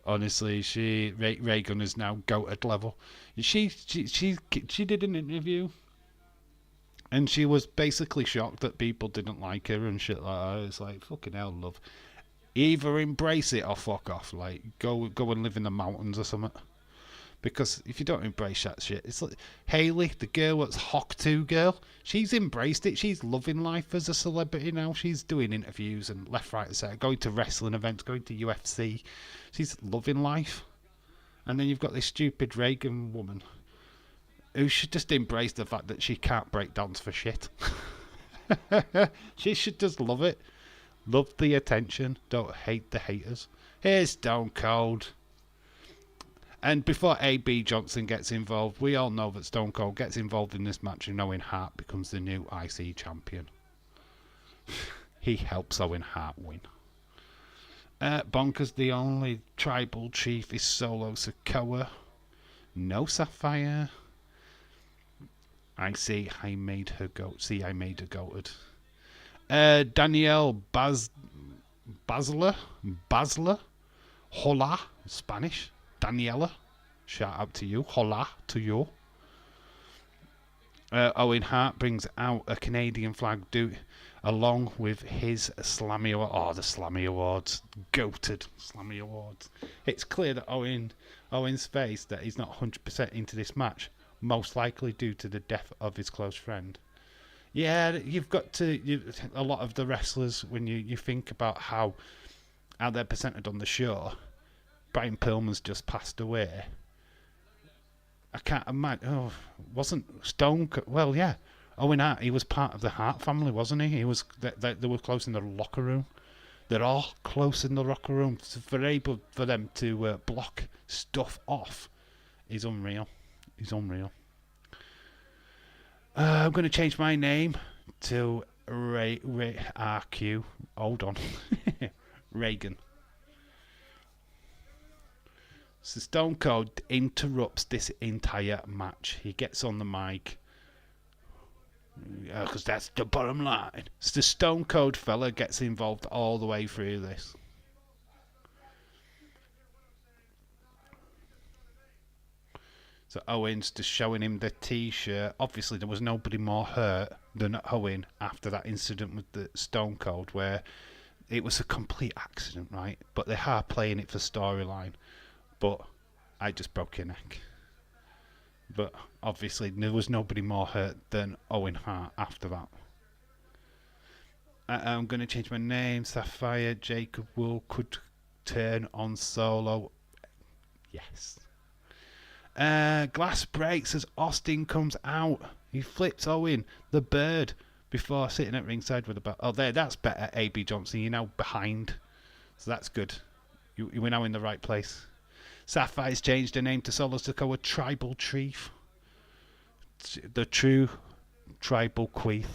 [SPEAKER 1] Honestly, Reagan is now goated level. She did an interview, and she was basically shocked that people didn't like her and shit like that. It's like, fucking hell, love. Either embrace it or fuck off. Like, go and live in the mountains or something. Because if you don't embrace that shit, it's like Hayley, the girl that's Hawk 2 girl. She's embraced it. She's loving life as a celebrity now. She's doing interviews and left, right, and centre, going to wrestling events, going to UFC. She's loving life. And then you've got this stupid Reagan woman who should just embrace the fact that she can't break dance for shit. She should just love it. Love the attention. Don't hate the haters. Here's Stone Cold. And before A.B. Johnson gets involved, we all know that Stone Cold gets involved in this match and Owen Hart becomes the new IC champion. He helps Owen Hart win. Bonkers, the only tribal chief is Solo Sikoa. No Sapphire. I see I made her go. See, I made her goated. Danielle Basler. Hola, Spanish. Daniela, shout out to you. Hola to you. Owen Hart brings out a Canadian flag along with his Slammy Award. Oh, the Slammy Awards. Goated Slammy Awards. It's clear that Owen's face that he's not 100% into this match, most likely due to the death of his close friend. Yeah, you've got to... a lot of the wrestlers, when you think about how they're presented on the show... Brian Pillman's just passed away. I can't imagine. Oh, wasn't Stone? Well, yeah. Owen Hart, he was part of the Hart family, wasn't he? He was. They were close in the locker room. They're all close in the locker room. So for them to block stuff off is unreal. He's unreal. I'm going to change my name to Ray RQ. Hold on, Reagan. So Stone Cold interrupts this entire match. He gets on the mic. Because that's the bottom line. So the Stone Cold fella gets involved all the way through this. So Owen's just showing him the t-shirt. Obviously there was nobody more hurt than Owen after that incident with the Stone Cold where it was a complete accident, right? But they are playing it for storyline. But I just broke your neck. But obviously there was nobody more hurt than Owen Hart after that. I'm going to change my name. Sapphire Jacob Wool could turn on Solo. Yes. Glass breaks as Austin comes out. He flips Owen, the bird, before sitting at ringside with the belt. Oh, that's better, A.B. Johnson. You're now behind. So that's good. You're now in the right place. Sapphire's changed her name to Solo Sikoa Tribal Chief. The true tribal queef.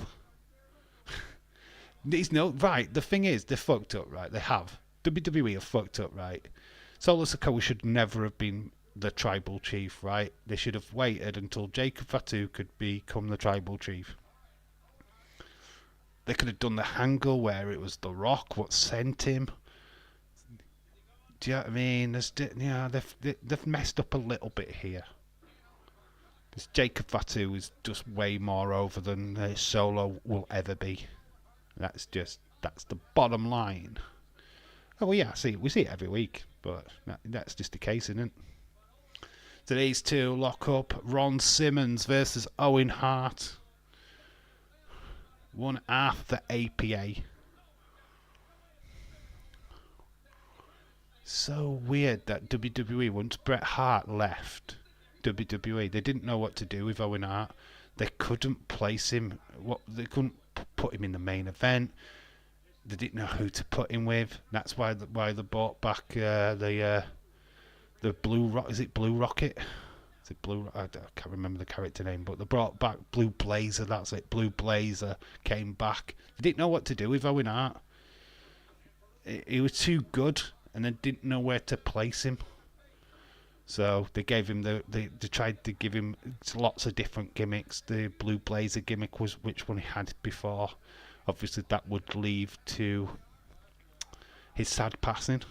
[SPEAKER 1] Right, the thing is, they're fucked up, right? They have. WWE have fucked up, right? Solo Sikoa should never have been the tribal chief, right? They should have waited until Jacob Fatu could become the tribal chief. They could have done the angle where it was The Rock what sent him. Do you know what I mean? They've messed up a little bit here. Because Jacob Fatu is just way more over than Solo will ever be. That's the bottom line. Oh well, yeah, we see it every week, but that's just the case, isn't it? So these two lock up. Ron Simmons versus Owen Hart. One half the APA. So weird that WWE, once Bret Hart left WWE, they didn't know what to do with Owen Hart. They couldn't place him. They couldn't put him in the main event. They didn't know who to put him with. That's why they brought back the Blue Rock. Is it Blue Rocket? Is it Blue? I can't remember the character name, but they brought back Blue Blazer. That's it. Blue Blazer came back. They didn't know what to do with Owen Hart. He was too good, and they didn't know where to place him. So they gave him they tried to give him lots of different gimmicks. The Blue Blazer gimmick was which one he had before. Obviously, that would lead to his sad passing.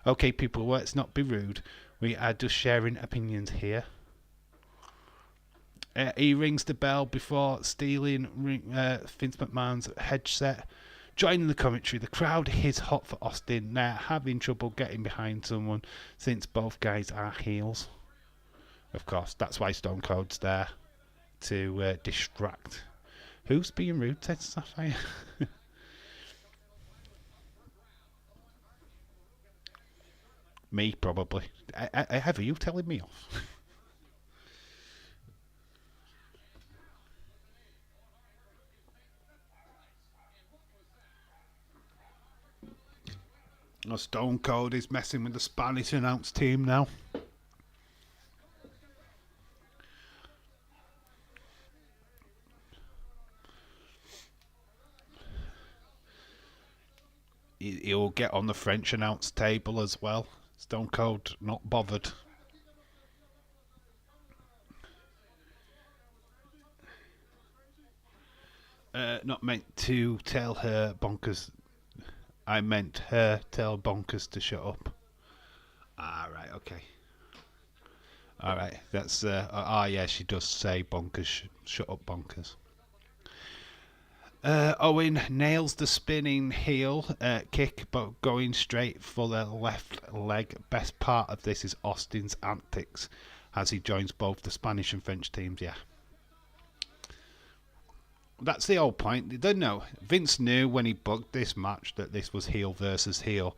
[SPEAKER 1] Okay, people, let's not be rude. We are just sharing opinions here. He rings the bell before stealing Vince McMahon's headset. Joining the commentary, the crowd is hot for Austin. They're having trouble getting behind someone since both guys are heels. Of course, that's why Stone Cold's there to distract. Who's being rude, said Sapphire? Me, probably. Are you telling me off? Stone Cold is messing with the Spanish announce team now. He'll get on the French announce table as well. Stone Cold not bothered. Not meant to tell her bonkers. I meant her tell bonkers to shut up. Right, okay. Alright, that's yeah, she does say bonkers, shut up bonkers. Owen nails the spinning heel kick, but going straight for the left leg. Best part of this is Austin's antics as he joins both the Spanish and French teams. Yeah, that's the whole point. They don't know. Vince knew when he booked this match that this was heel versus heel,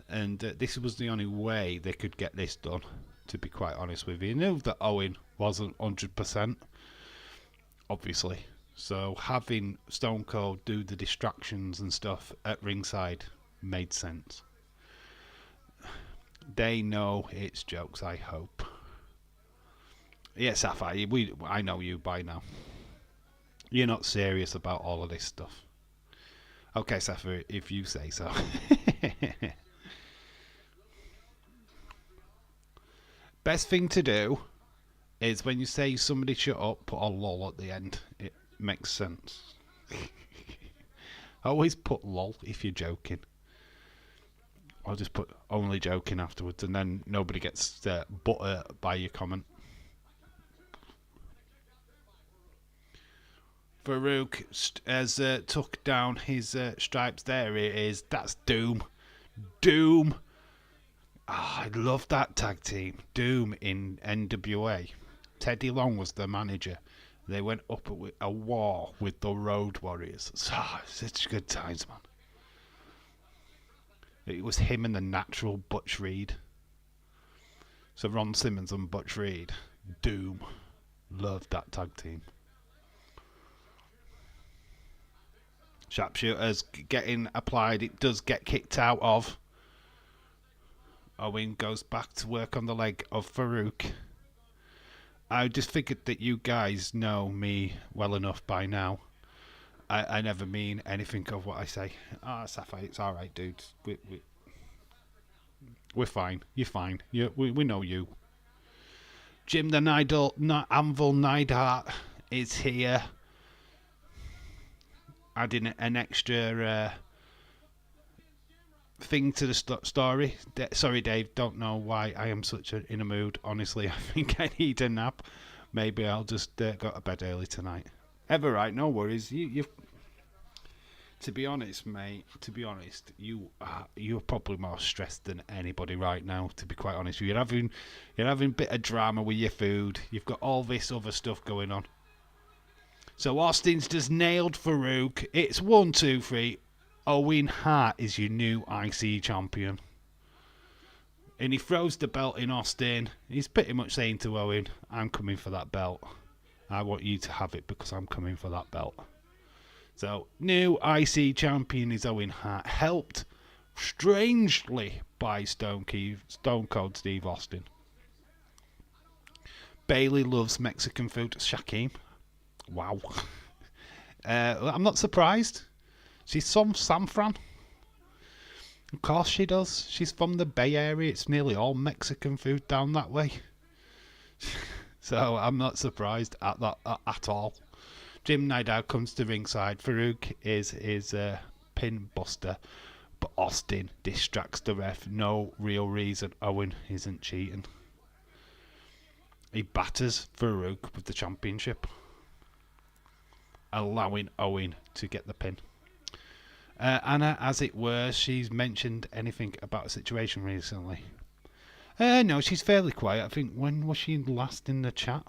[SPEAKER 1] and this was the only way they could get this done. To be quite honest with you, he knew that Owen wasn't 100%, obviously. So having Stone Cold do the distractions and stuff at ringside made sense. They know it's jokes, I hope. Yeah, Sapphire, I know you by now. You're not serious about all of this stuff. Okay, Sapphire, if you say so. Best thing to do is when you say somebody shut up, put a lol at the end. It makes sense. Always put lol if you're joking. I'll just put only joking afterwards, and then nobody gets butter by your comment. Farouk has took down his stripes. There it is. That's Doom. Doom. I love that tag team. Doom in NWA. Teddy Long was the manager. They went up a war with the Road Warriors. Such good times, man. It was him and the Natural Butch Reed. So Ron Simmons and Butch Reed. Doom. Loved that tag team. Sharpshooter's getting applied. It does get kicked out of. Owen goes back to work on the leg of Farouk. I just figured that you guys know me well enough by now. I never mean anything of what I say. Sapphire, it's alright, dude. We're fine. You're fine. We know you. Jim the Anvil Neidhart is here, adding an extra thing to the story. Sorry, Dave, don't know why I am in a mood. Honestly, I think I need a nap. Maybe I'll just go to bed early tonight. Ever right? No worries. You've. To be honest, mate. To be honest, you're probably more stressed than anybody right now. To be quite honest, you're having a bit of drama with your food. You've got all this other stuff going on. So Austin's just nailed Farouk. It's 1, 2, 3. Owen Hart is your new IC champion. And he throws the belt in Austin. He's pretty much saying to Owen, I'm coming for that belt. I want you to have it because I'm coming for that belt. So, new IC champion is Owen Hart. Helped, strangely, by Stone Cold Steve Austin. Bailey loves Mexican food. Shaquem. Wow. I'm not surprised. She's from San Fran. Of course she does. She's from the Bay Area. It's nearly all Mexican food down that way. So I'm not surprised at that at all. Jim Neidhart comes to ringside. Farouk is his pin buster. But Austin distracts the ref. No real reason. Owen isn't cheating. He batters Farouk with the championship, allowing Owen to get the pin. Anna, as it were, she's mentioned anything about a situation recently. No, she's fairly quiet. I think, when was she last in the chat?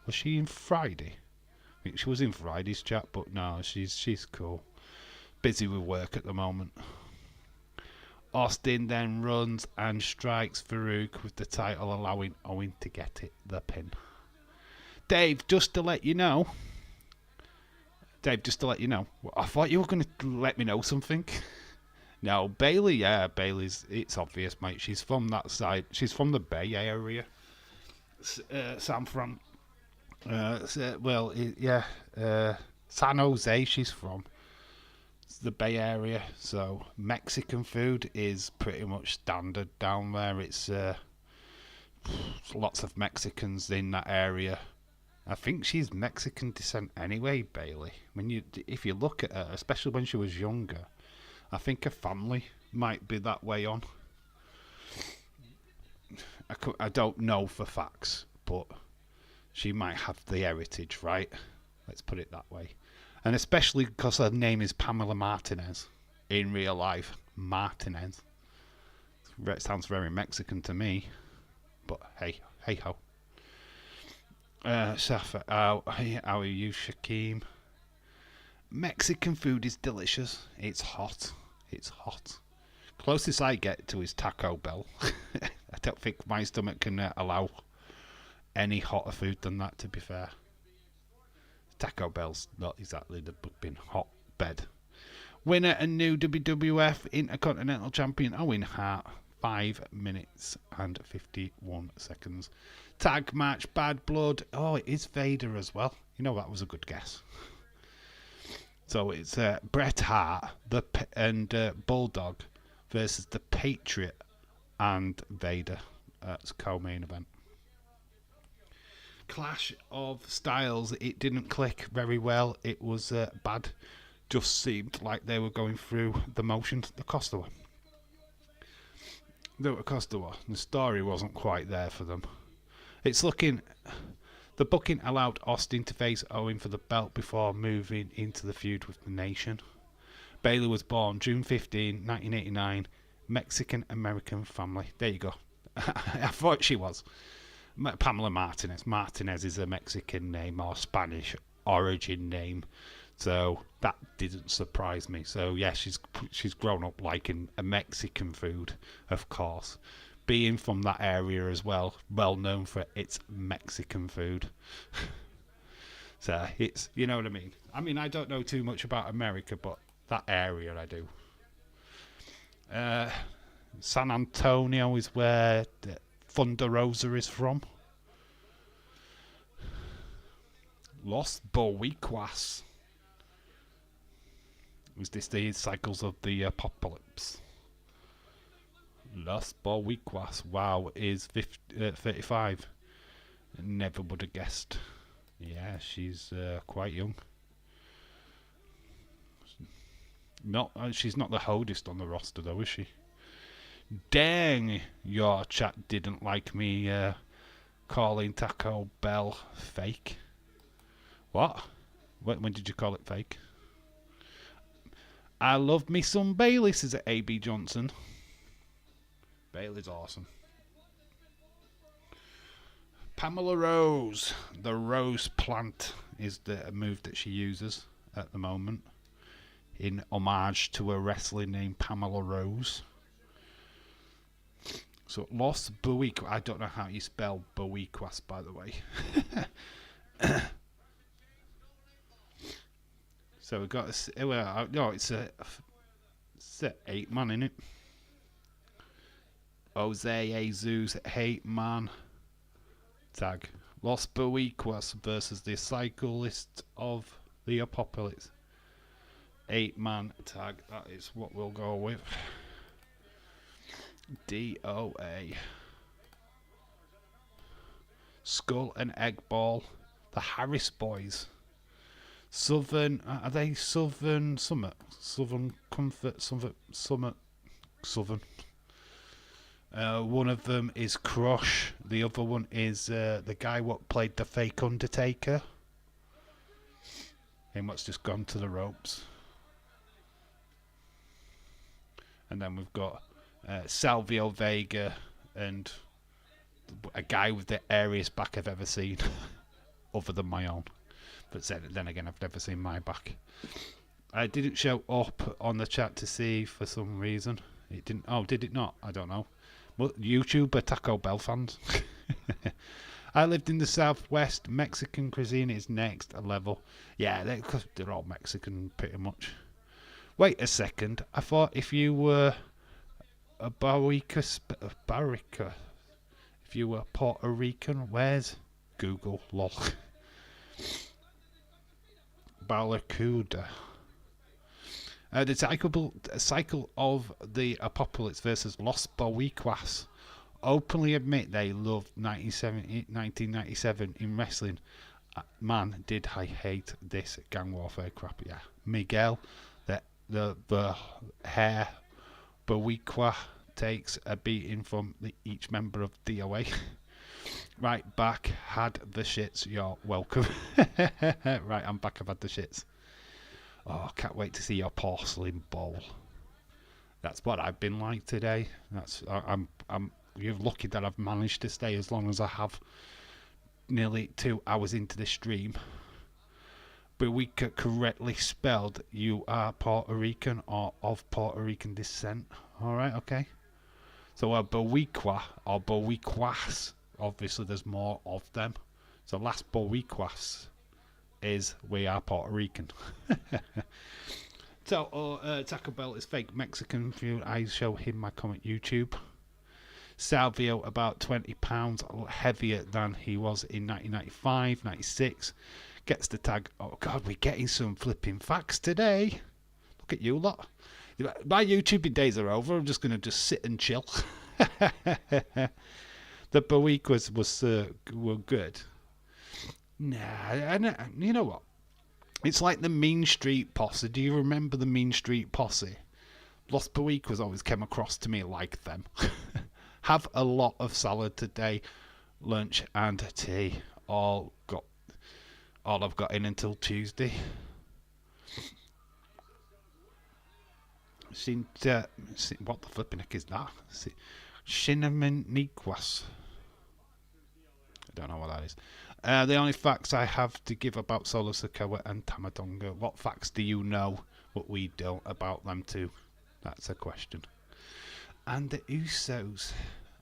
[SPEAKER 1] Was she in Friday? I think she was in Friday's chat, but no, she's cool. Busy with work at the moment. Austin then runs and strikes Farouk with the title, allowing Owen to get the pin. Dave, just to let you know, I thought you were going to let me know something. No, Bailey, yeah, Bailey's, it's obvious, mate. She's from that side. She's from the Bay Area. San Fran. San Jose she's from. It's the Bay Area. So, Mexican food is pretty much standard down there. It's lots of Mexicans in that area. I think she's Mexican descent anyway, Bailey. If you look at her, especially when she was younger, I think her family might be that way on. I don't know for facts, but she might have the heritage, right? Let's put it that way. And especially because her name is Pamela Martinez in real life. Martinez. It sounds very Mexican to me, but hey ho. Safa, how are you, Shaquem? Mexican food is delicious. It's hot. Closest I get to is Taco Bell. I don't think my stomach can allow any hotter food than that, to be fair. Taco Bell's not exactly the been hotbed. Winner and new WWF Intercontinental Champion Owen Hart. 5 minutes and 51 seconds. Tag match, Bad Blood. Oh, it is Vader as well. You know, that was a good guess. So it's Bret Hart and Bulldog versus the Patriot and Vader. That's co-main event. Clash of Styles. It didn't click very well. It was bad. Just seemed like they were going through the motions. The Costa one. The story wasn't quite there for them. It's looking. The booking allowed Austin to face Owen for the belt before moving into the feud with the Nation. Bailey was born June 15, 1989. Mexican American family. There you go. I thought she was. Pamela Martinez. Martinez is a Mexican name or Spanish origin name. So that didn't surprise me. So yeah, she's grown up liking a Mexican food, of course. Being from that area as well, well known for its Mexican food. So it's, you know what I mean. I mean, I don't know too much about America, but that area I do. San Antonio is where the Thunder Rosa is from. Los Boricuas. Was this the Cycles of the Apocalypse? Los Boricuas, wow, is 35. Never would have guessed. Yeah, she's quite young. She's not the oldest on the roster, though, is she? Dang, your chat didn't like me calling Taco Bell fake. What? When did you call it fake? I love me some Bailey, says A.B. Johnson. Bailey's awesome. Pamela Rose. The rose plant is the move that she uses at the moment, in homage to a wrestler named Pamela Rose. So Los Boricuas. I don't know how you spell Boricuas, by the way. So we've got it's a 8-man in it. Jose Jesus 8-man tag. Los Boricuas versus the Cyclist of the Apocalypse. 8-man tag. That is what we'll go with. DOA. Skull and Egg Ball. The Harris Boys. Southern. Are they Southern Summit? Southern Comfort. Summit. Southern. One of them is Crush. The other one is the guy what played the fake Undertaker. Him what's just gone to the ropes. And then we've got Salvio Vega and a guy with the airiest back I've ever seen, other than my own. But then again, I've never seen my back. I didn't show up on the chat to see for some reason. It didn't. Oh, did it not? I don't know. Well, YouTube are Taco Bell fans. I lived in the Southwest. Mexican cuisine is next level. Yeah, they're all Mexican pretty much. Wait a second. I thought if you were a Barica, if you were Puerto Rican, where's Google? Lol. Barracuda. The cycle of the Apocalypse versus Los Boricuas openly admit they loved 1997 in wrestling. Man, did I hate this gang warfare crap. Yeah, Miguel, the hair Boricua takes a beating from each member of DOA. Right back, had the shits. You're welcome. Right, I'm back. I've had the shits. Oh, can't wait to see your porcelain bowl. That's what I've been like today. You're lucky that I've managed to stay as long as I have. Nearly 2 hours into the stream. Borica correctly spelled. You are Puerto Rican or of Puerto Rican descent. All right, okay. So a Boricua or Boricuas. Obviously, there's more of them. So Las Boricuas is we are Puerto Rican. So Taco Bell is fake Mexican food. I show him my comment YouTube. Salvio about 20 pounds heavier than he was in 1995, 96. Gets the tag. Oh God, we're getting some flipping facts today. Look at you lot. My YouTubing days are over. I'm just going to sit and chill. The Boricuas were good. Nah, and you know what? It's like the Mean Street Posse. Do you remember the Mean Street Posse? Los Boricuas always came across to me like them. Have a lot of salad today, lunch and tea. All I've got in until Tuesday. What the flipping heck is that? Shinamaniquas. I don't know what that is. The only facts I have to give about Solo Sikoa and Tamadonga. What facts do you know what we don't about them too? That's a question. And the Usos.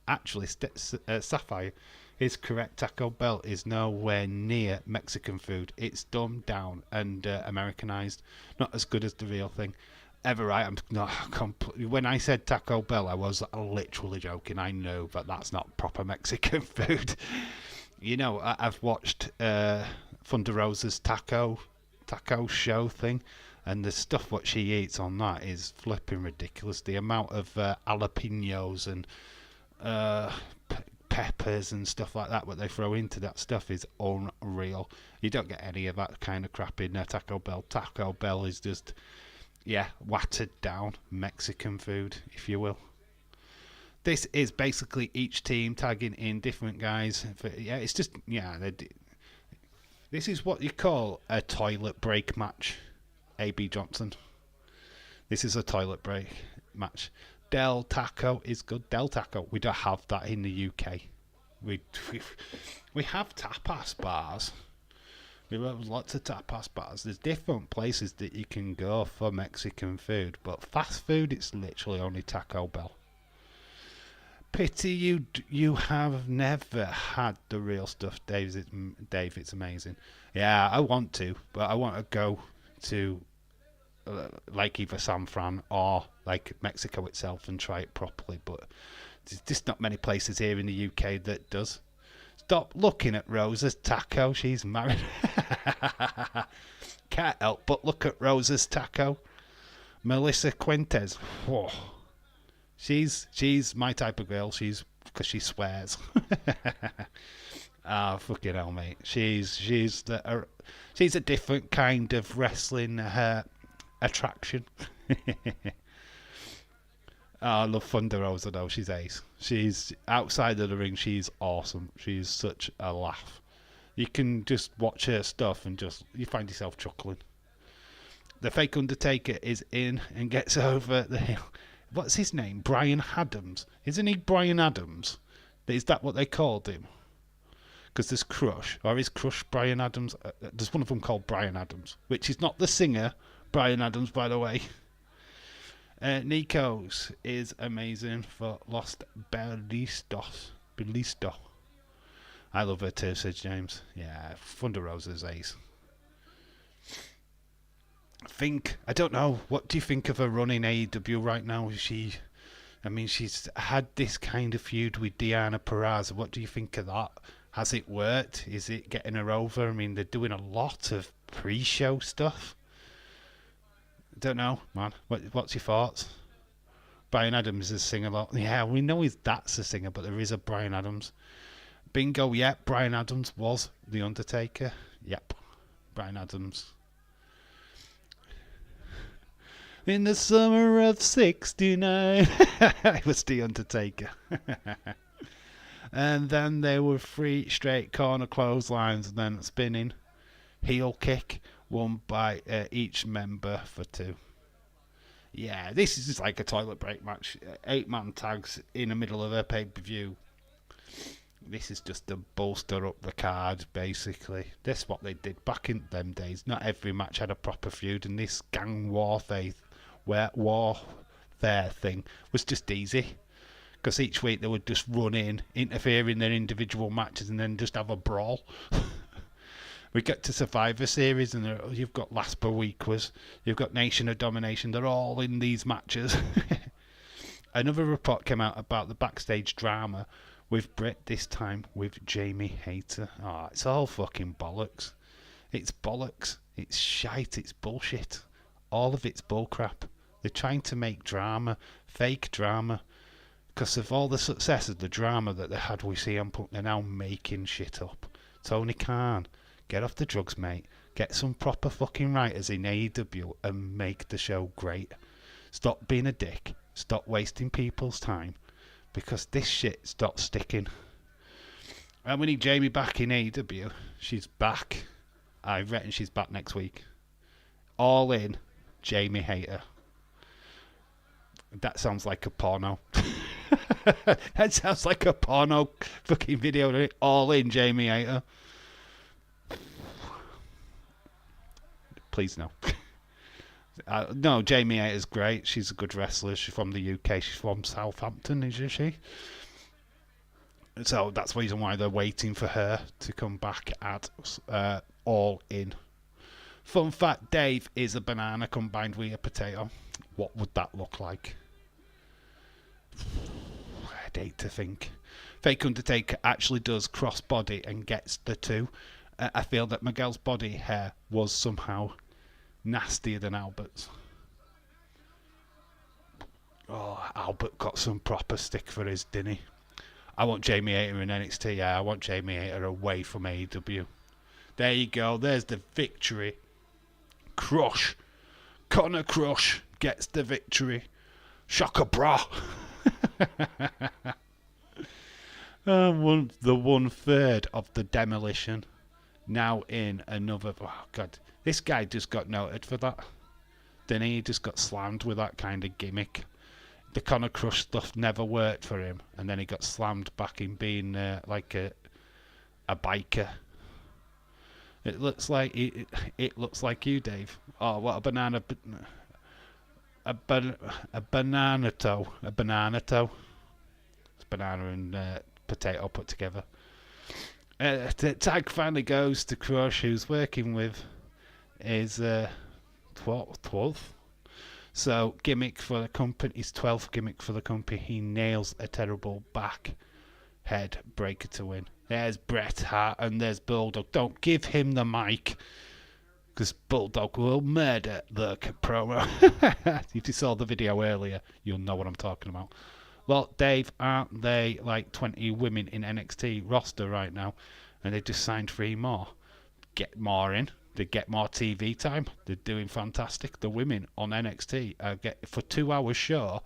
[SPEAKER 1] Actually, Sapphire is correct. Taco Bell is nowhere near Mexican food. It's dumbed down and Americanized. Not as good as the real thing. Ever right? I'm not completely. When I said Taco Bell, I was literally joking. I know that that's not proper Mexican food. You know, I've watched Thunder Rosa's taco show thing, And the stuff what she eats on that is flipping ridiculous. The amount of jalapenos and uh, peppers and stuff like that what they throw into that stuff is unreal. You don't get any of that kind of crap in Taco Bell. Taco Bell is just, yeah, watered down Mexican food, if you will. This is basically each team tagging in different guys. Yeah, it's just, yeah, this is what you call a toilet break match. A.B. Johnson. This is a toilet break match. Del Taco is good. Del Taco. We don't have that in the UK. We have tapas bars. We have lots of tapas bars. There's different places that you can go for Mexican food, but fast food, it's literally only Taco Bell. Pity you have never had the real stuff, Dave. It's amazing. Yeah, I want to, but I want to go to like either San Fran or like Mexico itself and try it properly, but there's just not many places here in the UK that does. Stop looking at Rosa's taco. She's married. Can't help but look at Rosa's taco. Melissa Quintez. Whoa. She's my type of girl. Because she swears. Ah, fucking hell, mate. She's a different kind of wrestling attraction. I love Thunder Rosa though. She's ace. She's outside of the ring. She's awesome. She's such a laugh. You can just watch her stuff and you find yourself chuckling. The fake Undertaker is in and gets over the hill. What's his name? Brian Adams. Isn't he Brian Adams? Is that what they called him? Because there's Crush, or is Crush Brian Adams? There's one of them called Brian Adams, which is not the singer Brian Adams, by the way. Nikos is amazing for Los Bellisto. I love her too, says James. Yeah, Thunder Rosa's ace. I don't know, what do you think of her run in AEW right now? She's had this kind of feud with Deonna Purrazzo. What do you think of that? Has it worked? Is it getting her over? I mean, they're doing a lot of pre-show stuff. Don't know, man. What's your thoughts? Brian Adams is a singer. Yeah, we know that's a singer, but there is a Brian Adams. Bingo, yeah, Brian Adams was The Undertaker. Yep, Brian Adams. In the summer of '69, it was The Undertaker. And then there were 3 straight corner clotheslines, and then spinning heel kick, won by each member for 2. Yeah, this is just like a toilet break match. 8-man tags in the middle of a pay-per-view. This is just to bolster up the card, basically. That's what they did back in them days. Not every match had a proper feud, and this gang warfare thing was just easy. Because each week they would just run in, interfere in their individual matches, and then just have a brawl. We get to Survivor Series, and you've got Last Per Week you've got Nation of Domination. They're all in these matches. Another report came out about the backstage drama with Britt, this time with Jamie Hayter. Oh, it's all fucking bollocks. It's bollocks. It's shite. It's bullshit. All of it's bullcrap. They're trying to make drama, fake drama. Because of all the success of the drama that they had with CM Punk, they're now making shit up. Tony Khan, get off the drugs, mate. Get some proper fucking writers in AEW and make the show great. Stop being a dick. Stop wasting people's time. Because this shit's not sticking. And we need Jamie back in AEW. She's back. I reckon she's back next week. All in, Jamie Hayter. That sounds like a porno. That sounds like a porno fucking video, doesn't it? All in, Jamie Hayter. Please no. No, Jamie Hayter's great. She's a good wrestler. She's from the UK. She's from Southampton, isn't she? So that's the reason why they're waiting for her to come back at All In. Fun fact, Dave is a banana combined with a potato. What would that look like? I'd hate to think. Fake Undertaker actually does crossbody and gets the 2. I feel that Miguel's body hair was somehow nastier than Albert's. Oh, Albert got some proper stick for his, didn't he? I want Jamie Hayter in NXT. Yeah, I want Jamie Hayter away from AEW. There you go. There's the victory. Crush. Connor Crush gets the victory. Shocker bra. The 1/3 of the demolition. Now in another. Oh, God. This guy just got noted for that. Didn't he? He just got slammed with that kind of gimmick. The Connor Crush stuff never worked for him. And then he got slammed back in being like a biker. It looks like it looks like you, Dave. Oh, what a banana! A banana toe. A banana toe. It's banana and potato put together. The tag finally goes to Crush, who's working with his 12th. So gimmick for the company. His 12th gimmick for the company. He nails a terrible back head breaker to win. There's Bret Hart and there's Bulldog. Don't give him the mic, because Bulldog will murder the promo. If you saw the video earlier, you'll know what I'm talking about. Well, Dave, aren't they like 20 women in NXT roster right now? And they just signed 3 more. Get more in. They get more TV time. They're doing fantastic. The women on NXT get for 2 hours show,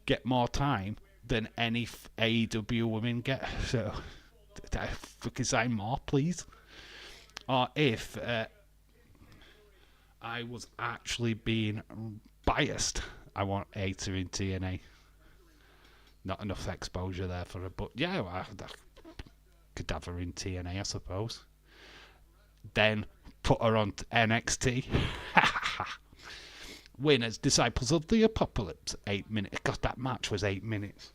[SPEAKER 1] get more time than any AEW women get. So, fucking sign more, please. Or if I was actually being biased, I want Hayter in TNA. Not enough exposure there for her, but yeah, I could have her in TNA, I suppose. Then put her on NXT. Winners, Disciples of the Apocalypse. 8 minutes. God, that match was 8 minutes.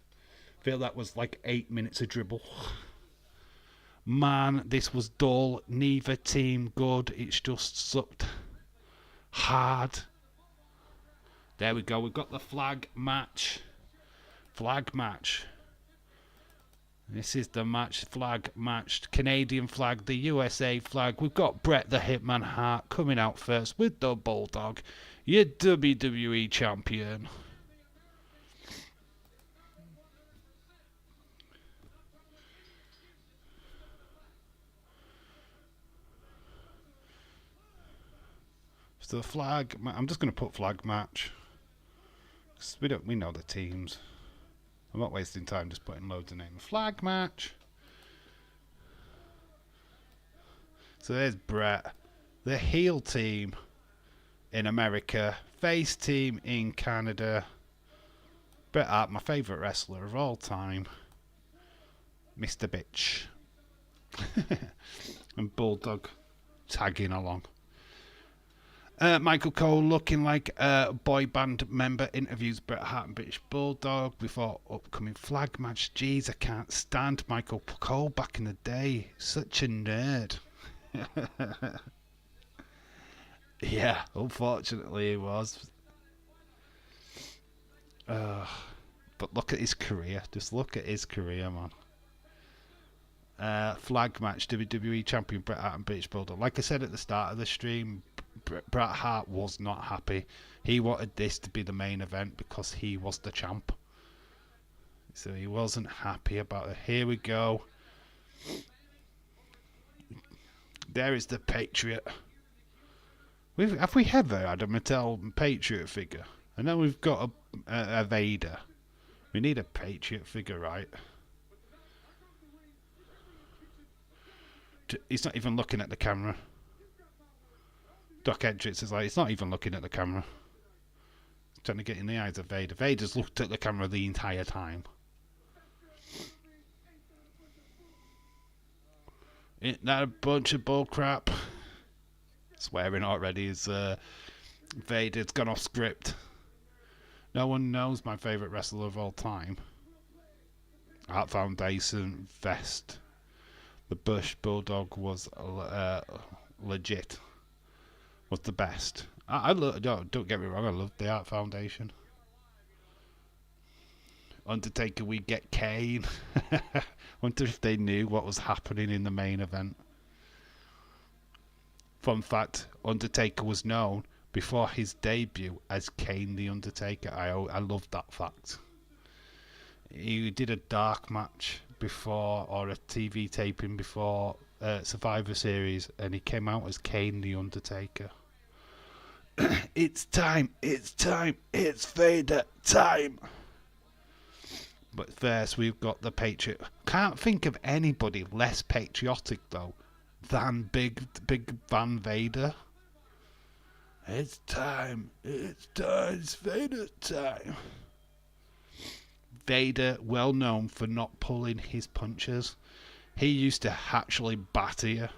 [SPEAKER 1] I feel that was like 8 minutes of dribble. Man, this was dull. Neither team good. It's just sucked hard. There we go. We've got the flag match. Flag match. This is the match. Flag match. Canadian flag. The USA flag. We've got Bret the Hitman Hart coming out first with the Bulldog. Your WWE champion. So the flag. I'm just going to put flag match. We know the teams. I'm not wasting time just putting loads of names. Flag match. So there's Bret. The heel team in America. Face team in Canada. Bret Hart, my favourite wrestler of all time. Mr. Bitch. And Bulldog tagging along. Michael Cole, looking like a boy band member, interviews Bret Hart and British Bulldog before upcoming flag match. Jeez, I can't stand Michael Cole back in the day. Such a nerd. Yeah, unfortunately he was. But look at his career. Just look at his career, man. Flag match, WWE Champion Bret Hart and British Bulldog. Like I said at the start of the stream, Bret Hart was not happy. He wanted this to be the main event because he was the champ. So he wasn't happy about it. Here we go. There is the Patriot. Have we ever had a Mattel Patriot figure? I know we've got a Vader. We need a Patriot figure, right? He's not even looking at the camera. Doc Hendricks is like, he's not even looking at the camera. He's trying to get in the eyes of Vader. Vader's looked at the camera the entire time. Isn't that a bunch of bullcrap? Swearing already is Vader's gone off script. No one knows my favourite wrestler of all time. Art Foundation vest. The Bush Bulldog was legit. Was the best. Don't get me wrong, I love the Art Foundation. Undertaker, we get Kane. Wonder if they knew what was happening in the main event. Fun fact, Undertaker was known before his debut as Kane the Undertaker. I love that fact. He did a dark match before, or a TV taping before Survivor Series, and he came out as Kane the Undertaker. It's time, it's time, it's Vader time. But first we've got the Patriot. Can't think of anybody less patriotic though than Big Van Vader. It's time, it's Vader time. Vader, well known for not pulling his punches. He used to actually batter you.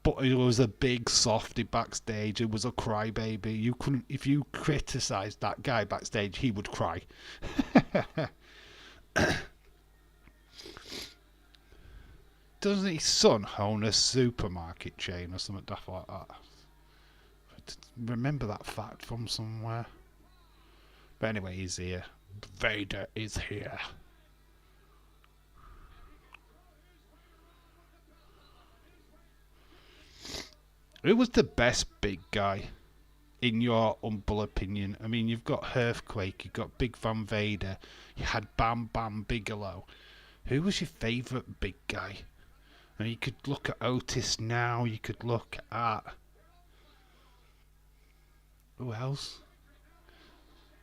[SPEAKER 1] But he was a big softy backstage. He was a crybaby. You couldn't, if you criticised that guy backstage, he would cry. Doesn't his son own a supermarket chain or something daft like that? Remember that fact from somewhere. But anyway, he's here. Vader is here. Who was the best big guy, in your humble opinion? I mean, you've got Earthquake, you've got Big Van Vader, you had Bam Bam Bigelow. Who was your favourite big guy? And you could look at Otis now, you could look at... who else?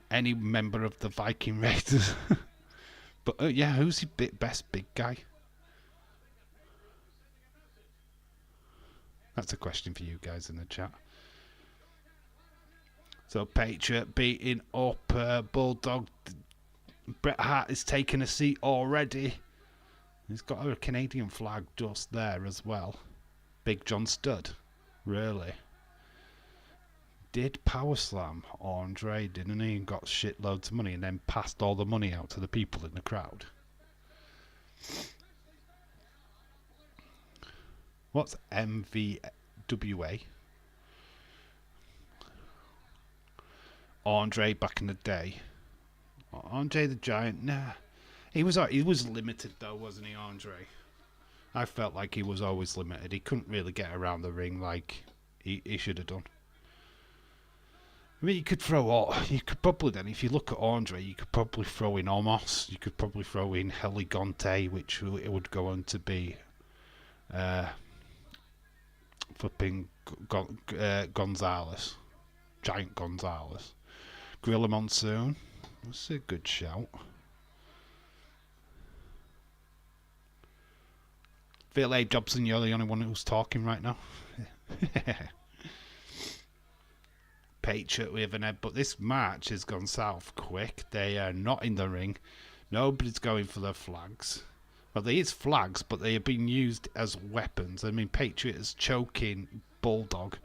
[SPEAKER 1] Any member of the Viking Raiders. But yeah, who's your best big guy? That's a question for you guys in the chat. So Patriot beating up Bulldog. Bret Hart is taking a seat already. He's got a Canadian flag just there as well. Big John Studd. Really? Did power slam Andre, didn't he? And got shitloads of money and then passed all the money out to the people in the crowd. What's MVWA? Andre back in the day. Andre the Giant, nah. He was limited though, wasn't he, Andre? I felt like he was always limited. He couldn't really get around the ring like he should have done. I mean, you could probably then, if you look at Andre, you could probably throw in Omos, you could probably throw in Heligante, which it would go on to be flipping Gonzalez, Giant Gonzalez. Gorilla Monsoon, that's a good shout. Phil A. Jobson, you're the only one who's talking right now. Patriot with an head, but this match has gone south quick. They are not in the ring. Nobody's going for their flags. Well, there is flags, but they are being used as weapons. I mean, Patriot is choking Bulldog.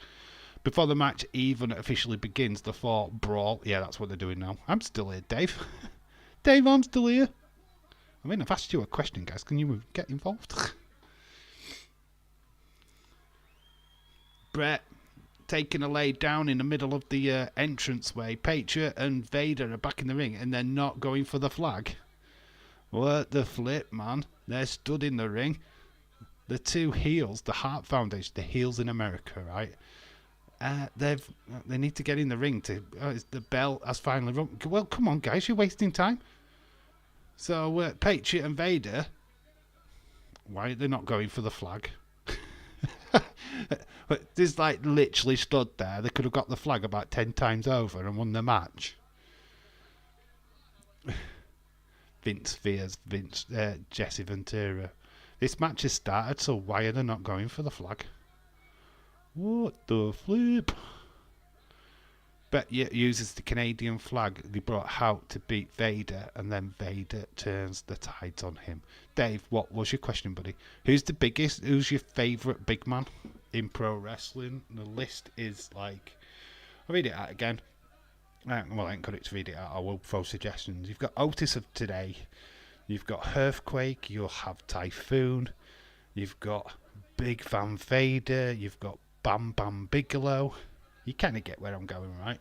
[SPEAKER 1] Before the match even officially begins, the four brawl. Yeah, that's what they're doing now. I'm still here, Dave. Dave, I'm still here. I mean, I've asked you a question, guys. Can you get involved? Brett taking a lay down in the middle of the entranceway. Patriot and Vader are back in the ring, and they're not going for the flag. What the flip, man? They're stood in the ring. The two heels, the Hart Foundation, the heels in America, right? They need to get in the ring to. The bell has finally rung. Well, come on, guys, you're wasting time. So Patriot and Vader, why are they not going for the flag? This like literally stood there. They could have got the flag about 10 times over and won the match. Vince Fears, Jesse Ventura. This match has started, so why are they not going for the flag? What the flip? But yet uses the Canadian flag they brought out to beat Vader, and then Vader turns the tides on him. Dave, what was your question, buddy? Who's the biggest? Who's your favourite big man in pro wrestling? The list is like... I'll read it out again. Well, I ain't got it to read it out. I will throw suggestions. You've got Otis of today. You've got Earthquake. You'll have Typhoon. You've got Big Van Vader. You've got Bam Bam Bigelow. You kind of get where I'm going, right?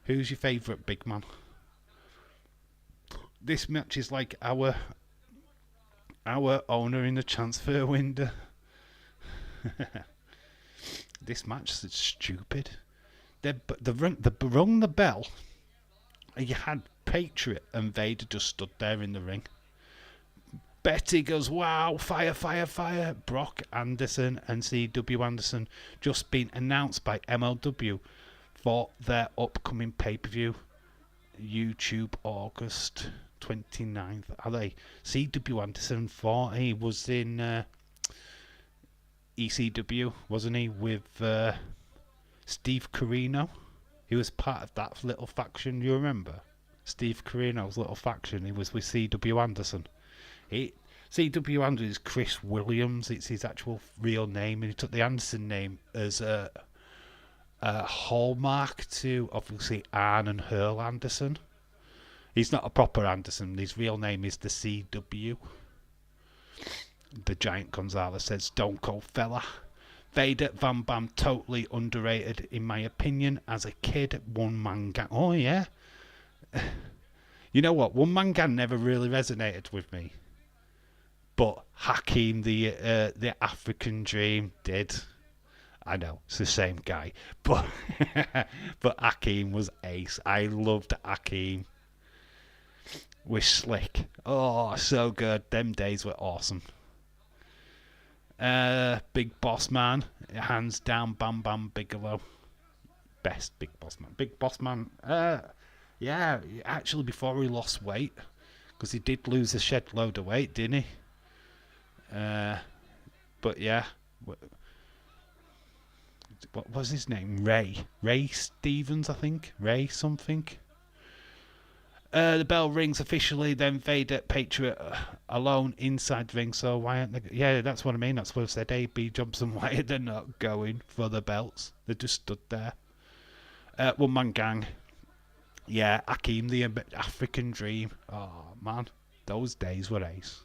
[SPEAKER 1] Who's your favourite big man? This match is like our owner in the transfer window. This match is stupid. They rung the bell, and you had Patriot and Vader just stood there in the ring. Betty goes, wow, fire, fire, fire. Brock Anderson and C.W. Anderson just been announced by MLW for their upcoming pay-per-view. YouTube August 29th. Are they? C.W. Anderson thought he was in ECW, wasn't he, with Steve Corino? He was part of that little faction, you remember? Steve Corino's little faction, he was with C.W. Anderson. C.W. Anderson is Chris Williams, it's his actual real name, and he took the Anderson name as a hallmark to, obviously, Arn and Hurl Anderson. He's not a proper Anderson, his real name is the CW. The Giant Gonzalez says, Stone Cold fella. Vader, Van Bam, totally underrated, in my opinion, as a kid. One Man Gang. Oh, yeah. You know what? One Man Gang never really resonated with me. But Hakeem, the African Dream, did. I know, it's the same guy. But Hakeem was ace. I loved Hakeem. With Slick. Oh, so good. Them days were awesome. Big Boss Man, hands down, Bam Bam Bigelow. Best Big Boss Man. Big Boss Man, yeah, actually before he lost weight, because he did lose a shed load of weight, didn't he? But yeah, what was his name? Ray Stevens, I think. Ray something. The bell rings officially, then Vader, Patriot alone inside the ring. So why aren't they? Yeah, that's what I mean. That's what I said. AB Johnson, why are they not going for the belts? They just stood there. One Man Gang. Yeah, Hakeem, the African Dream. Oh, man. Those days were ace.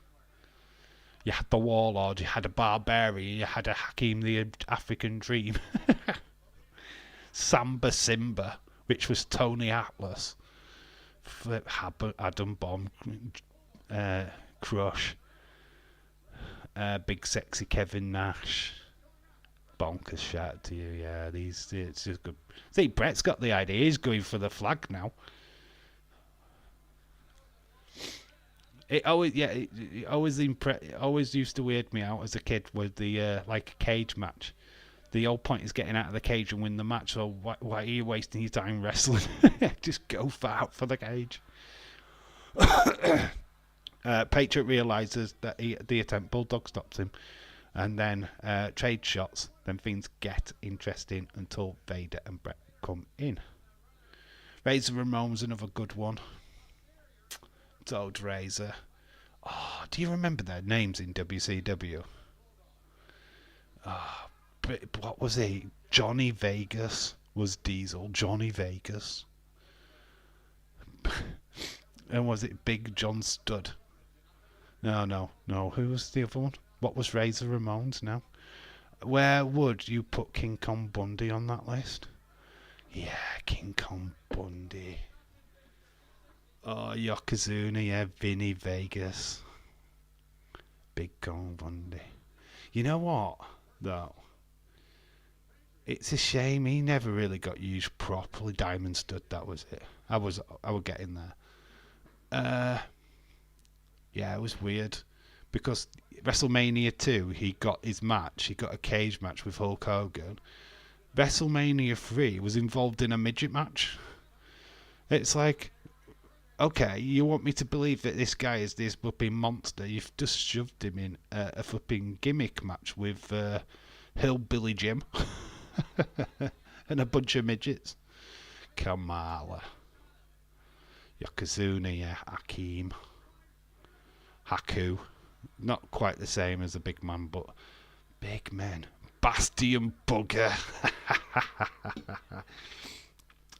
[SPEAKER 1] You had the Warlord, you had a Barbarian, you had a Hakeem, the African Dream. Samba Simba, which was Tony Atlas. Flip Adam Bomb, Crush, Big Sexy Kevin Nash. Bonkers shout to you, yeah. It's just good. See, Brett's got the idea. He's going for the flag now. It always used to weird me out as a kid with the like a cage match. The whole point is getting out of the cage and win the match, so why are you wasting your time wrestling? Just go out for the cage. Patriot realises that the attempt Bulldog stops him, and then trade shots. Then things get interesting until Vader and Brett come in. Razor Ramon's another good one. Toad Razor. Oh, do you remember their names in WCW? What was he? Johnny Vegas was Diesel. Johnny Vegas. And was it Big John Studd? No. Who was the other one? What was Razor Ramon's now? Where would you put King Kong Bundy on that list? Yeah, King Kong Bundy. Oh, Yokozuna, yeah, Vinny Vegas. Big Kong Bundy. You know what, though? It's a shame he never really got used properly. Diamond Stud, that was it. I would get in there. Yeah, it was weird. Because WrestleMania 2, he got his match. He got a cage match with Hulk Hogan. WrestleMania 3 was involved in a midget match. It's like, okay, you want me to believe that this guy is this flipping monster? You've just shoved him in a flipping gimmick match with Hillbilly Jim and a bunch of midgets. Kamala. Yokozuna, yeah, Hakeem. Haku. Not quite the same as a big man, but big men. Bastion Bugger.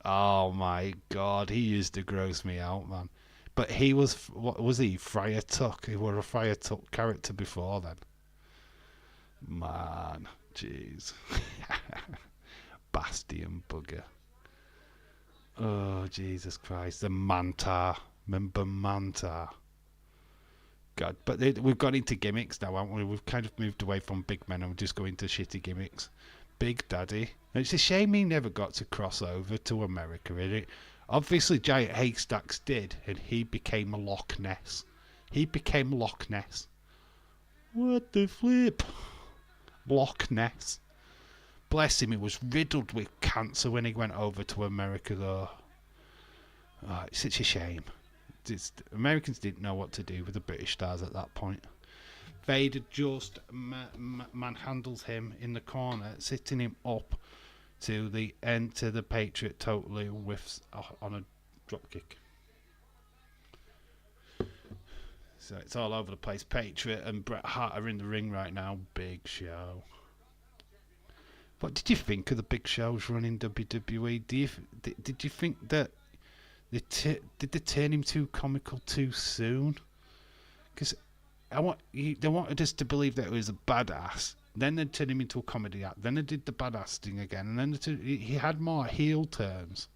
[SPEAKER 1] Oh my god, he used to gross me out, man. But he was, what was he? Friar Tuck. He was a Friar Tuck character before then. Man, jeez. Bastion Bugger. Oh, Jesus Christ. The Mantar. Remember Mantar? God, but we've got into gimmicks now, haven't we? We've kind of moved away from big men and we're just going to shitty gimmicks. Big Daddy. And it's a shame he never got to cross over to America, innit? Obviously, Giant Haystacks did, and he became Loch Ness. He became Loch Ness. What the flip? Loch Ness. Bless him, he was riddled with cancer when he went over to America, though. Oh, it's such a shame. Americans didn't know what to do with the British stars at that point. Vader just manhandles him in the corner, sitting him up to the end to the Patriot. Totally whiffs on a drop kick. So it's all over the place. Patriot and Bret Hart are in the ring right now. Big Show. What did you think of the Big Show's run in WWE? Did you think that did they turn him too comical too soon? Because they wanted us to believe that he was a badass. Then they turned him into a comedy act. Then they did the badass thing again. And then he had more heel turns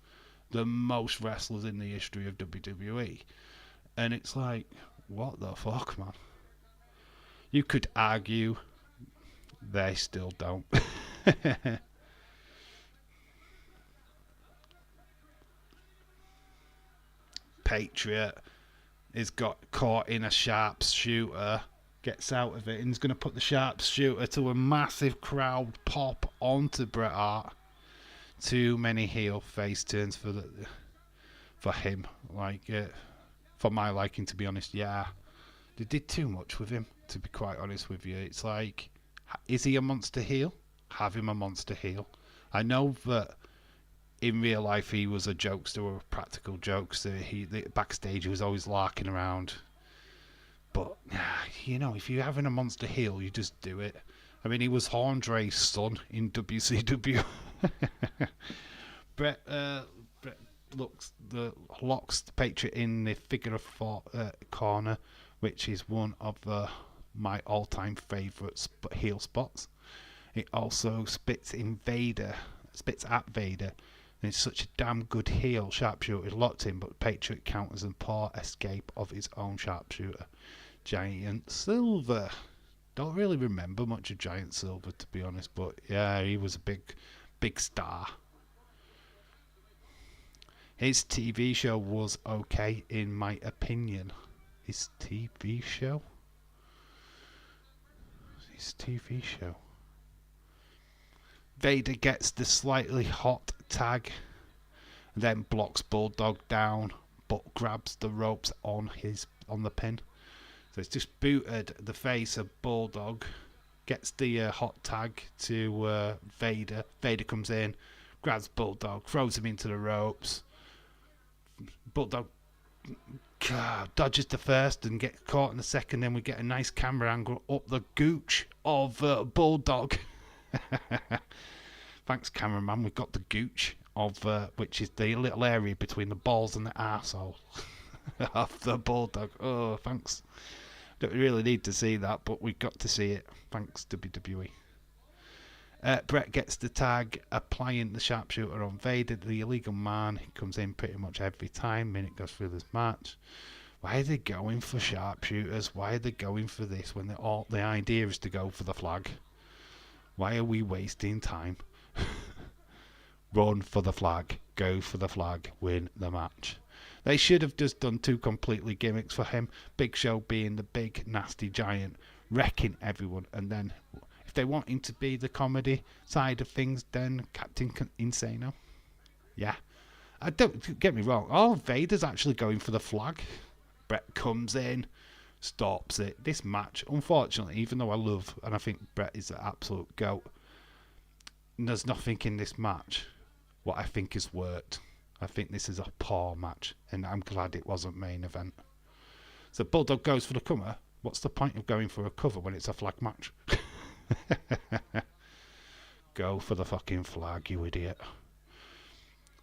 [SPEAKER 1] than most wrestlers in the history of WWE. And it's like, what the fuck, man? You could argue they still don't. Patriot has got caught in a sharpshooter, gets out of it, and is going to put the sharpshooter to a massive crowd pop onto Bret Hart. Too many heel face turns for him. For my liking, to be honest, yeah. They did too much with him, to be quite honest with you. It's like, is he a monster heel? Have him a monster heel. I know that in real life he was a jokester or a practical jokester. Backstage he was always larking around. But, if you're having a monster heel, you just do it. I mean, he was Andre's son in WCW. Bret locks the Patriot in the figure of four corner, which is one of my all-time favourite heel spots. It also spits at Vader. And it's such a damn good heel. Sharpshooter is locked in, but Patriot counters and poor escape of his own sharpshooter. Giant Silver. Don't really remember much of Giant Silver, to be honest, but yeah, he was a big star. His TV show was okay, in my opinion. His TV show? Vader gets the slightly hot tag, then blocks Bulldog down, but grabs the ropes on the pin. So it's just booted the face of Bulldog, gets the hot tag to Vader. Vader comes in, grabs Bulldog, throws him into the ropes. Bulldog dodges the first and gets caught in the second. Then we get a nice camera angle up the gooch of Bulldog. Thanks, cameraman. We've got the gooch of which is the little area between the balls and the arsehole of the Bulldog. Oh, thanks. Don't really need to see that, but we got to see it. Thanks, WWE. Bret gets the tag, applying the sharpshooter on Vader, the illegal man. He comes in pretty much every time Minute goes through this match. Why are they going for sharpshooters? Why are they going for this when the idea is to go for the flag? Why are we wasting time? Run for the flag. Go for the flag. Win the match. They should have just done two completely gimmicks for him. Big Show being the big nasty giant, wrecking everyone, and then if they want him to be the comedy side of things, then Captain Insano. Yeah. Don't get me wrong. Oh, Vader's actually going for the flag. Bret comes in, stops it. This match, unfortunately, even though I love and I think Bret is the absolute GOAT, there's nothing in this match what I think has worked. I think this is a poor match, and I'm glad it wasn't main event. So Bulldog goes for the cover. What's the point of going for a cover when it's a flag match? Go for the fucking flag, you idiot.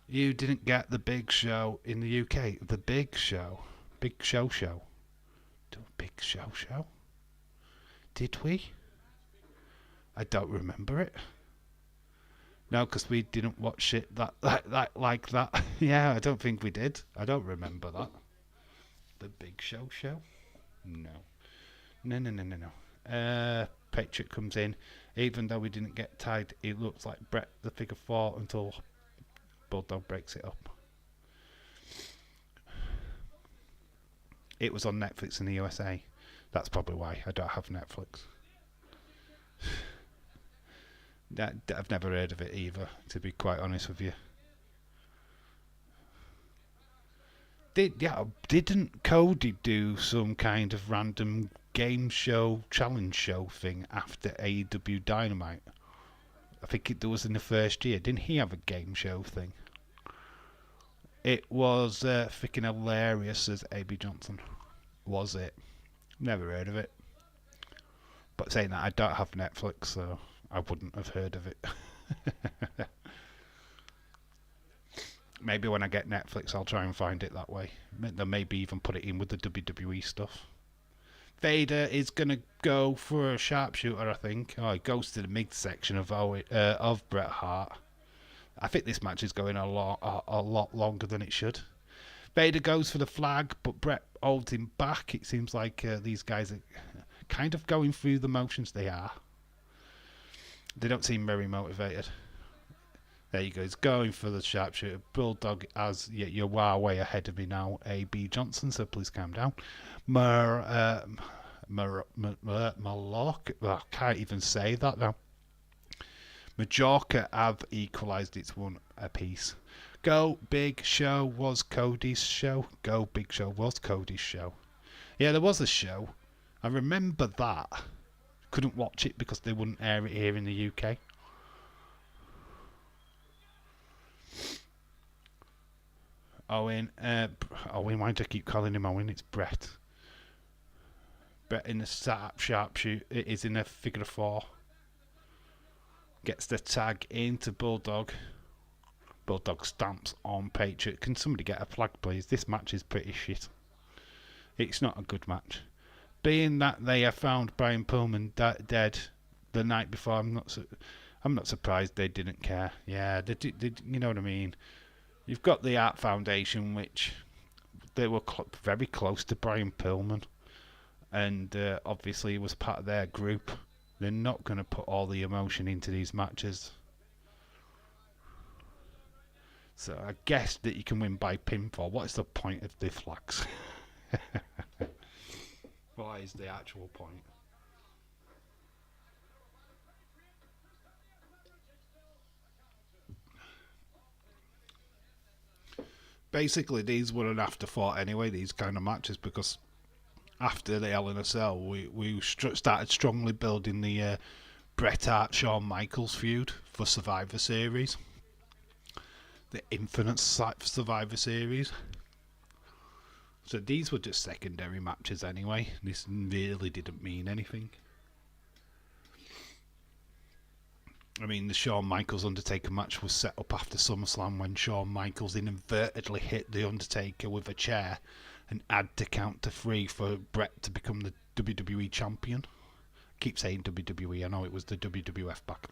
[SPEAKER 1] You didn't get the Big Show in the UK. The Big Show. Big Show show. Do a Big Show show? Did we? I don't remember it. No, because we didn't watch it like that. Yeah, I don't think we did. I don't remember that. The Big Show show? No. No. Patriot comes in. Even though he didn't get tied, he looks like Bret the figure 4 until Bulldog breaks it up. It was on Netflix in the USA. That's probably why I don't have Netflix. I've never heard of it either, to be quite honest with you. Didn't Cody do some kind of random game show, challenge show thing after AEW Dynamite? I think it was in the first year. Didn't he have a game show thing? It was freaking hilarious as A.B. Johnson. Was it? Never heard of it. But saying that, I don't have Netflix, so I wouldn't have heard of it. Maybe when I get Netflix, I'll try and find it that way. They'll maybe even put it in with the WWE stuff. Vader is going to go for a sharpshooter, I think. Oh, he goes to the midsection of Bret Hart. I think this match is going a lot longer than it should. Vader goes for the flag, but Bret holds him back. It seems like these guys are kind of going through the motions. They are. They don't seem very motivated. There you go. He's going for the sharpshooter. Bulldog, as you're way ahead of me now, A.B. Johnson, so please calm down. I can't even say that now. Majorca have equalised. It's one apiece. Go Big Show was Cody's show. Go Big Show was Cody's show. Yeah, there was a show. I remember that. Couldn't watch it because they wouldn't air it here in the UK. Owen, why do I keep calling him Owen? It's Bret. Bret in the sharpshoot. It is in a figure of 4. Gets the tag into Bulldog. Bulldog stamps on Patriot. Can somebody get a flag, please? This match is pretty shit. It's not a good match. Being that they have found Brian Pillman dead the night before, I'm not surprised they didn't care. Yeah, they you know what I mean. You've got the Art Foundation, which they were very close to Brian Pillman, and obviously he was part of their group. They're not going to put all the emotion into these matches. So I guess that you can win by pinfall. What is the point of the flags? What is the actual point? Basically, these were an afterthought anyway, these kind of matches, because after the Hell in a Cell, we started strongly building the Bret Hart Shawn Michaels feud for Survivor Series, the Infinite Survivor Series. So these were just secondary matches anyway. This really didn't mean anything. I mean, the Shawn Michaels Undertaker match was set up after SummerSlam when Shawn Michaels inadvertently hit the Undertaker with a chair and had to count to 3 for Bret to become the WWE champion. I keep saying WWE, I know it was the WWF back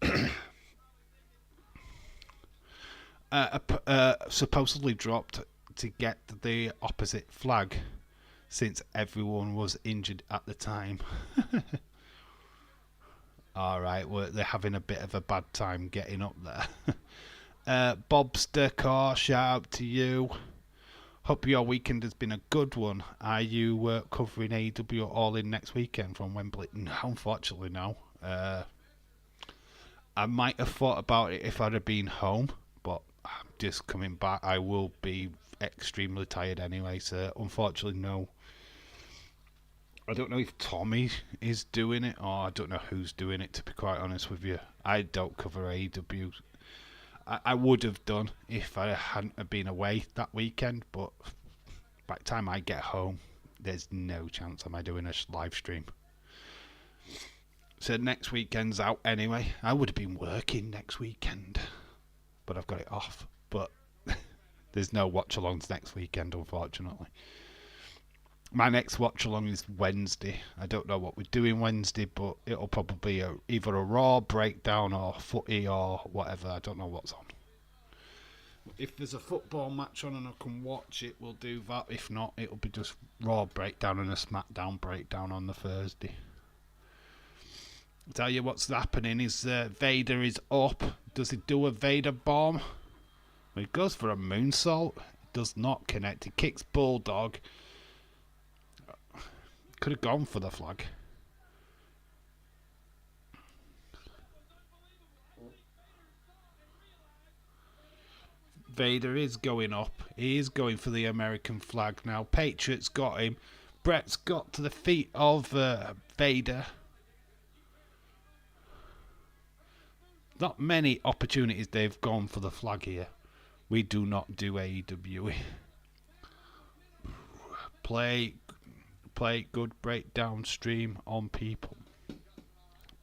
[SPEAKER 1] then. Supposedly dropped to get the opposite flag since everyone was injured at the time. Alright, well, they're having a bit of a bad time getting up there. Bobster Car, shout out to you. Hope your weekend has been a good one. Are you covering AEW All In next weekend from Wembley? No, unfortunately, no. I might have thought about it if I'd have been home, but I'm just coming back. I will be extremely tired anyway, so unfortunately, no. I don't know if Tommy is doing it, or I don't know who's doing it, to be quite honest with you. I don't cover AEW. I would have done if I hadn't been away that weekend, but by the time I get home, there's no chance am I doing a live stream. So next weekend's out anyway. I would have been working next weekend, but I've got it off. But there's no watch-alongs next weekend, unfortunately. My next watch-along is Wednesday. I don't know what we're doing Wednesday, but it'll probably be either a Raw breakdown or footy or whatever. I don't know what's on. If there's a football match on and I can watch it, we'll do that. If not, it'll be just Raw breakdown and a SmackDown breakdown on the Thursday. Tell you what's happening is Vader is up. Does he do a Vader bomb? He goes for a moonsault. Does not connect. He kicks Bulldog. Could have gone for the flag. Vader is going up. He is going for the American flag now. Patriots got him. Brett's got to the feet of Vader. Not many opportunities they've gone for the flag here. We do not do AEW. Play good breakdown stream on people.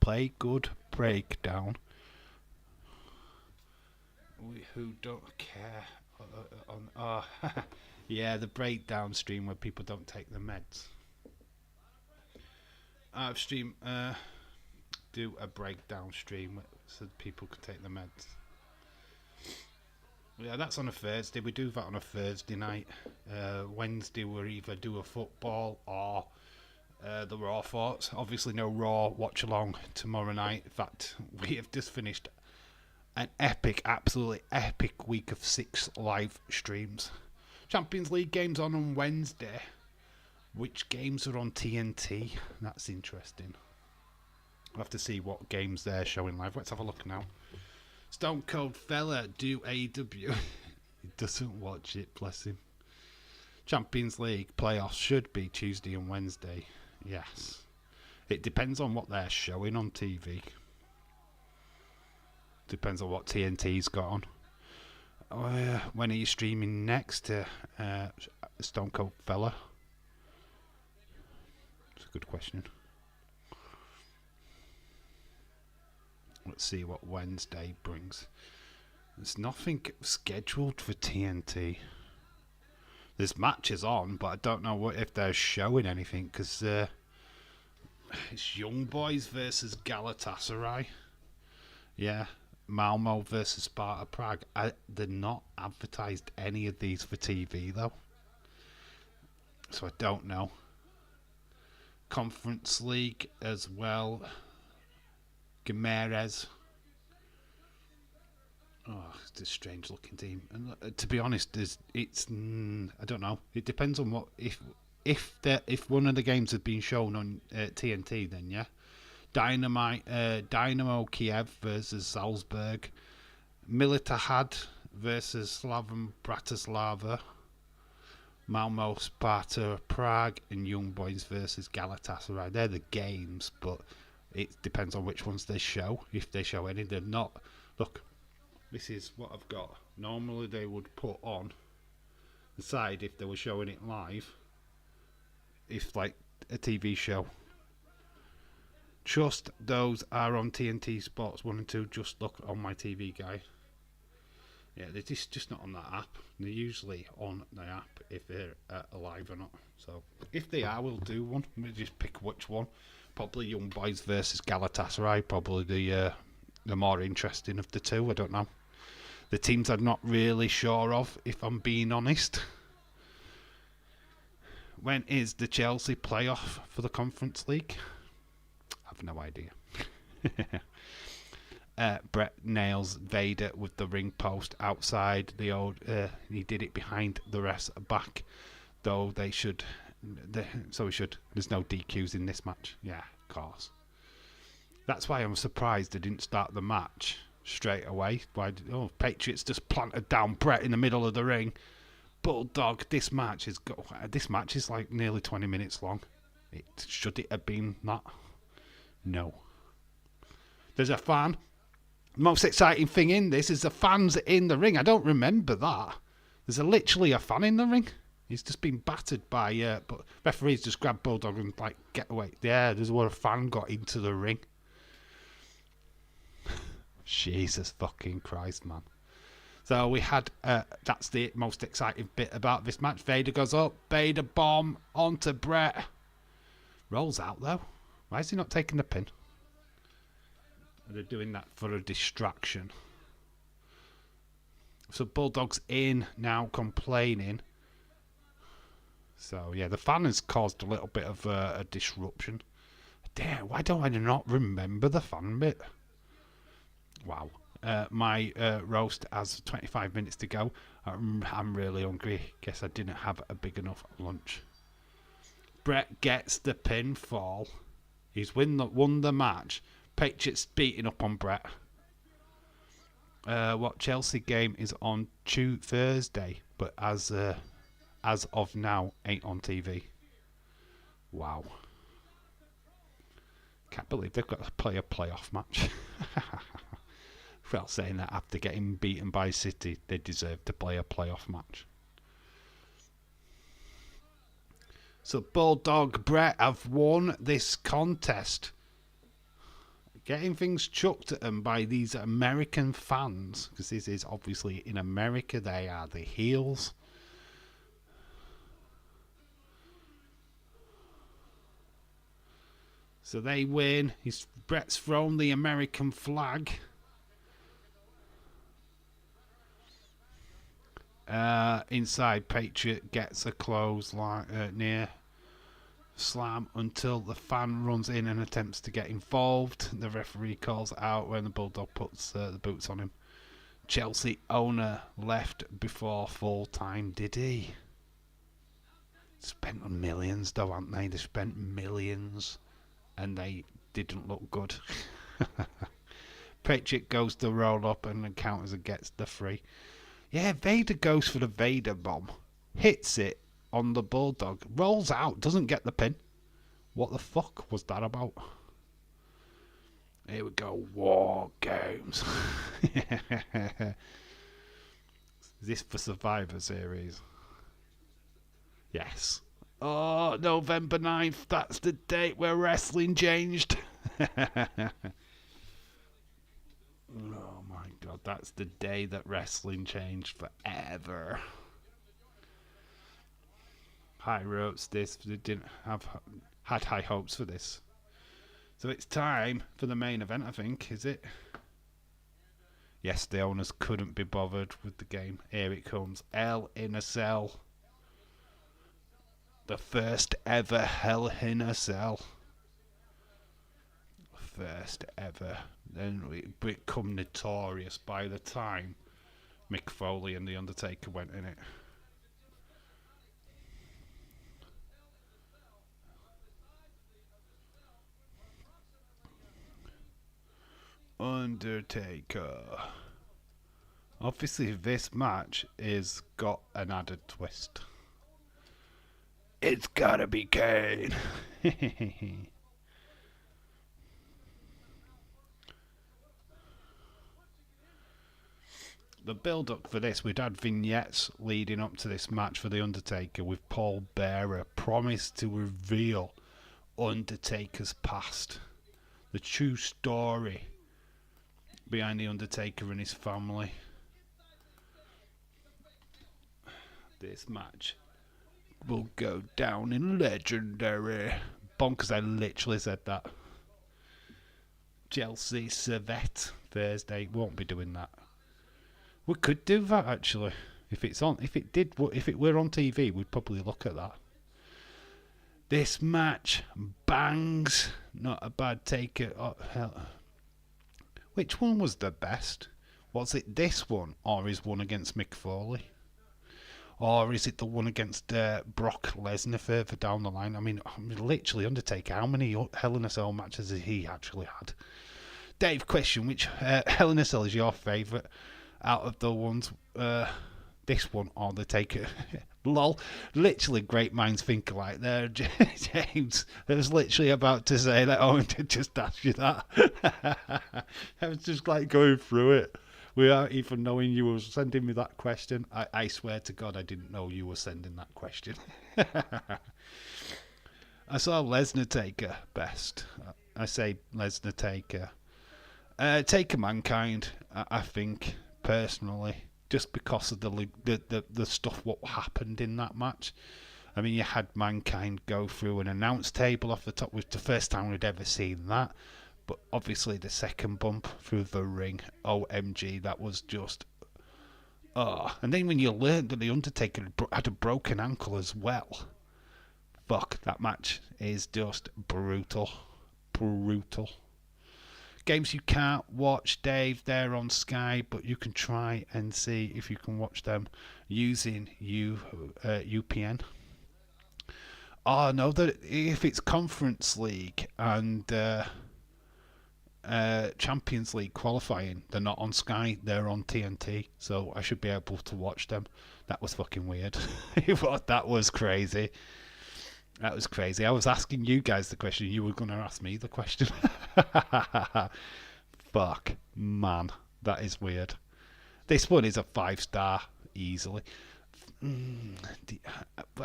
[SPEAKER 1] Play good breakdown. Who don't care. Yeah, the breakdown stream where people don't take the meds. I've stream do a breakdown stream so people can take the meds. Yeah, that's on a Thursday. We do that on a Thursday night. Wednesday we'll either do a football or the Raw thoughts. Obviously no Raw watch along tomorrow night. In fact, we have just finished an epic, absolutely epic week of 6 live streams. Champions League games on Wednesday. Which games are on TNT? That's interesting. I'll have to see what games they're showing live. Let's have a look now. Stone Cold Fella do AEW. He doesn't watch it, bless him. Champions League playoffs should be Tuesday and Wednesday. Yes. It depends on what they're showing on TV. Depends on what TNT's got on. When are you streaming next to Stone Cold Fella? It's a good question. Let's see what Wednesday brings. There's nothing scheduled for TNT. There's matches on, but I don't know if they're showing anything because it's Young Boys versus Galatasaray. Yeah, Malmo versus Sparta Prague. They're not advertised any of these for TV though, so I don't know. Conference League as well. Gimenez. Oh, it's a strange looking team. And to be honest, it's I don't know. It depends on what if one of the games had been shown on TNT, then yeah. Dynamo Kiev versus Salzburg. Militahad versus Slavan Bratislava. Malmo Sparta Prague and Young Boys versus Galatasaray. They're the games, but it depends on which ones they show. If they show any, they're not. Look, this is what I've got. Normally they would put on the side if they were showing it live. If like a TV show. Just those are on TNT Sports 1 and 2. Just look on my TV guide. Yeah, they're just not on that app. They're usually on the app if they're alive or not. So if they are, we'll do one. We'll just pick which one. Probably Young Boys versus Galatasaray. Probably the more interesting of the two. I don't know. The teams I'm not really sure of, if I'm being honest. When is the Chelsea playoff for the Conference League? I have no idea. Brett nails Vader with the ring post outside the old. He did it behind the rest back, though they should. So we should. There's no DQs in this match. Yeah, of course. That's why I'm surprised they didn't start the match straight away. Patriots just planted down Brett in the middle of the ring. Bulldog. This match is like nearly 20 minutes long. Should it have been that? No. There's a fan. The most exciting thing in this is the fans in the ring. I don't remember that. There's literally a fan in the ring. He's just been battered by... but referees just grabbed Bulldog and like, get away. Yeah, there's where a fan got into the ring. Jesus fucking Christ, man. So we had... that's the most exciting bit about this match. Vader goes up. Vader bomb onto Brett. Rolls out, though. Why is he not taking the pin? They're doing that for a distraction. So Bulldog's in now complaining. So yeah, the fan has caused a little bit of a disruption. I Damn, why don't I not remember the fan bit? Wow. My roast has 25 minutes to go. I'm really hungry. Guess I didn't have a big enough lunch. Brett gets the pinfall. He's won the match. Patriots beating up on Brett. What Chelsea game is on Thursday, but as of now, ain't on TV. Wow. Can't believe they've got to play a playoff match. Well, saying that after getting beaten by City, they deserve to play a playoff match. So Bulldog Brett have won this contest. Getting things chucked at them by these American fans, because this is obviously in America, they are the heels. So they win. Brett's thrown the American flag. Inside, Patriot gets a clothesline near slam until the fan runs in and attempts to get involved. The referee calls out when the Bulldog puts the boots on him. Chelsea owner left before full time, did he? Spent millions though, haven't they? They spent millions and they didn't look good. Patriot goes to roll up and encounters and gets the free. Yeah, Vader goes for the Vader bomb. Hits it on the Bulldog. Rolls out. Doesn't get the pin. What the fuck was that about? Here we go. War Games. Is this for Survivor Series? Yes. Oh, November 9th. That's the date where wrestling changed. Oh my god, that's the day that wrestling changed forever. High ropes this, they didn't had high hopes for this. So it's time for the main event, I think, is it? Yes, the owners couldn't be bothered with the game. Here it comes. Hell in a Cell. The first ever Hell in a Cell. First ever. Then we become notorious by the time Mick Foley and The Undertaker went in it. Undertaker. Obviously this match is got an added twist. It's gotta be Kane. The build-up for this, we'd had vignettes leading up to this match for The Undertaker with Paul Bearer promised to reveal Undertaker's past, the true story behind The Undertaker and his family. This match will go down in legendary. Bonkers, I literally said that. Chelsea Servette Thursday, won't be doing that. We could do that actually. If it were on TV, we'd probably look at that. This match bangs. Not a bad taker. Oh, hell. Which one was the best? Was it this one, or is one against Mick Foley? Or is it the one against Brock Lesnar further down the line? I mean, literally, Undertaker, how many Hell in a Cell matches has he actually had? Dave, question, which Hell in a Cell is your favourite out of the ones? This one or the Taker? Lol. Literally, great minds think alike there, James. I was literally about to say that. Oh, to just ask you that. I was just like going through it without even knowing you were sending me that question. I swear to God, I didn't know you were sending that question. I saw Lesnar Taker best. I say Lesnar Taker. Taker Mankind, I think, personally, just because of the stuff what happened in that match. I mean, you had Mankind go through an announce table off the top, which was the first time we'd ever seen that. But obviously the second bump through the ring, OMG, that was just... Oh. And then when you learned that The Undertaker had a broken ankle as well, fuck, that match is just brutal. brutal. Games you can't watch, Dave, they're on Sky, but you can try and see if you can watch them using UPN. Oh, no, that if it's Conference League and Champions League qualifying, they're not on Sky, they're on TNT, so I should be able to watch them. That was fucking weird. That was crazy. That was crazy. I was asking you guys the question, you were going to ask me the question. Fuck, man, that is weird. This one is a 5-star, easily.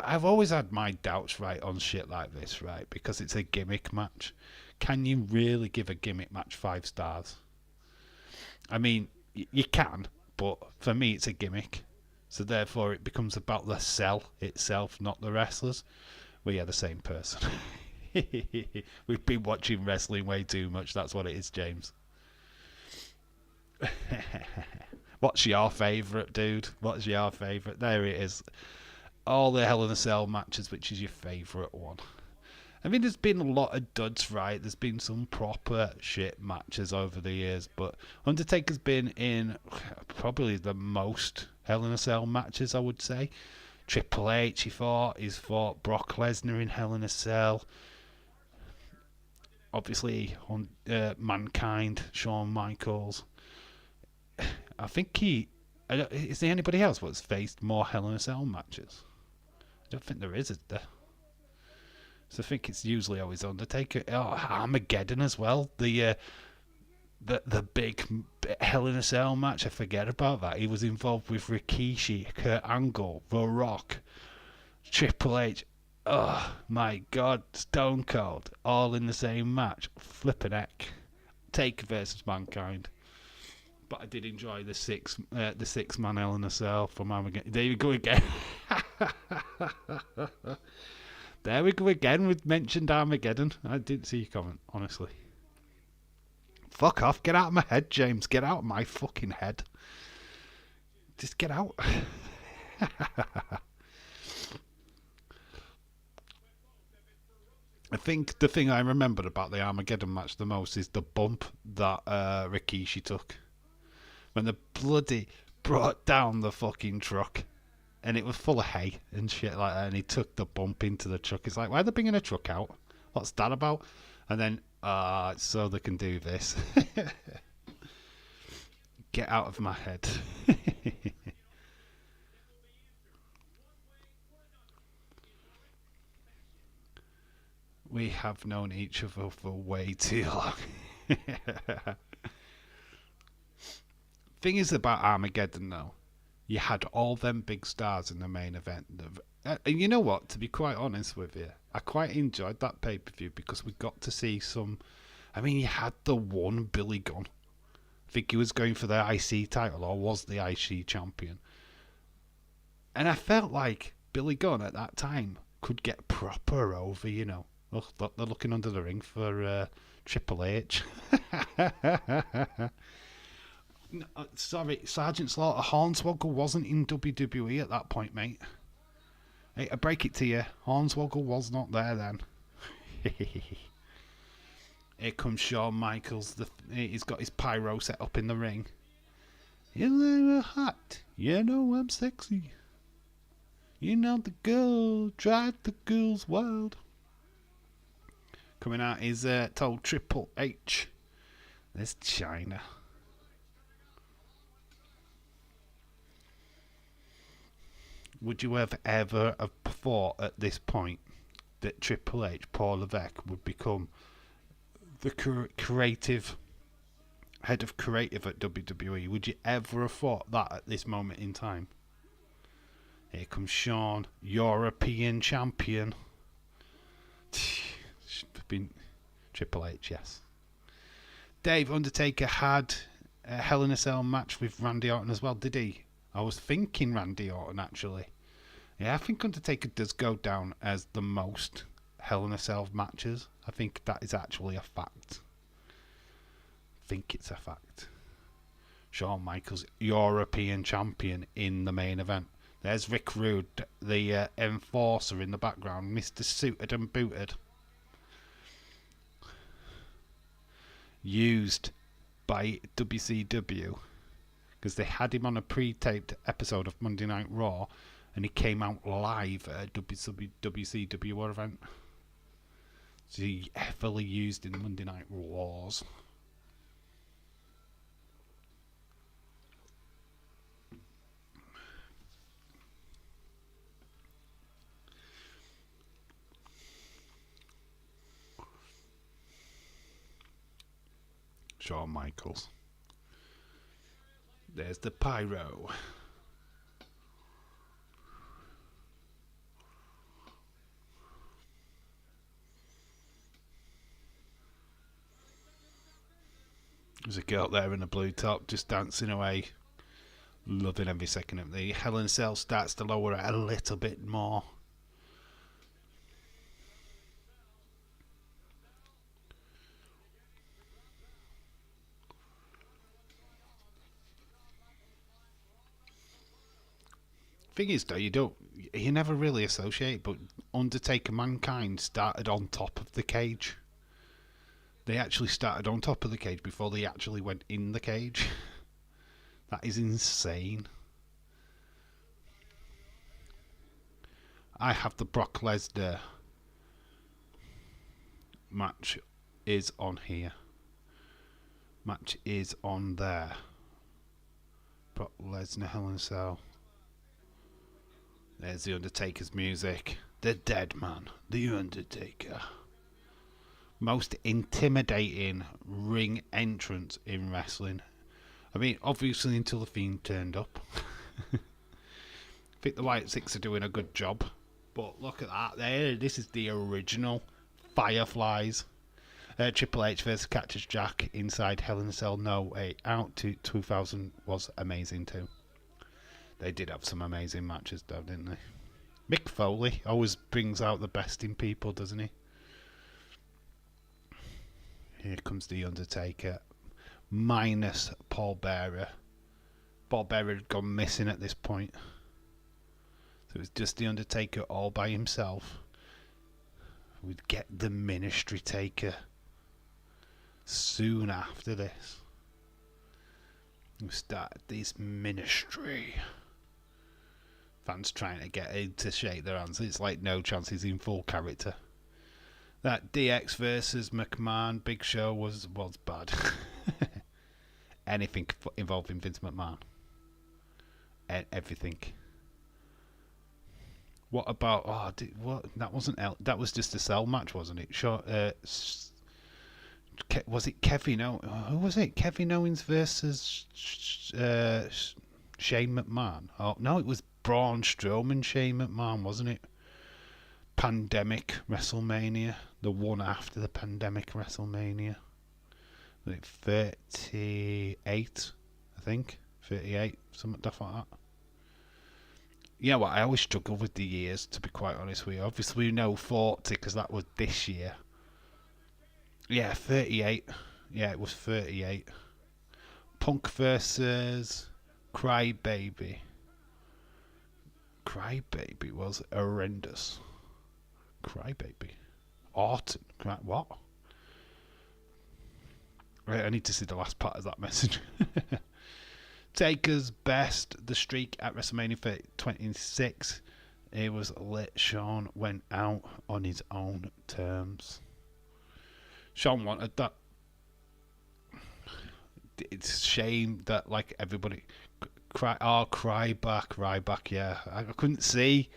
[SPEAKER 1] I've always had my doubts, right, on shit like this, right, because it's a gimmick match. Can you really give a gimmick match 5 stars? I mean, you can, but for me it's a gimmick. So therefore it becomes about the sell itself, not the wrestlers. We are the same person. We've been watching wrestling way too much, that's what it is, James. What's your favourite, dude? What's your favourite? There it is. All the Hell in a Cell matches, which is your favourite one? I mean, there's been a lot of duds, right? There's been some proper shit matches over the years, but Undertaker's been in probably the most Hell in a Cell matches, I would say. Triple H, he's fought Brock Lesnar in Hell in a Cell. Obviously, on Mankind, Shawn Michaels. I think is there anybody else that's faced more Hell in a Cell matches? I don't think there is there? So I think it's usually always Undertaker. Oh, Armageddon as well. The big Hell in a Cell match. I forget about that. He was involved with Rikishi, Kurt Angle, The Rock, Triple H. Oh my God, Stone Cold, all in the same match. Flippin' heck. Taker versus Mankind. But I did enjoy the six-man Hell in a Cell from Armageddon. There we go again. There we go again with mentioned Armageddon. I didn't see your comment, honestly. Fuck off. Get out of my head, James. Get out of my fucking head. Just get out. I think the thing I remembered about the Armageddon match the most is the bump that Rikishi took. When the bloody brought down the fucking truck. And it was full of hay and shit like that. And he took the bump into the truck. It's like, why are they bringing a truck out? What's that about? And then, so they can do this. Get out of my head. We have known each other for way too long. Thing is about Armageddon, though. You had all them big stars in the main event. And you know what? To be quite honest with you, I quite enjoyed that pay-per-view because we got to see some... I mean, you had the one Billy Gunn. I think he was going for the IC title or was the IC champion. And I felt like Billy Gunn at that time could get proper over, you know. Look, they're looking under the ring for Triple H. No, sorry, Sergeant Slaughter, Hornswoggle wasn't in WWE at that point, mate. Hey, I break it to you, Hornswoggle was not there then. Here comes Shawn Michaels. He's got his pyro set up in the ring. You know hot, you know I'm sexy. You know the girl, drive the girls wild. Coming out is told Triple H. There's China. Would you have ever have thought at this point that Triple H, Paul Levesque, would become the creative head of creative at WWE? Would you ever have thought that at this moment in time? Here comes Shawn, European champion. Should have been Triple H, yes. Dave, Undertaker had a Hell in a Cell match with Randy Orton as well, did he? I was thinking Randy Orton, actually. Yeah, I think Undertaker does go down as the most Hell in a Cell matches. I think that is actually a fact. I think it's a fact. Shawn Michaels, European champion in the main event. There's Rick Rude, the enforcer in the background, Mr. Suited and Booted. used by WCW because they had him on a pre-taped episode of Monday Night Raw, and he came out live at a WCW event. So he heavily used in Monday Night Raws. Shawn Michaels. There's the pyro. There's a girl there in a blue top just dancing away. Loving every second of the Hell in a Cell starts to lower it a little bit more. Thing is, though, you never really associate, but Undertaker Mankind started on top of the cage. They actually started on top of the cage before they actually went in the cage. That is insane. I have the Brock Lesnar match is on here. Match is on there. Brock Lesnar, Hell in a Cell. There's the Undertaker's music. The Dead Man, the Undertaker. Most intimidating ring entrance in wrestling. I mean, obviously until the Fiend turned up. I think the White Six are doing a good job. But look at that there. This is the original Fireflies. Triple H versus Cactus Jack inside Hell in a Cell No Way Out to 2000 was amazing too. They did have some amazing matches though, didn't they? Mick Foley always brings out the best in people, doesn't he? Here comes the Undertaker. Minus Paul Bearer. Paul Bearer had gone missing at this point. So it was just the Undertaker all by himself. We'd get the Ministry Taker soon after this. We started this ministry. Fans trying to get in to shake their hands. It's like no chance he's in full character. That DX versus McMahon Big Show was bad. Anything involving Vince McMahon. Everything. What about that wasn't that was just a cell match, wasn't it? Sure. Was it Kevin Owens? Who was it? Kevin Owens versus Shane McMahon. Oh no, it was Braun Strowman, Shane McMahon, wasn't it? Pandemic WrestleMania, the one after the pandemic WrestleMania. Like 38, I think. 38, something like that. You know what, I always struggle with the years, to be quite honest with you. Obviously, we know 40, because that was this year. Yeah, 38. Yeah, it was 38. Punk versus Crybaby. Crybaby was horrendous. Crybaby. Orton. What? Right, I need to see the last part of that message. Taker's best, the streak at WrestleMania 26. It was lit. Shawn went out on his own terms. Shawn wanted that. It's a shame that like everybody Ryback, yeah. I couldn't see.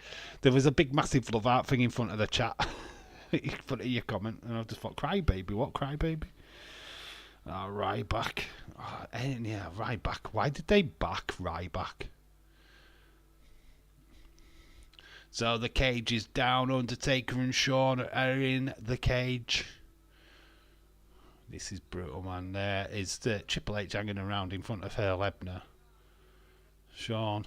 [SPEAKER 1] There was a big massive love out thing in front of the chat. In front of your comment, and I just thought, Crybaby, what Crybaby? Ryback. Yeah, Ryback. Why did they back Ryback? So the cage is down. Undertaker and Shawn are in the cage. This is brutal, man. There is the Triple H hanging around in front of Earl Hebner. Shawn.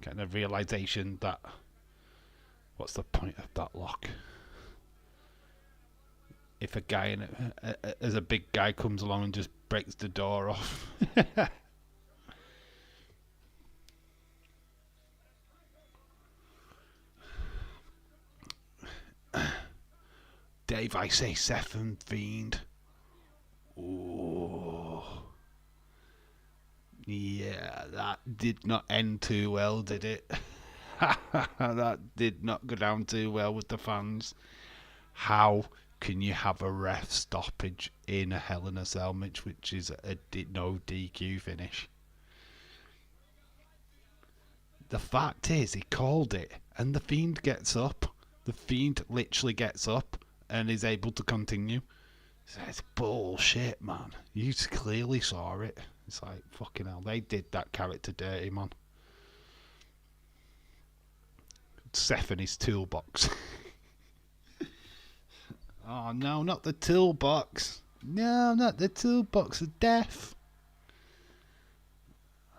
[SPEAKER 1] Getting a realisation that what's the point of that lock? If a guy as a big guy comes along and just breaks the door off. Dave, I say Seth and Fiend. Ooh. Yeah, that did not end too well, did it? That did not go down too well with the fans. How can you have a ref stoppage in a Hell in a Cell match, which is a no DQ finish? The fact is, he called it, and the Fiend gets up. The Fiend literally gets up and is able to continue. It's bullshit, man. You clearly saw it. It's like, fucking hell, they did that character dirty, man. Seth and his toolbox. Oh no, not the toolbox. No, not the toolbox of death.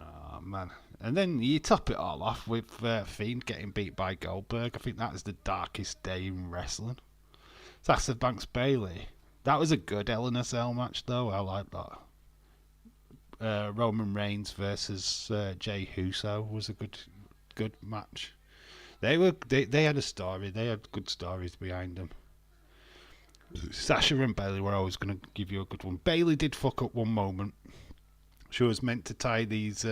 [SPEAKER 1] Oh man. And then you top it all off with Fiend getting beat by Goldberg. I think that is the darkest day in wrestling. Sasha Banks Bailey. That was a good Hell in a Cell match though. I like that. Roman Reigns versus Jey Uso was a good match. They had a story. They had good stories behind them. Sasha and Bailey were always going to give you a good one. Bailey did fuck up one moment. She was meant to tie these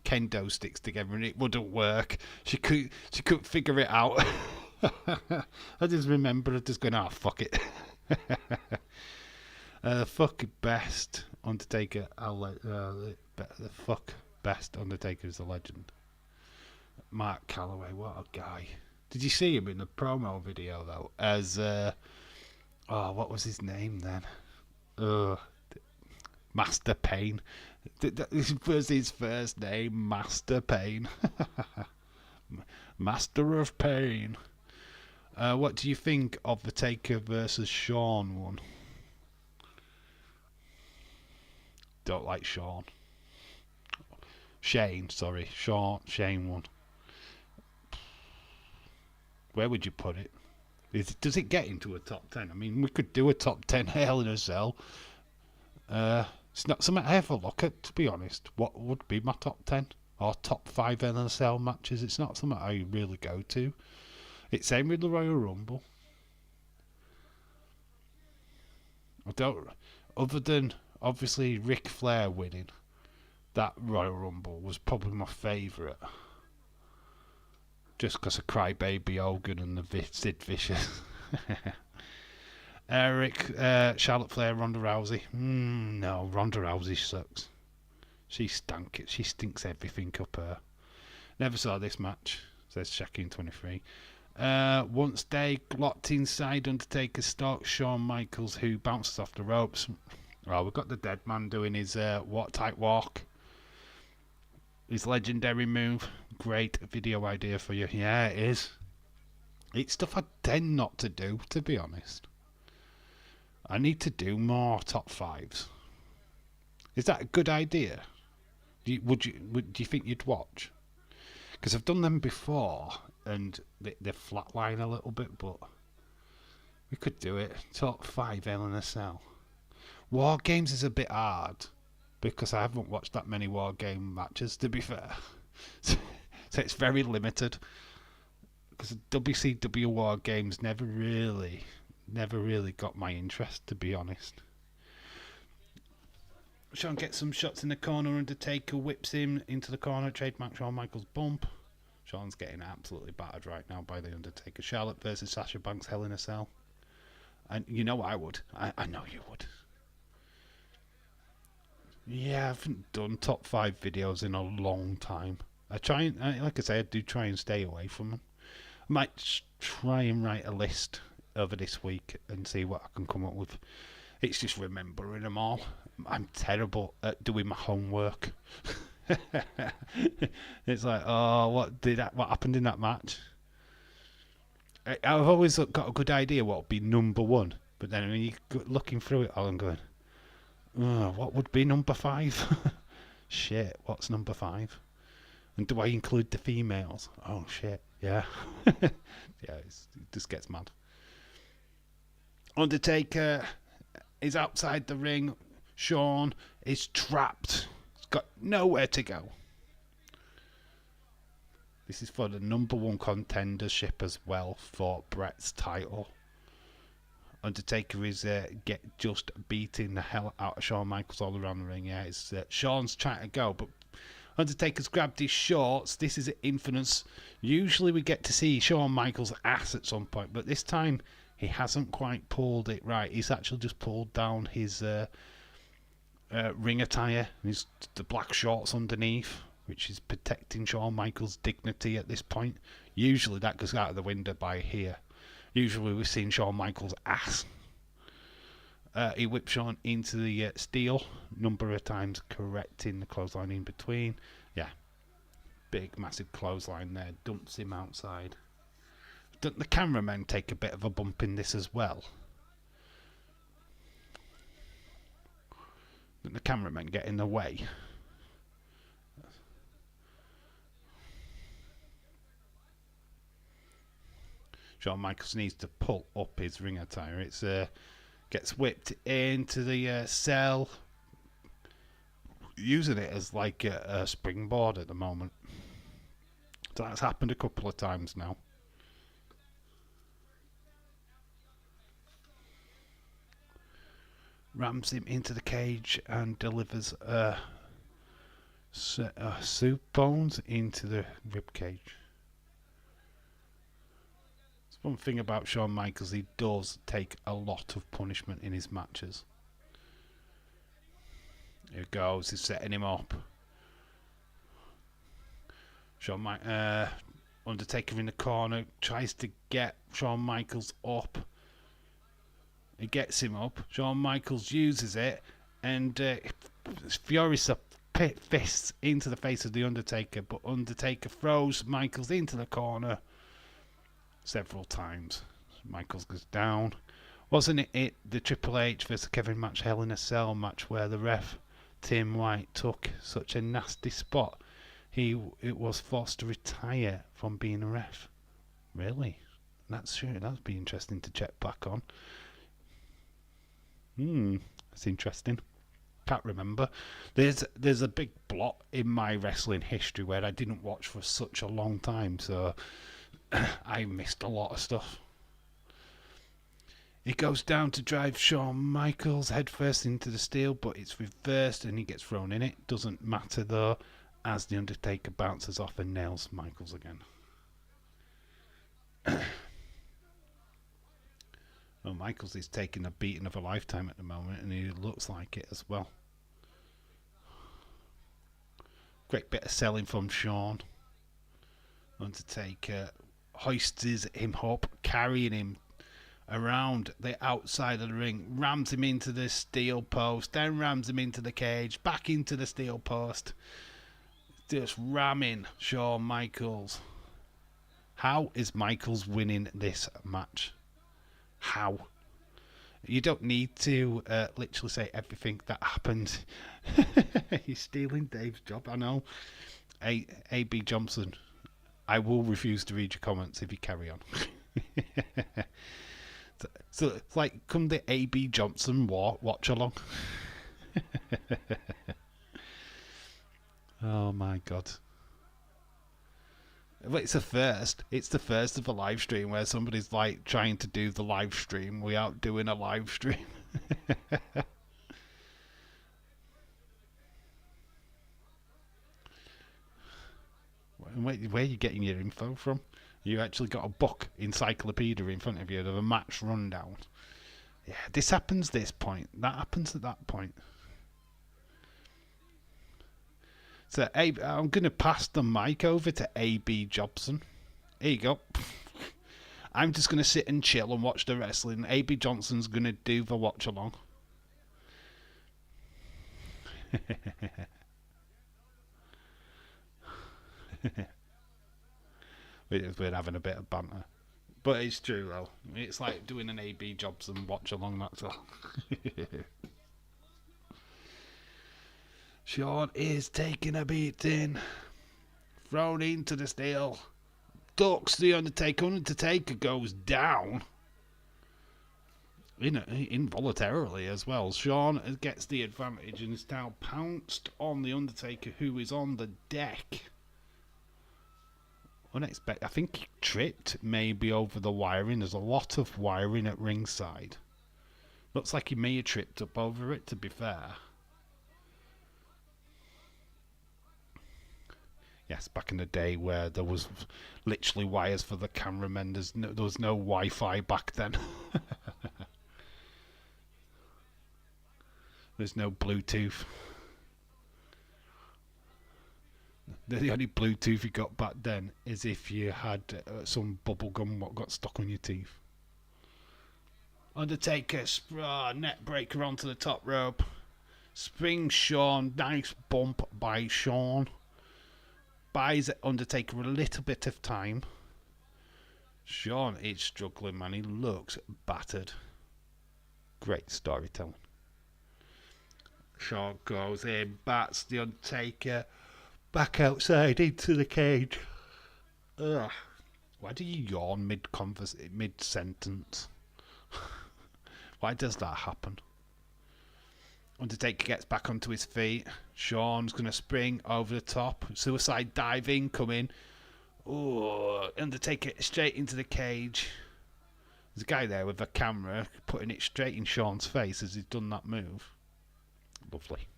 [SPEAKER 1] kendo sticks together and it wouldn't work. She couldn't figure it out. I just remember her just going, fuck it. Fuck best Undertaker. The fuck best Undertaker is a legend. Mark Calloway, what a guy. Did you see him in the promo video though? As what was his name then? Master Payne. This was his first name, Master Payne. Master of Pain. What do you think of the Taker versus Shawn one? Don't like Shawn. Shane won. Where would you put it? Does it get into a top 10? I mean, we could do a top 10 Hell in a Cell. It's not something I ever look at, to be honest. What would be my top 10? Or top 5 Hell in a Cell matches? It's not something I really go to. It's same with the Royal Rumble. I don't... Other than, obviously, Ric Flair winning, that Royal Rumble was probably my favourite. Just because of Crybaby Hogan and the Sid Vicious. Charlotte Flair, Ronda Rousey. No, Ronda Rousey sucks. She stinks everything up her. Never saw this match, says Shaq23. Once they locked inside, Undertaker stalks Shawn Michaels, who bounces off the ropes. Well, we've got the dead man doing his type walk. His legendary move. Great video idea for you. Yeah, it is. It's stuff I tend not to do, to be honest. I need to do more top 5s. Is that a good idea? Do you think you'd watch? Because I've done them before and they flatline a little bit, but we could do it. Top 5 Hell in a Cell. War Games is a bit hard because I haven't watched that many War Game matches, to be fair. So it's very limited. Because WCW War Games never really got my interest, to be honest. Shawn gets some shots in the corner. Undertaker whips him into the corner. Trademark Shawn Michaels bump. Shawn's getting absolutely battered right now by the Undertaker. Charlotte versus Sasha Banks, Hell in a Cell. And you know I would. I know you would. Yeah, I haven't done top 5 videos in a long time. Like I say, I do try and stay away from them. I might try and write a list over this week and see what I can come up with. It's just remembering them all. I'm terrible at doing my homework. It's like, what happened in that match? I've always got a good idea what would be number 1, but then when you're looking through it all and going, what would be number 5? Shit, what's number 5? And do I include the females? Oh shit, yeah. Yeah, it just gets mad. Undertaker is outside the ring. Shawn is trapped. He's got nowhere to go. This is for the number 1 contendership as well for Brett's title. Undertaker is get just beating the hell out of Shawn Michaels all around the ring. Yeah, it's Shawn's trying to go, but Undertaker's grabbed his shorts. This is infamous. Usually we get to see Shawn Michaels' ass at some point, but this time he hasn't quite pulled it right. He's actually just pulled down his ring attire, the black shorts underneath, which is protecting Shawn Michaels' dignity at this point. Usually that goes out of the window by here. Usually we've seen Shawn Michaels' ass. He whips Shawn into the steel number of times, correcting the clothesline in between. Yeah, big massive clothesline there, dumps him outside. Don't the cameramen take a bit of a bump in this as well? Don't the cameramen get in the way? Shawn Michaels needs to pull up his ring attire. It's gets whipped into the cell, using it as like a springboard at the moment. So that's happened a couple of times now. Rams him into the cage and delivers soup bones into the rib cage. One thing about Shawn Michaels, he does take a lot of punishment in his matches. Here goes, he's setting him up. Undertaker in the corner tries to get Shawn Michaels up. He gets him up. Shawn Michaels uses it and furious fists into the face of the Undertaker, but Undertaker throws Michaels into the corner several times. Michaels goes down. Wasn't it the Triple H versus Kevin match, Hell in a Cell match, where the ref Tim White took such a nasty spot it was forced to retire from being a ref? Really? That'd be interesting to check back on. That's interesting. Can't remember. There's a big blot in my wrestling history where I didn't watch for such a long time, so I missed a lot of stuff. He goes down to drive Shawn Michaels headfirst into the steel, but it's reversed and he gets thrown in it. Doesn't matter though, as the Undertaker bounces off and nails Michaels again. Well, Michaels is taking a beating of a lifetime at the moment, and he looks like it as well. Great bit of selling from Shawn. Undertaker hoists him up, carrying him around the outside of the ring, rams him into the steel post, then rams him into the cage, back into the steel post, just ramming Shawn Michaels. How is Michaels winning this match? How? You don't need to literally say everything that happened. He's stealing Dave's job, I know. A.B. Johnson, I will refuse to read your comments if you carry on. So it's like, come the A.B. Johnson watch along. Oh my god. Well, it's the first of a live stream where somebody's like trying to do the live stream without doing a live stream. Where are you getting your info from? You actually got a book encyclopedia in front of you of a match rundown. Yeah, this happens this point. That happens at that point. So I'm going to pass the mic over to A.B. Jobson. Here you go. I'm just going to sit and chill and watch the wrestling. A.B. Johnson's going to do the watch along. We're having a bit of banter. But it's true though. It's like doing an A.B. Jobson watch along, that's all. Shawn is taking a beating. Thrown into the steel. Ducks the Undertaker. Undertaker goes down. Involuntarily as well. Shawn gets the advantage and is now pounced on the Undertaker, who is on the deck. Unexpected. I think he tripped maybe over the wiring. There's a lot of wiring at ringside. Looks like he may have tripped up over it, to be fair. Yes, back in the day where there was literally wires for the cameramen. There was no Wi-Fi back then. There's no Bluetooth. The only Bluetooth you got back then is if you had some bubble gum what got stuck on your teeth. Undertaker, net breaker onto the top rope. Spring Shawn, nice bump by Shawn. Buys Undertaker a little bit of time. Shawn is struggling, man. He looks battered. Great storytelling. Shawn goes in, bats the Undertaker back outside into the cage. Ugh. Why do you yawn mid-sentence? Why does that happen? Undertaker gets back onto his feet. Shawn's going to spring over the top. Suicide diving coming. Oh, Undertaker straight into the cage. There's a guy there with a camera putting it straight in Shawn's face as he's done that move. Lovely.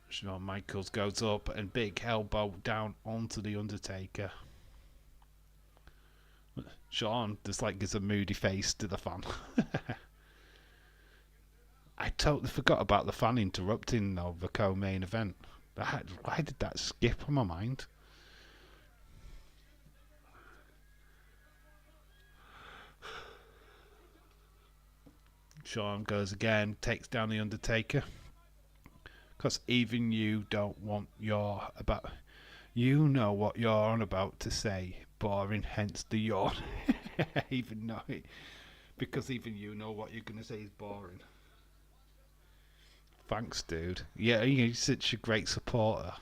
[SPEAKER 1] Shawn Michaels goes up and big elbow down onto the Undertaker. Shawn just like gives a moody face to the fan. I totally forgot about the fan interrupting though, the co-main event. Why did that skip on my mind? Shawn goes again, takes down the Undertaker. Because even you don't want you know what you're on about to say. Boring, hence the yawn. Because even you know what you're going to say is boring. Thanks, dude. Yeah, you're such a great supporter.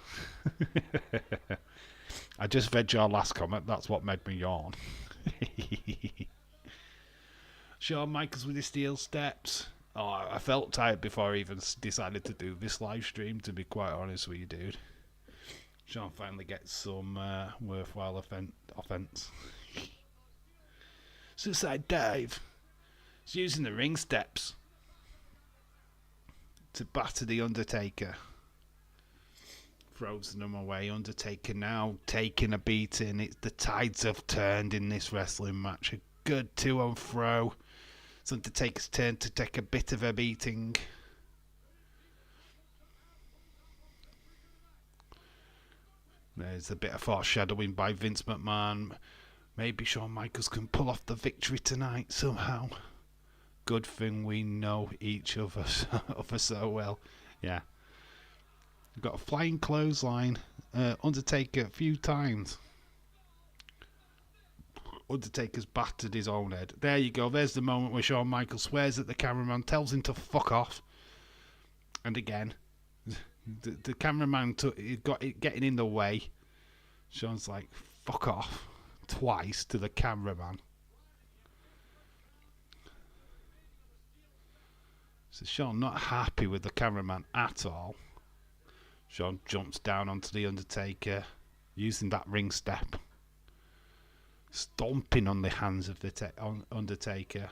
[SPEAKER 1] I just read your last comment. That's what made me yawn. Shawn Michaels with his steel steps. Oh, I felt tired before I even decided to do this live stream, to be quite honest with you, dude. Shawn finally gets some worthwhile offense. Suicide dive. He's using the ring steps to batter the Undertaker. Throws them away. Undertaker now taking a beating. The tides have turned in this wrestling match. A good to and fro. It's Undertaker's turn to take a bit of a beating. There's a bit of foreshadowing by Vince McMahon. Maybe Shawn Michaels can pull off the victory tonight somehow. Good thing we know each other so well. Yeah. We've got a flying clothesline. Undertaker a few times. Undertaker's battered his own head. There you go. There's the moment where Shawn Michaels swears at the cameraman, tells him to fuck off. And again, the cameraman got it getting in the way. Shawn's like, fuck off. Twice to the cameraman. So Shawn not happy with the cameraman at all. Shawn jumps down onto the Undertaker, using that ring step. Stomping on the hands of the Undertaker.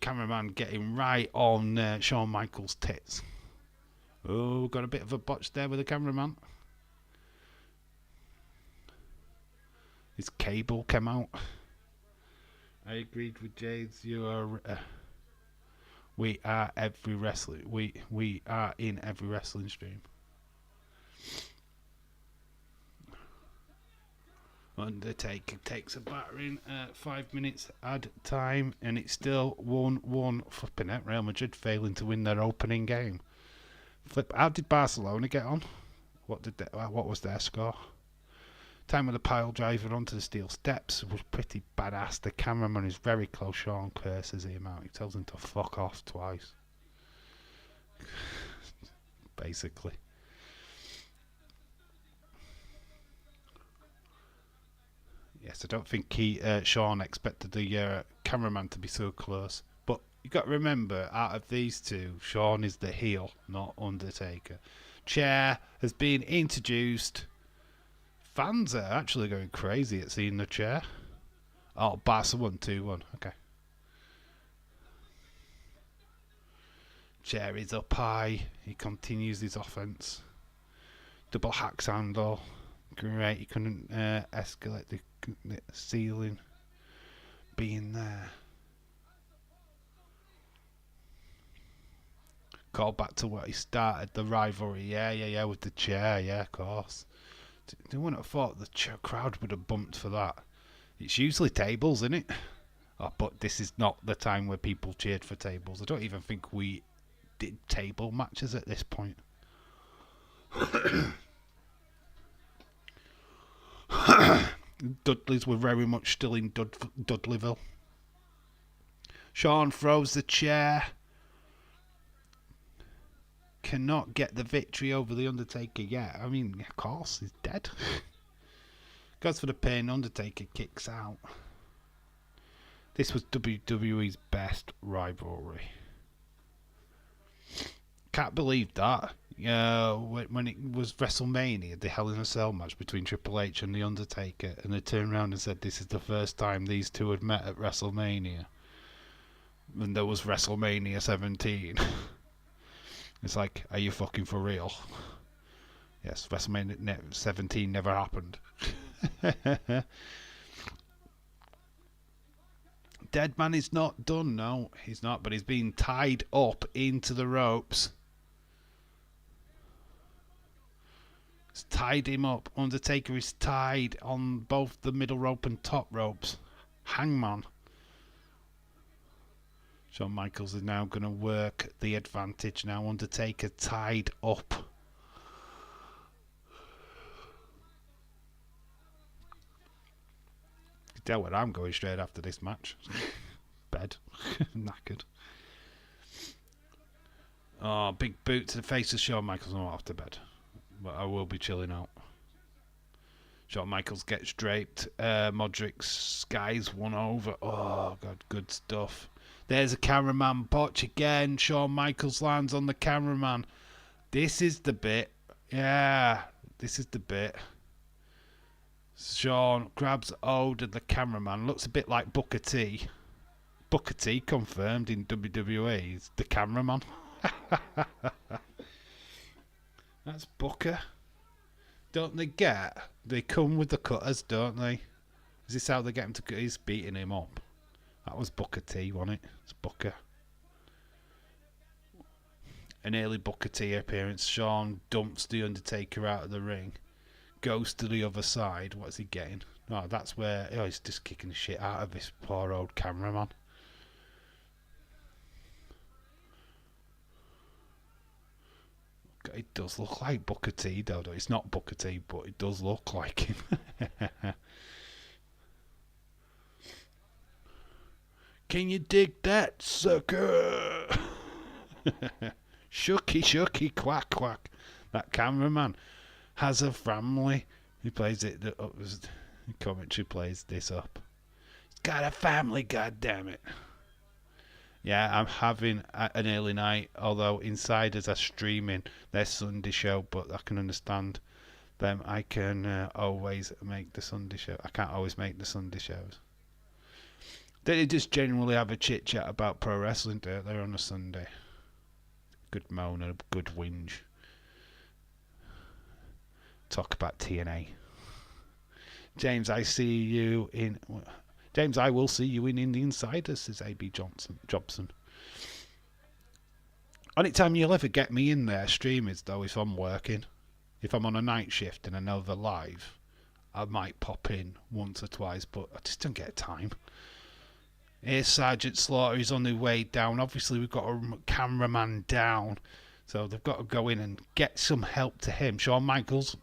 [SPEAKER 1] Cameraman getting right on Shawn Michaels' tits. Oh, got a bit of a botch there with the cameraman. His cable came out. I agreed with Jades. You are. We are every wrestling. We are in every wrestling stream. Undertaker takes a battering 5 minutes add time, and it's still 1-1. Flipping it, Real Madrid failing to win their opening game. How did Barcelona get on? What was their score? Time with the pile driver onto the steel steps was pretty badass. The cameraman is very close. Shawn curses him out. He tells him to fuck off twice. Basically. Yes, I don't think Shawn expected the cameraman to be so close. But you got to remember, out of these two, Shawn is the heel, not Undertaker. Chair has been introduced. Fans are actually going crazy at seeing the chair. Oh, Barca won 2-1. Okay. Chair is up high. He continues his offense. Double hack handle. Great. He couldn't escalate the ceiling being there. Call back to what he started the rivalry. Yeah, with the chair. Yeah, of course. They wouldn't have thought the crowd would have bumped for that. It's usually tables, isn't it? Oh, but this is not the time where people cheered for tables. I don't even think we did table matches at this point. Dudleys were very much still in Dudleyville. Shawn throws the chair. Cannot get the victory over the Undertaker yet. I mean, of course, he's dead. Goes for the pin. Undertaker kicks out. This was WWE's best rivalry. Can't believe that. When it was WrestleMania, the Hell in a Cell match between Triple H and The Undertaker, and they turned around and said this is the first time these two had met at WrestleMania. And there was WrestleMania 17. It's like, are you fucking for real? Yes, WrestleMania 17 never happened. Deadman is not done, no, he's not, but he's being tied up into the ropes. It's tied him up. Undertaker is tied on both the middle rope and top ropes. Hangman. Shawn Michaels is now going to work the advantage now. Undertaker tied up. You can tell where I'm going straight after this match. Bed. Knackered. Oh, big boot to the face of Shawn Michaels. I'm not off to bed. But I will be chilling out. Shawn Michaels gets draped. Modric skies one over. Oh, God, good stuff. There's a cameraman botch again. Shawn Michaels lands on the cameraman. This is the bit. Yeah, this is the bit. Shawn grabs hold of the cameraman. Looks a bit like Booker T. Booker T confirmed in WWE. He's the cameraman. That's Booker. Don't they get? They come with the cutters, don't they? Is this how they get him to cut? He's beating him up. That was Booker T, wasn't it? It's Booker. An early Booker T appearance. Shawn dumps the Undertaker out of the ring. Goes to the other side. What's he getting? Oh, that's where... Oh, he's just kicking the shit out of this poor old cameraman. It does look like Booker T, though. It's not Booker T, but it does look like him. Can you dig that, sucker? Shucky, shucky, quack, quack. That cameraman has a family. He plays it. The commentary plays this up. He's got a family, goddammit. Yeah, I'm having an early night, although insiders are streaming their Sunday show, but I can understand them. I can always make the Sunday show. I can't always make the Sunday shows. They just generally have a chit-chat about pro wrestling, don't they, on a Sunday? Good moan and a good whinge. Talk about TNA. James, I will see you in the Insiders, says A.B. Jobson. Only time you'll ever get me in there streaming is, though, if I'm working. If I'm on a night shift and I know they're live, I might pop in once or twice, but I just don't get time. Here's Sergeant Slaughter. He's on his way down. Obviously, we've got a cameraman down, so they've got to go in and get some help to him. Shawn Michaels,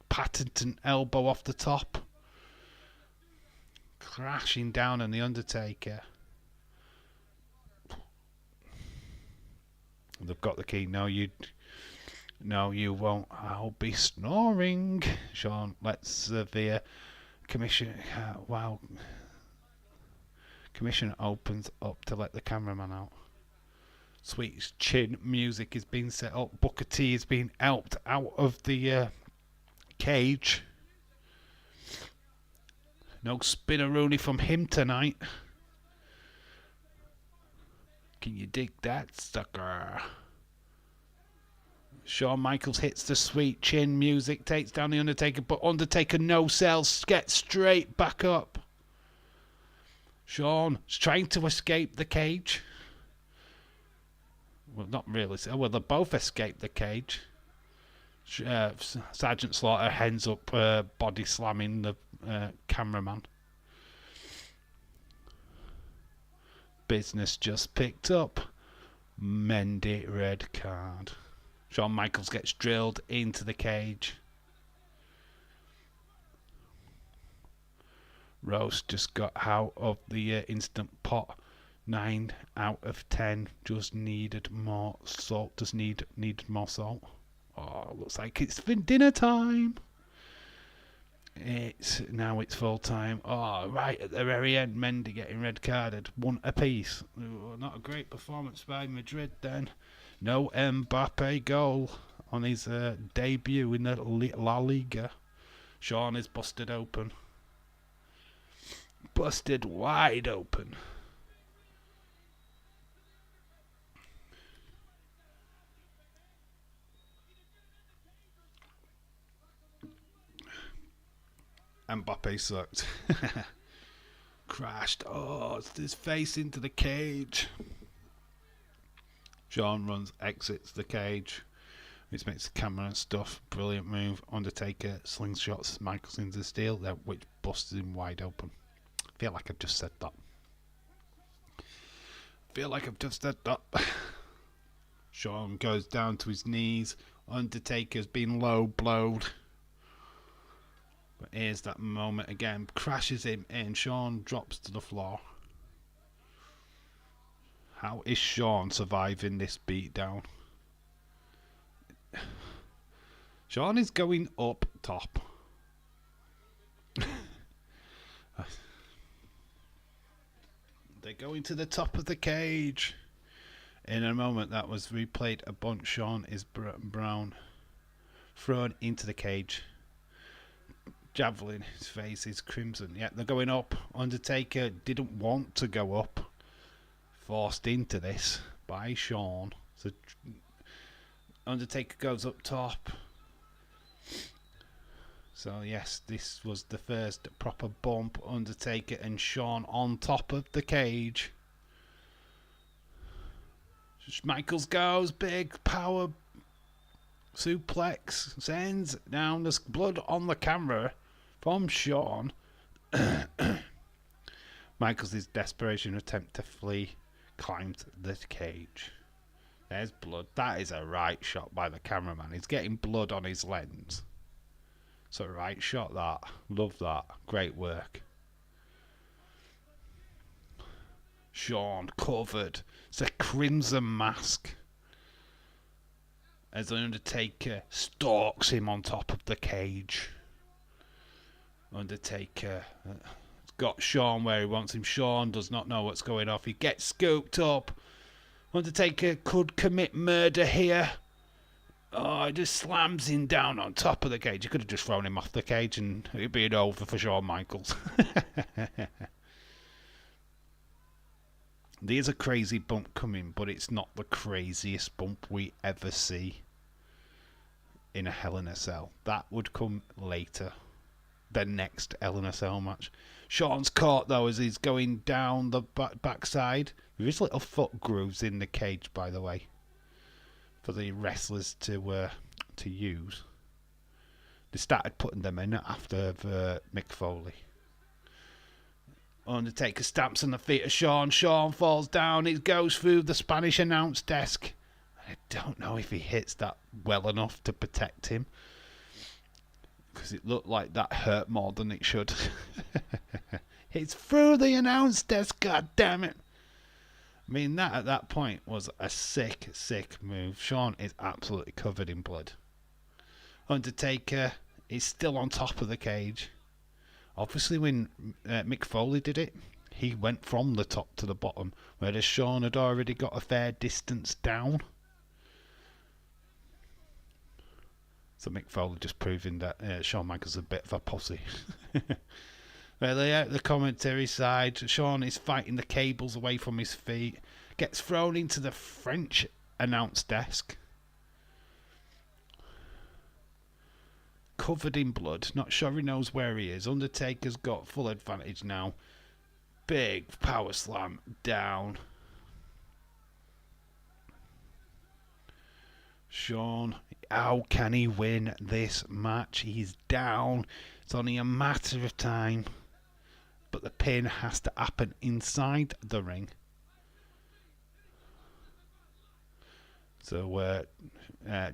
[SPEAKER 1] patent elbow off the top. Crashing down on the Undertaker. They've got the key. No, you won't. I'll be snoring. Shawn lets veer. Commission. Wow. Commission opens up to let the cameraman out. Sweet chin music is being set up. Booker T is being helped out of the cage. No spinneroonie from him tonight. Can you dig that, sucker? Shawn Michaels hits the sweet chin music, takes down the Undertaker, but Undertaker no sells, gets straight back up. Shawn's trying to escape the cage. Well, not really. Well, they both escape the cage. Sergeant Slaughter ends up body slamming the cameraman. Business just picked up. Mendy red card. Shawn Michaels gets drilled into the cage. Roast just got out of the instant pot. 9 out of 10. Just needed more salt. Just needed more salt. Oh, looks like it's been dinner time. It's full time. Oh, right at the very end, Mendy getting red carded. 1 apiece. Ooh, not a great performance by Madrid then. No Mbappe goal on his debut in the La Liga. Shawn is busted open. Busted wide open. Mbappe sucked. Crashed. Oh, it's his face into the cage. Shawn exits the cage, which makes the camera and stuff. Brilliant move. Undertaker slingshots Michaels into the steel, which busts him wide open. I feel like I've just said that. Shawn goes down to his knees. Undertaker's been low blowed. But here's that moment again. Crashes him in. Shawn drops to the floor. How is Shawn surviving this beatdown? Shawn is going up top. They're going to the top of the cage. In a moment that was replayed a bunch. Shawn is brown. Thrown into the cage. Javelin, his face is crimson. Yeah, they're going up. Undertaker didn't want to go up. Forced into this by Shawn. So Undertaker goes up top. So yes, this was the first proper bump. Undertaker and Shawn on top of the cage. Michaels goes big power suplex, sends down. There's blood on the camera from Shawn. Michaels' desperation attempt to flee climbs the cage. There's blood. That is a right shot by the cameraman. He's getting blood on his lens. So right shot that. Love that. Great work. Shawn covered. It's a crimson mask. As the Undertaker stalks him on top of the cage. Undertaker got Shawn where he wants him. Shawn does not know what's going on. He gets scooped up. Undertaker could commit murder here. Oh, he just slams him down on top of the cage. You could have just thrown him off the cage and it'd be over for Shawn Michaels. There's a crazy bump coming, but it's not the craziest bump we ever see in a Hell in a Cell. That would come later. The next Hell in a Cell match. Shawn's caught though as he's going down the backside. There is little foot grooves in the cage, by the way, for the wrestlers to use. They started putting them in after Mick Foley. Undertaker stamps on the feet of Shawn. Shawn falls down. He goes through the Spanish announce desk. I don't know if he hits that well enough to protect him, because it looked like that hurt more than it should. It's through the announce desk, god damn it. I mean, that at that point was a sick move. Shawn is absolutely covered in blood. Undertaker is still on top of the cage. Obviously, when Mick Foley did it, he went from the top to the bottom, whereas Shawn had already got a fair distance down. So Mick Foley just proving that Shawn Michaels is a bit of a pussy. Well, they're at the commentary side. Shawn is fighting the cables away from his feet. Gets thrown into the French announce desk. covered in blood. Not sure he knows where he is. Undertaker's got full advantage now. Big power slam down. Shawn, how can he win this match? He's down. It's only a matter of time. But the pin has to happen inside the ring. So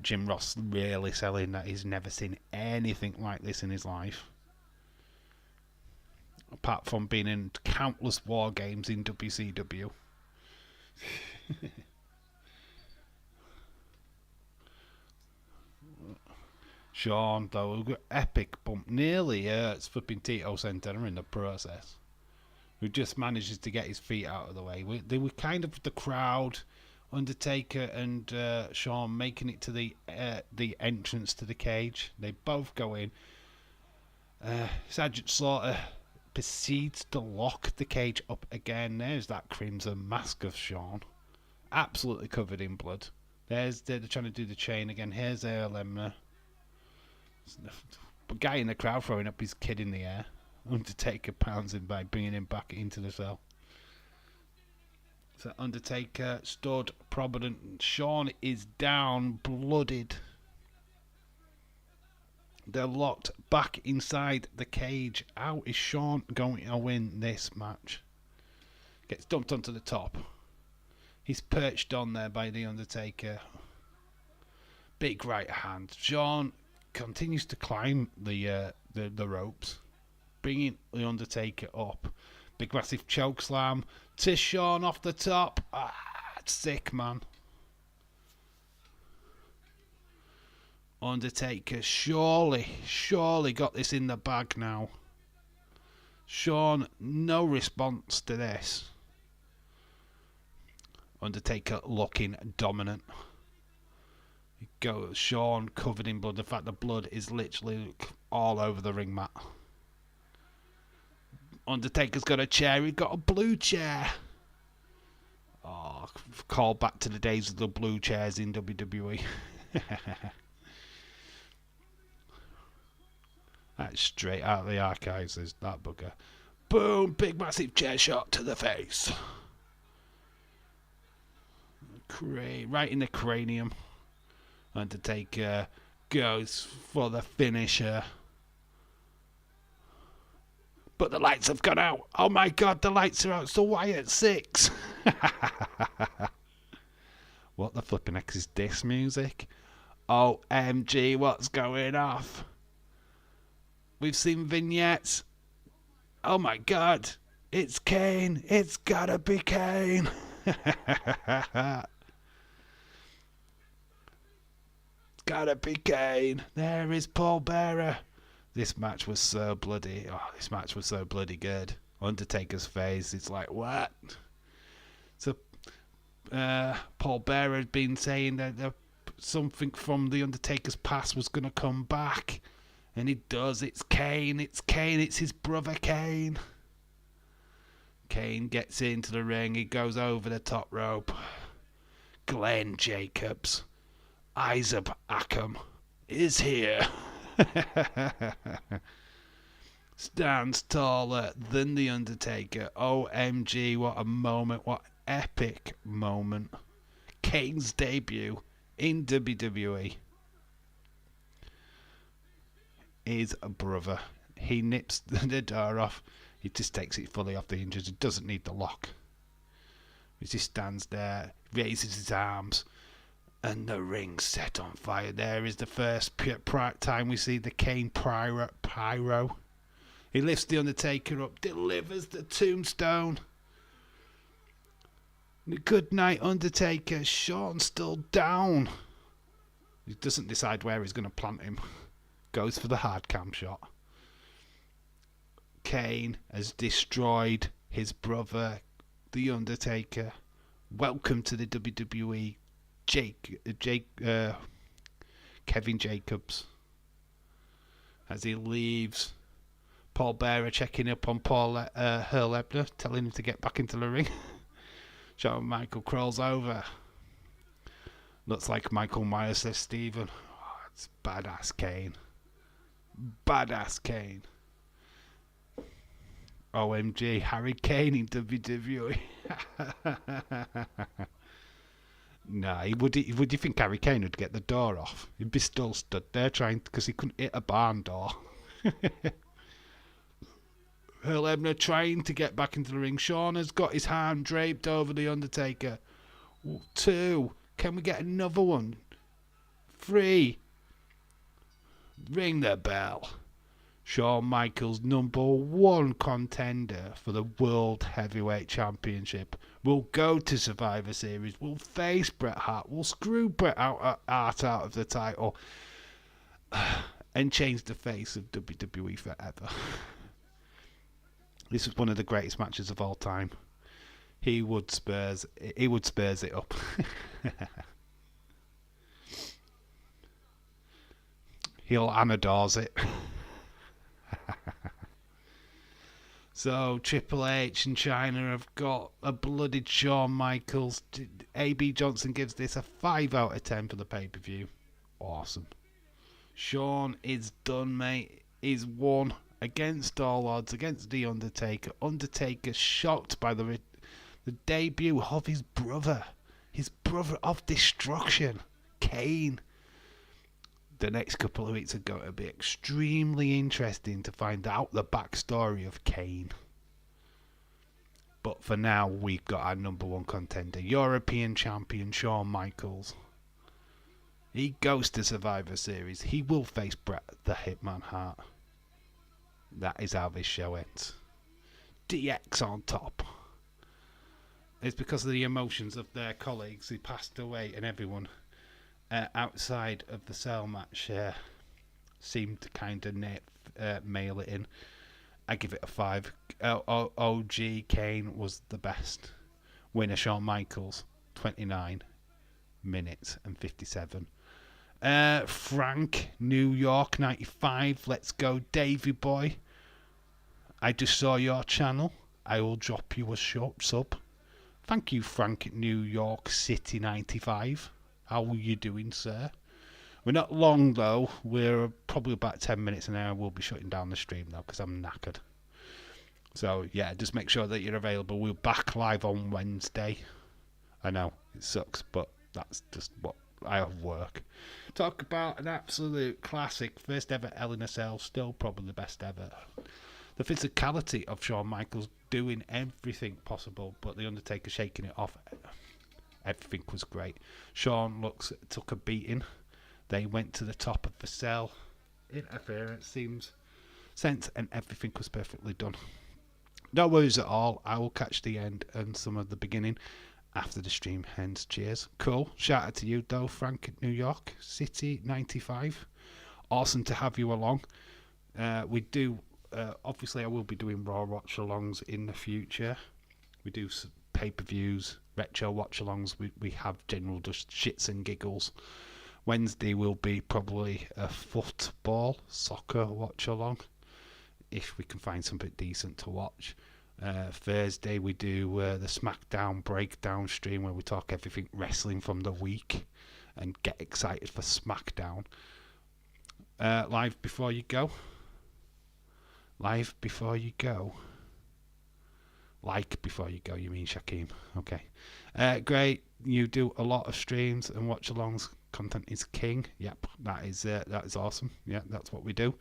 [SPEAKER 1] Jim Ross really selling that he's never seen anything like this in his life. Apart from being in countless war games in WCW. Shawn, though, epic bump. Nearly hurts flipping Tito Santana in the process. Who just manages to get his feet out of the way. They were kind of the crowd, Undertaker and Shawn making it to the entrance to the cage. They both go in. Sergeant Slaughter proceeds to lock the cage up again. There's that crimson mask of Shawn. Absolutely covered in blood. They're trying to do the chain again. Here's Earl Emmer. A guy in the crowd throwing up his kid in the air. Undertaker pounds him by bringing him back into the cell. So Undertaker stood prominent. Shawn is down, blooded. They're locked back inside the cage. How is Shawn going to win this match? Gets dumped onto the top. He's perched on there by the Undertaker. Big right hand. Shawn continues to climb the ropes, bringing the Undertaker up. Big massive choke slam to Shawn off the top. Sick, man. Undertaker surely got this in the bag now. Shawn, no response to this. Undertaker looking dominant. Goes Shawn covered in blood. The fact the blood is literally all over the ring mat. Undertaker's got a chair. He's got a blue chair. Oh, call back to the days of the blue chairs in WWE. That's straight out of the archives, is that bugger. Boom! Big massive chair shot to the face. Right in the cranium. Undertaker goes for the finisher. But the lights have gone out. Oh my god, the lights are out. So why at 6? What the flipping heck is this music? OMG, what's going off? We've seen vignettes. Oh my god, it's Kane. It's gotta be Kane. Gotta be Kane. There is Paul Bearer. This match was so bloody. Oh, this match was so bloody good. Undertaker's face. It's like, what? So, Paul Bearer had been saying that something from the Undertaker's past was going to come back. And it does. It's Kane. It's Kane. It's his brother Kane. Kane gets into the ring. He goes over the top rope. Glenn Jacobs. Isaac Ackham is here. Stands taller than the Undertaker. OMG, what a moment. What epic moment. Kane's debut in WWE. His brother. He nips the door off. He just takes it fully off the hinges. He doesn't need the lock. He just stands there, raises his arms. And the ring's set on fire. There is the first time we see the Kane pyro. He lifts the Undertaker up, delivers the tombstone. Good night, Undertaker. Shawn's still down. He doesn't decide where he's going to plant him. Goes for the hard cam shot. Kane has destroyed his brother, the Undertaker. Welcome to the WWE. Kevin Jacobs. As he leaves, Paul Bearer checking up on Earl Hebner, telling him to get back into the ring. Shawn Michael crawls over. Looks like Michael Myers, says Stephen. Oh, it's badass Kane. Badass Kane. OMG, Harry Kane in WWE. Nah, would you think Harry Kane would get the door off? He'd be still stood there trying, because he couldn't hit a barn door. Earl Hebner trying to get back into the ring. Sean has got his hand draped over the Undertaker. 2. Can we get another one? 3. Ring the bell. Shawn Michaels, #1 contender for the World Heavyweight Championship, will go to Survivor Series, will face Bret Hart, will screw Bret Hart out of the title, and change the face of WWE forever. This was one of the greatest matches of all time. He would Spurs it up. He'll Anadors it. So Triple H and China have got a blooded Shawn Michaels. AB Johnson gives this a 5 out of 10 for the pay-per-view. Awesome. Shawn is done, mate. He's won against all odds, against The Undertaker. Undertaker shocked by the debut of his brother of destruction, Kane. The next couple of weeks are going to be extremely interesting to find out the backstory of Kane. But for now, we've got our #1 contender, European champion Shawn Michaels. He goes to Survivor Series. He will face Bret the Hitman Hart. That is how this show ends. DX on top. It's because of the emotions of their colleagues who passed away, and everyone outside of the cell match seemed to kind of mail it in. I give it a 5. OG Kane was the best. Winner Shawn Michaels, 29 minutes and 57. Frank, New York, 95. Let's go, Davey boy. I just saw your channel. I will drop you a short sub. Thank you, Frank, New York City, 95. How are you doing, sir? We're not long, though. We're probably about 10 minutes an hour. We'll be shutting down the stream, though, because I'm knackered. So, yeah, just make sure that you're available. We're back live on Wednesday. I know, it sucks, but that's just what I have work. Talk about an absolute classic. First ever Hell in a Cell. Still probably the best ever. The physicality of Shawn Michaels doing everything possible, but The Undertaker shaking it off. Everything was great. Shawn took a beating. They went to the top of the cell. Interference seems sense, and everything was perfectly done. No worries at all. I will catch the end and some of the beginning after the stream ends. Cheers. Cool. Shout out to you, though, Frank, New York City, 95. Awesome to have you along. We do, obviously, I will be doing Raw watch-alongs in the future. We do pay-per-views, retro watch-alongs. We have general just shits and giggles. Wednesday will be probably a football, soccer watch-along, if we can find something decent to watch. Thursday we do the SmackDown breakdown stream, where we talk everything wrestling from the week and get excited for SmackDown. Live before you go. Live before you go. Like before you go, you mean, Shaquem? Okay. Great. You do a lot of streams and watch-alongs. Content is king. Yep, that is awesome. Yeah, that's what we do.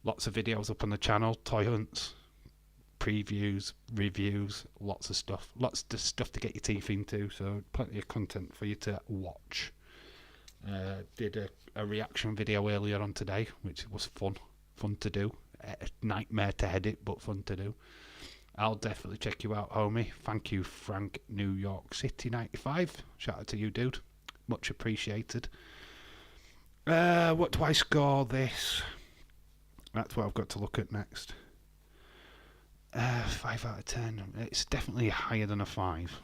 [SPEAKER 1] Lots of videos up on the channel. Toy hunts, previews, reviews, lots of stuff. Lots of stuff to get your teeth into. So plenty of content for you to watch. Did a reaction video earlier on today, which was fun to do. A nightmare to edit, but fun to do. I'll definitely check you out, homie. Thank you, Frank, New York City, 95. Shout out to you, dude. Much appreciated. What do I score this? That's what I've got to look at next. 5 out of 10. It's definitely higher than a 5.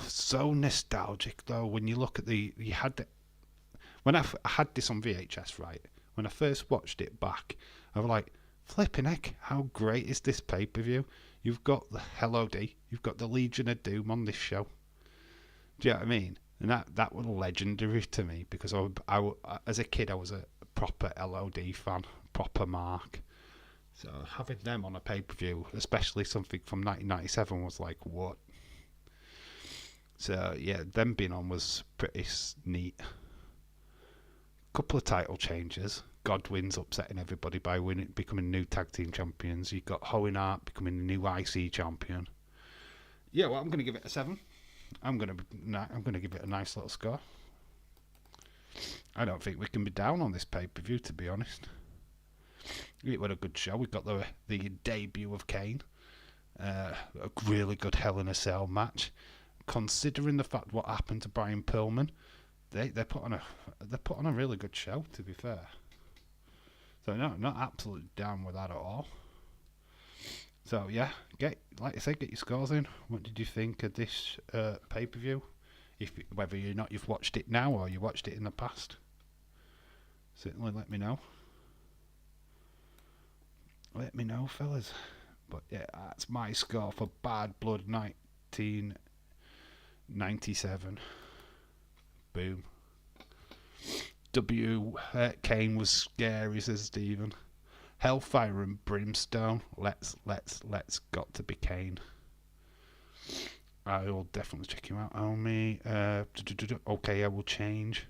[SPEAKER 1] So nostalgic, though, when you look at when I had this on VHS, right? When I first watched it back, I was like, flipping heck, how great is this pay-per-view? You've got the LOD, you've got the Legion of Doom on this show. Do you know what I mean? And that was legendary to me, because I as a kid, I was a proper LOD fan, proper mark. So having them on a pay-per-view, especially something from 1997, was like, what? So yeah, them being on was pretty neat. Couple of title changes. Godwin's upsetting everybody by becoming new tag team champions. You got Owen Hart becoming the new IC champion. Yeah, well, I'm going to give it a 7. I'm going to give it a nice little score. I don't think we can be down on this pay-per-view, to be honest. It was a good show. We got the debut of Kane, a really good Hell in a Cell match. Considering the fact what happened to Brian Pillman, they put on a really good show, to be fair. So no, not absolutely down with that at all. So yeah, like I said, get your scores in. What did you think of this pay-per-view? Whether you've watched it now or you watched it in the past, certainly let me know. Let me know, fellas. But yeah, that's my score for Bad Blood 1997. Boom. Kane was scary, says Stephen. Hellfire and Brimstone. Let's got to be Kane. I will definitely check him out. Okay, I will change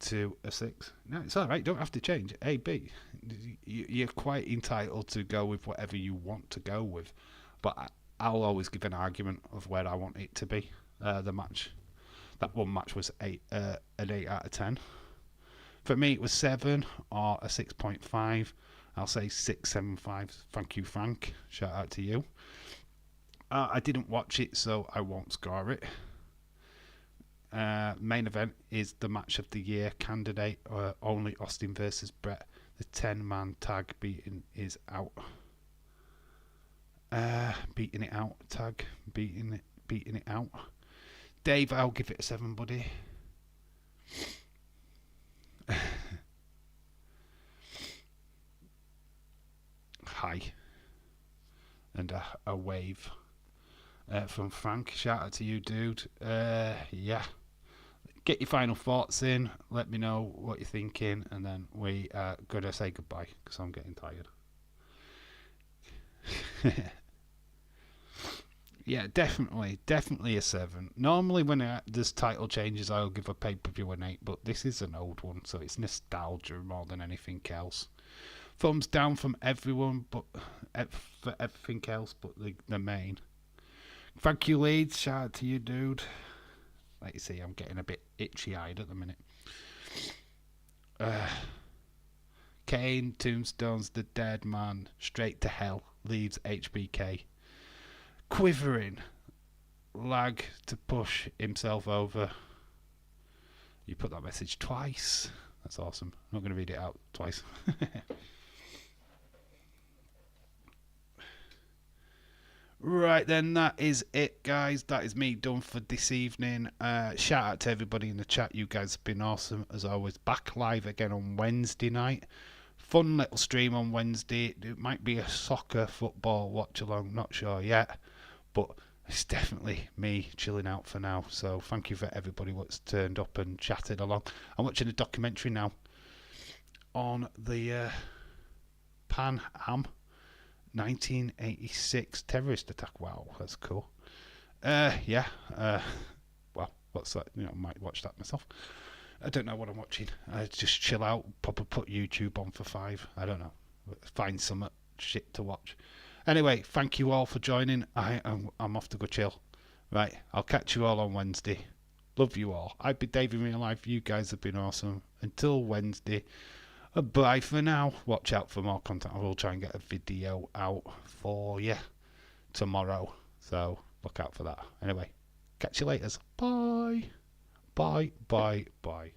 [SPEAKER 1] to a 6. No, it's alright, don't have to change. A, B. You're quite entitled to go with whatever you want to go with. But I'll always give an argument of where I want it to be. The match. That one match was an 8 out of 10. For me, it was 7 or a 6.5. I'll say 6.75. Thank you, Frank. Shout out to you. I didn't watch it, so I won't score it. Main event is the match of the year candidate. Only Austin versus Brett. The 10-man tag beating is out. Beating it out tag. Beating it out. Dave, I'll give it a 7, buddy. Hi. And a wave from Frank. Shout out to you, dude. Yeah. Get your final thoughts in. Let me know what you're thinking, and then we are going to say goodbye because I'm getting tired. Yeah, definitely a 7. Normally when there's title changes, I'll give a pay-per-view an 8, but this is an old one, so it's nostalgia more than anything else. Thumbs down from everyone, but for everything else but the main. Thank you, Leeds. Shout out to you, dude. Like you see, I'm getting a bit itchy-eyed at the minute. Kane, Tombstone's the dead man. Straight to hell. Leaves HBK. Quivering. Lag to push himself over. You put that message twice. That's awesome. I'm not going to read it out twice. Right then, that is it, guys. That is me done for this evening. Shout out to everybody in the chat. You guys have been awesome as always. Back live again on Wednesday night. Fun little stream on Wednesday. It might be a soccer, football watch along. Not sure yet, but it's definitely me chilling out for now. So thank you for everybody what's turned up and chatted along. I'm watching a documentary now on the Pan Am 1986 terrorist attack. Wow, that's cool. Yeah. Well, what's that? I might watch that myself. I don't know what I'm watching. I just chill out. Probably put YouTube on for 5. I don't know. Find some shit to watch. Anyway, thank you all for joining. I'm off to go chill. Right, I'll catch you all on Wednesday. Love you all. I've been Dave in real life. You guys have been awesome. Until Wednesday. Bye for now. Watch out for more content. I will try and get a video out for you tomorrow. So look out for that. Anyway, catch you later. Bye. Bye. Bye. Bye.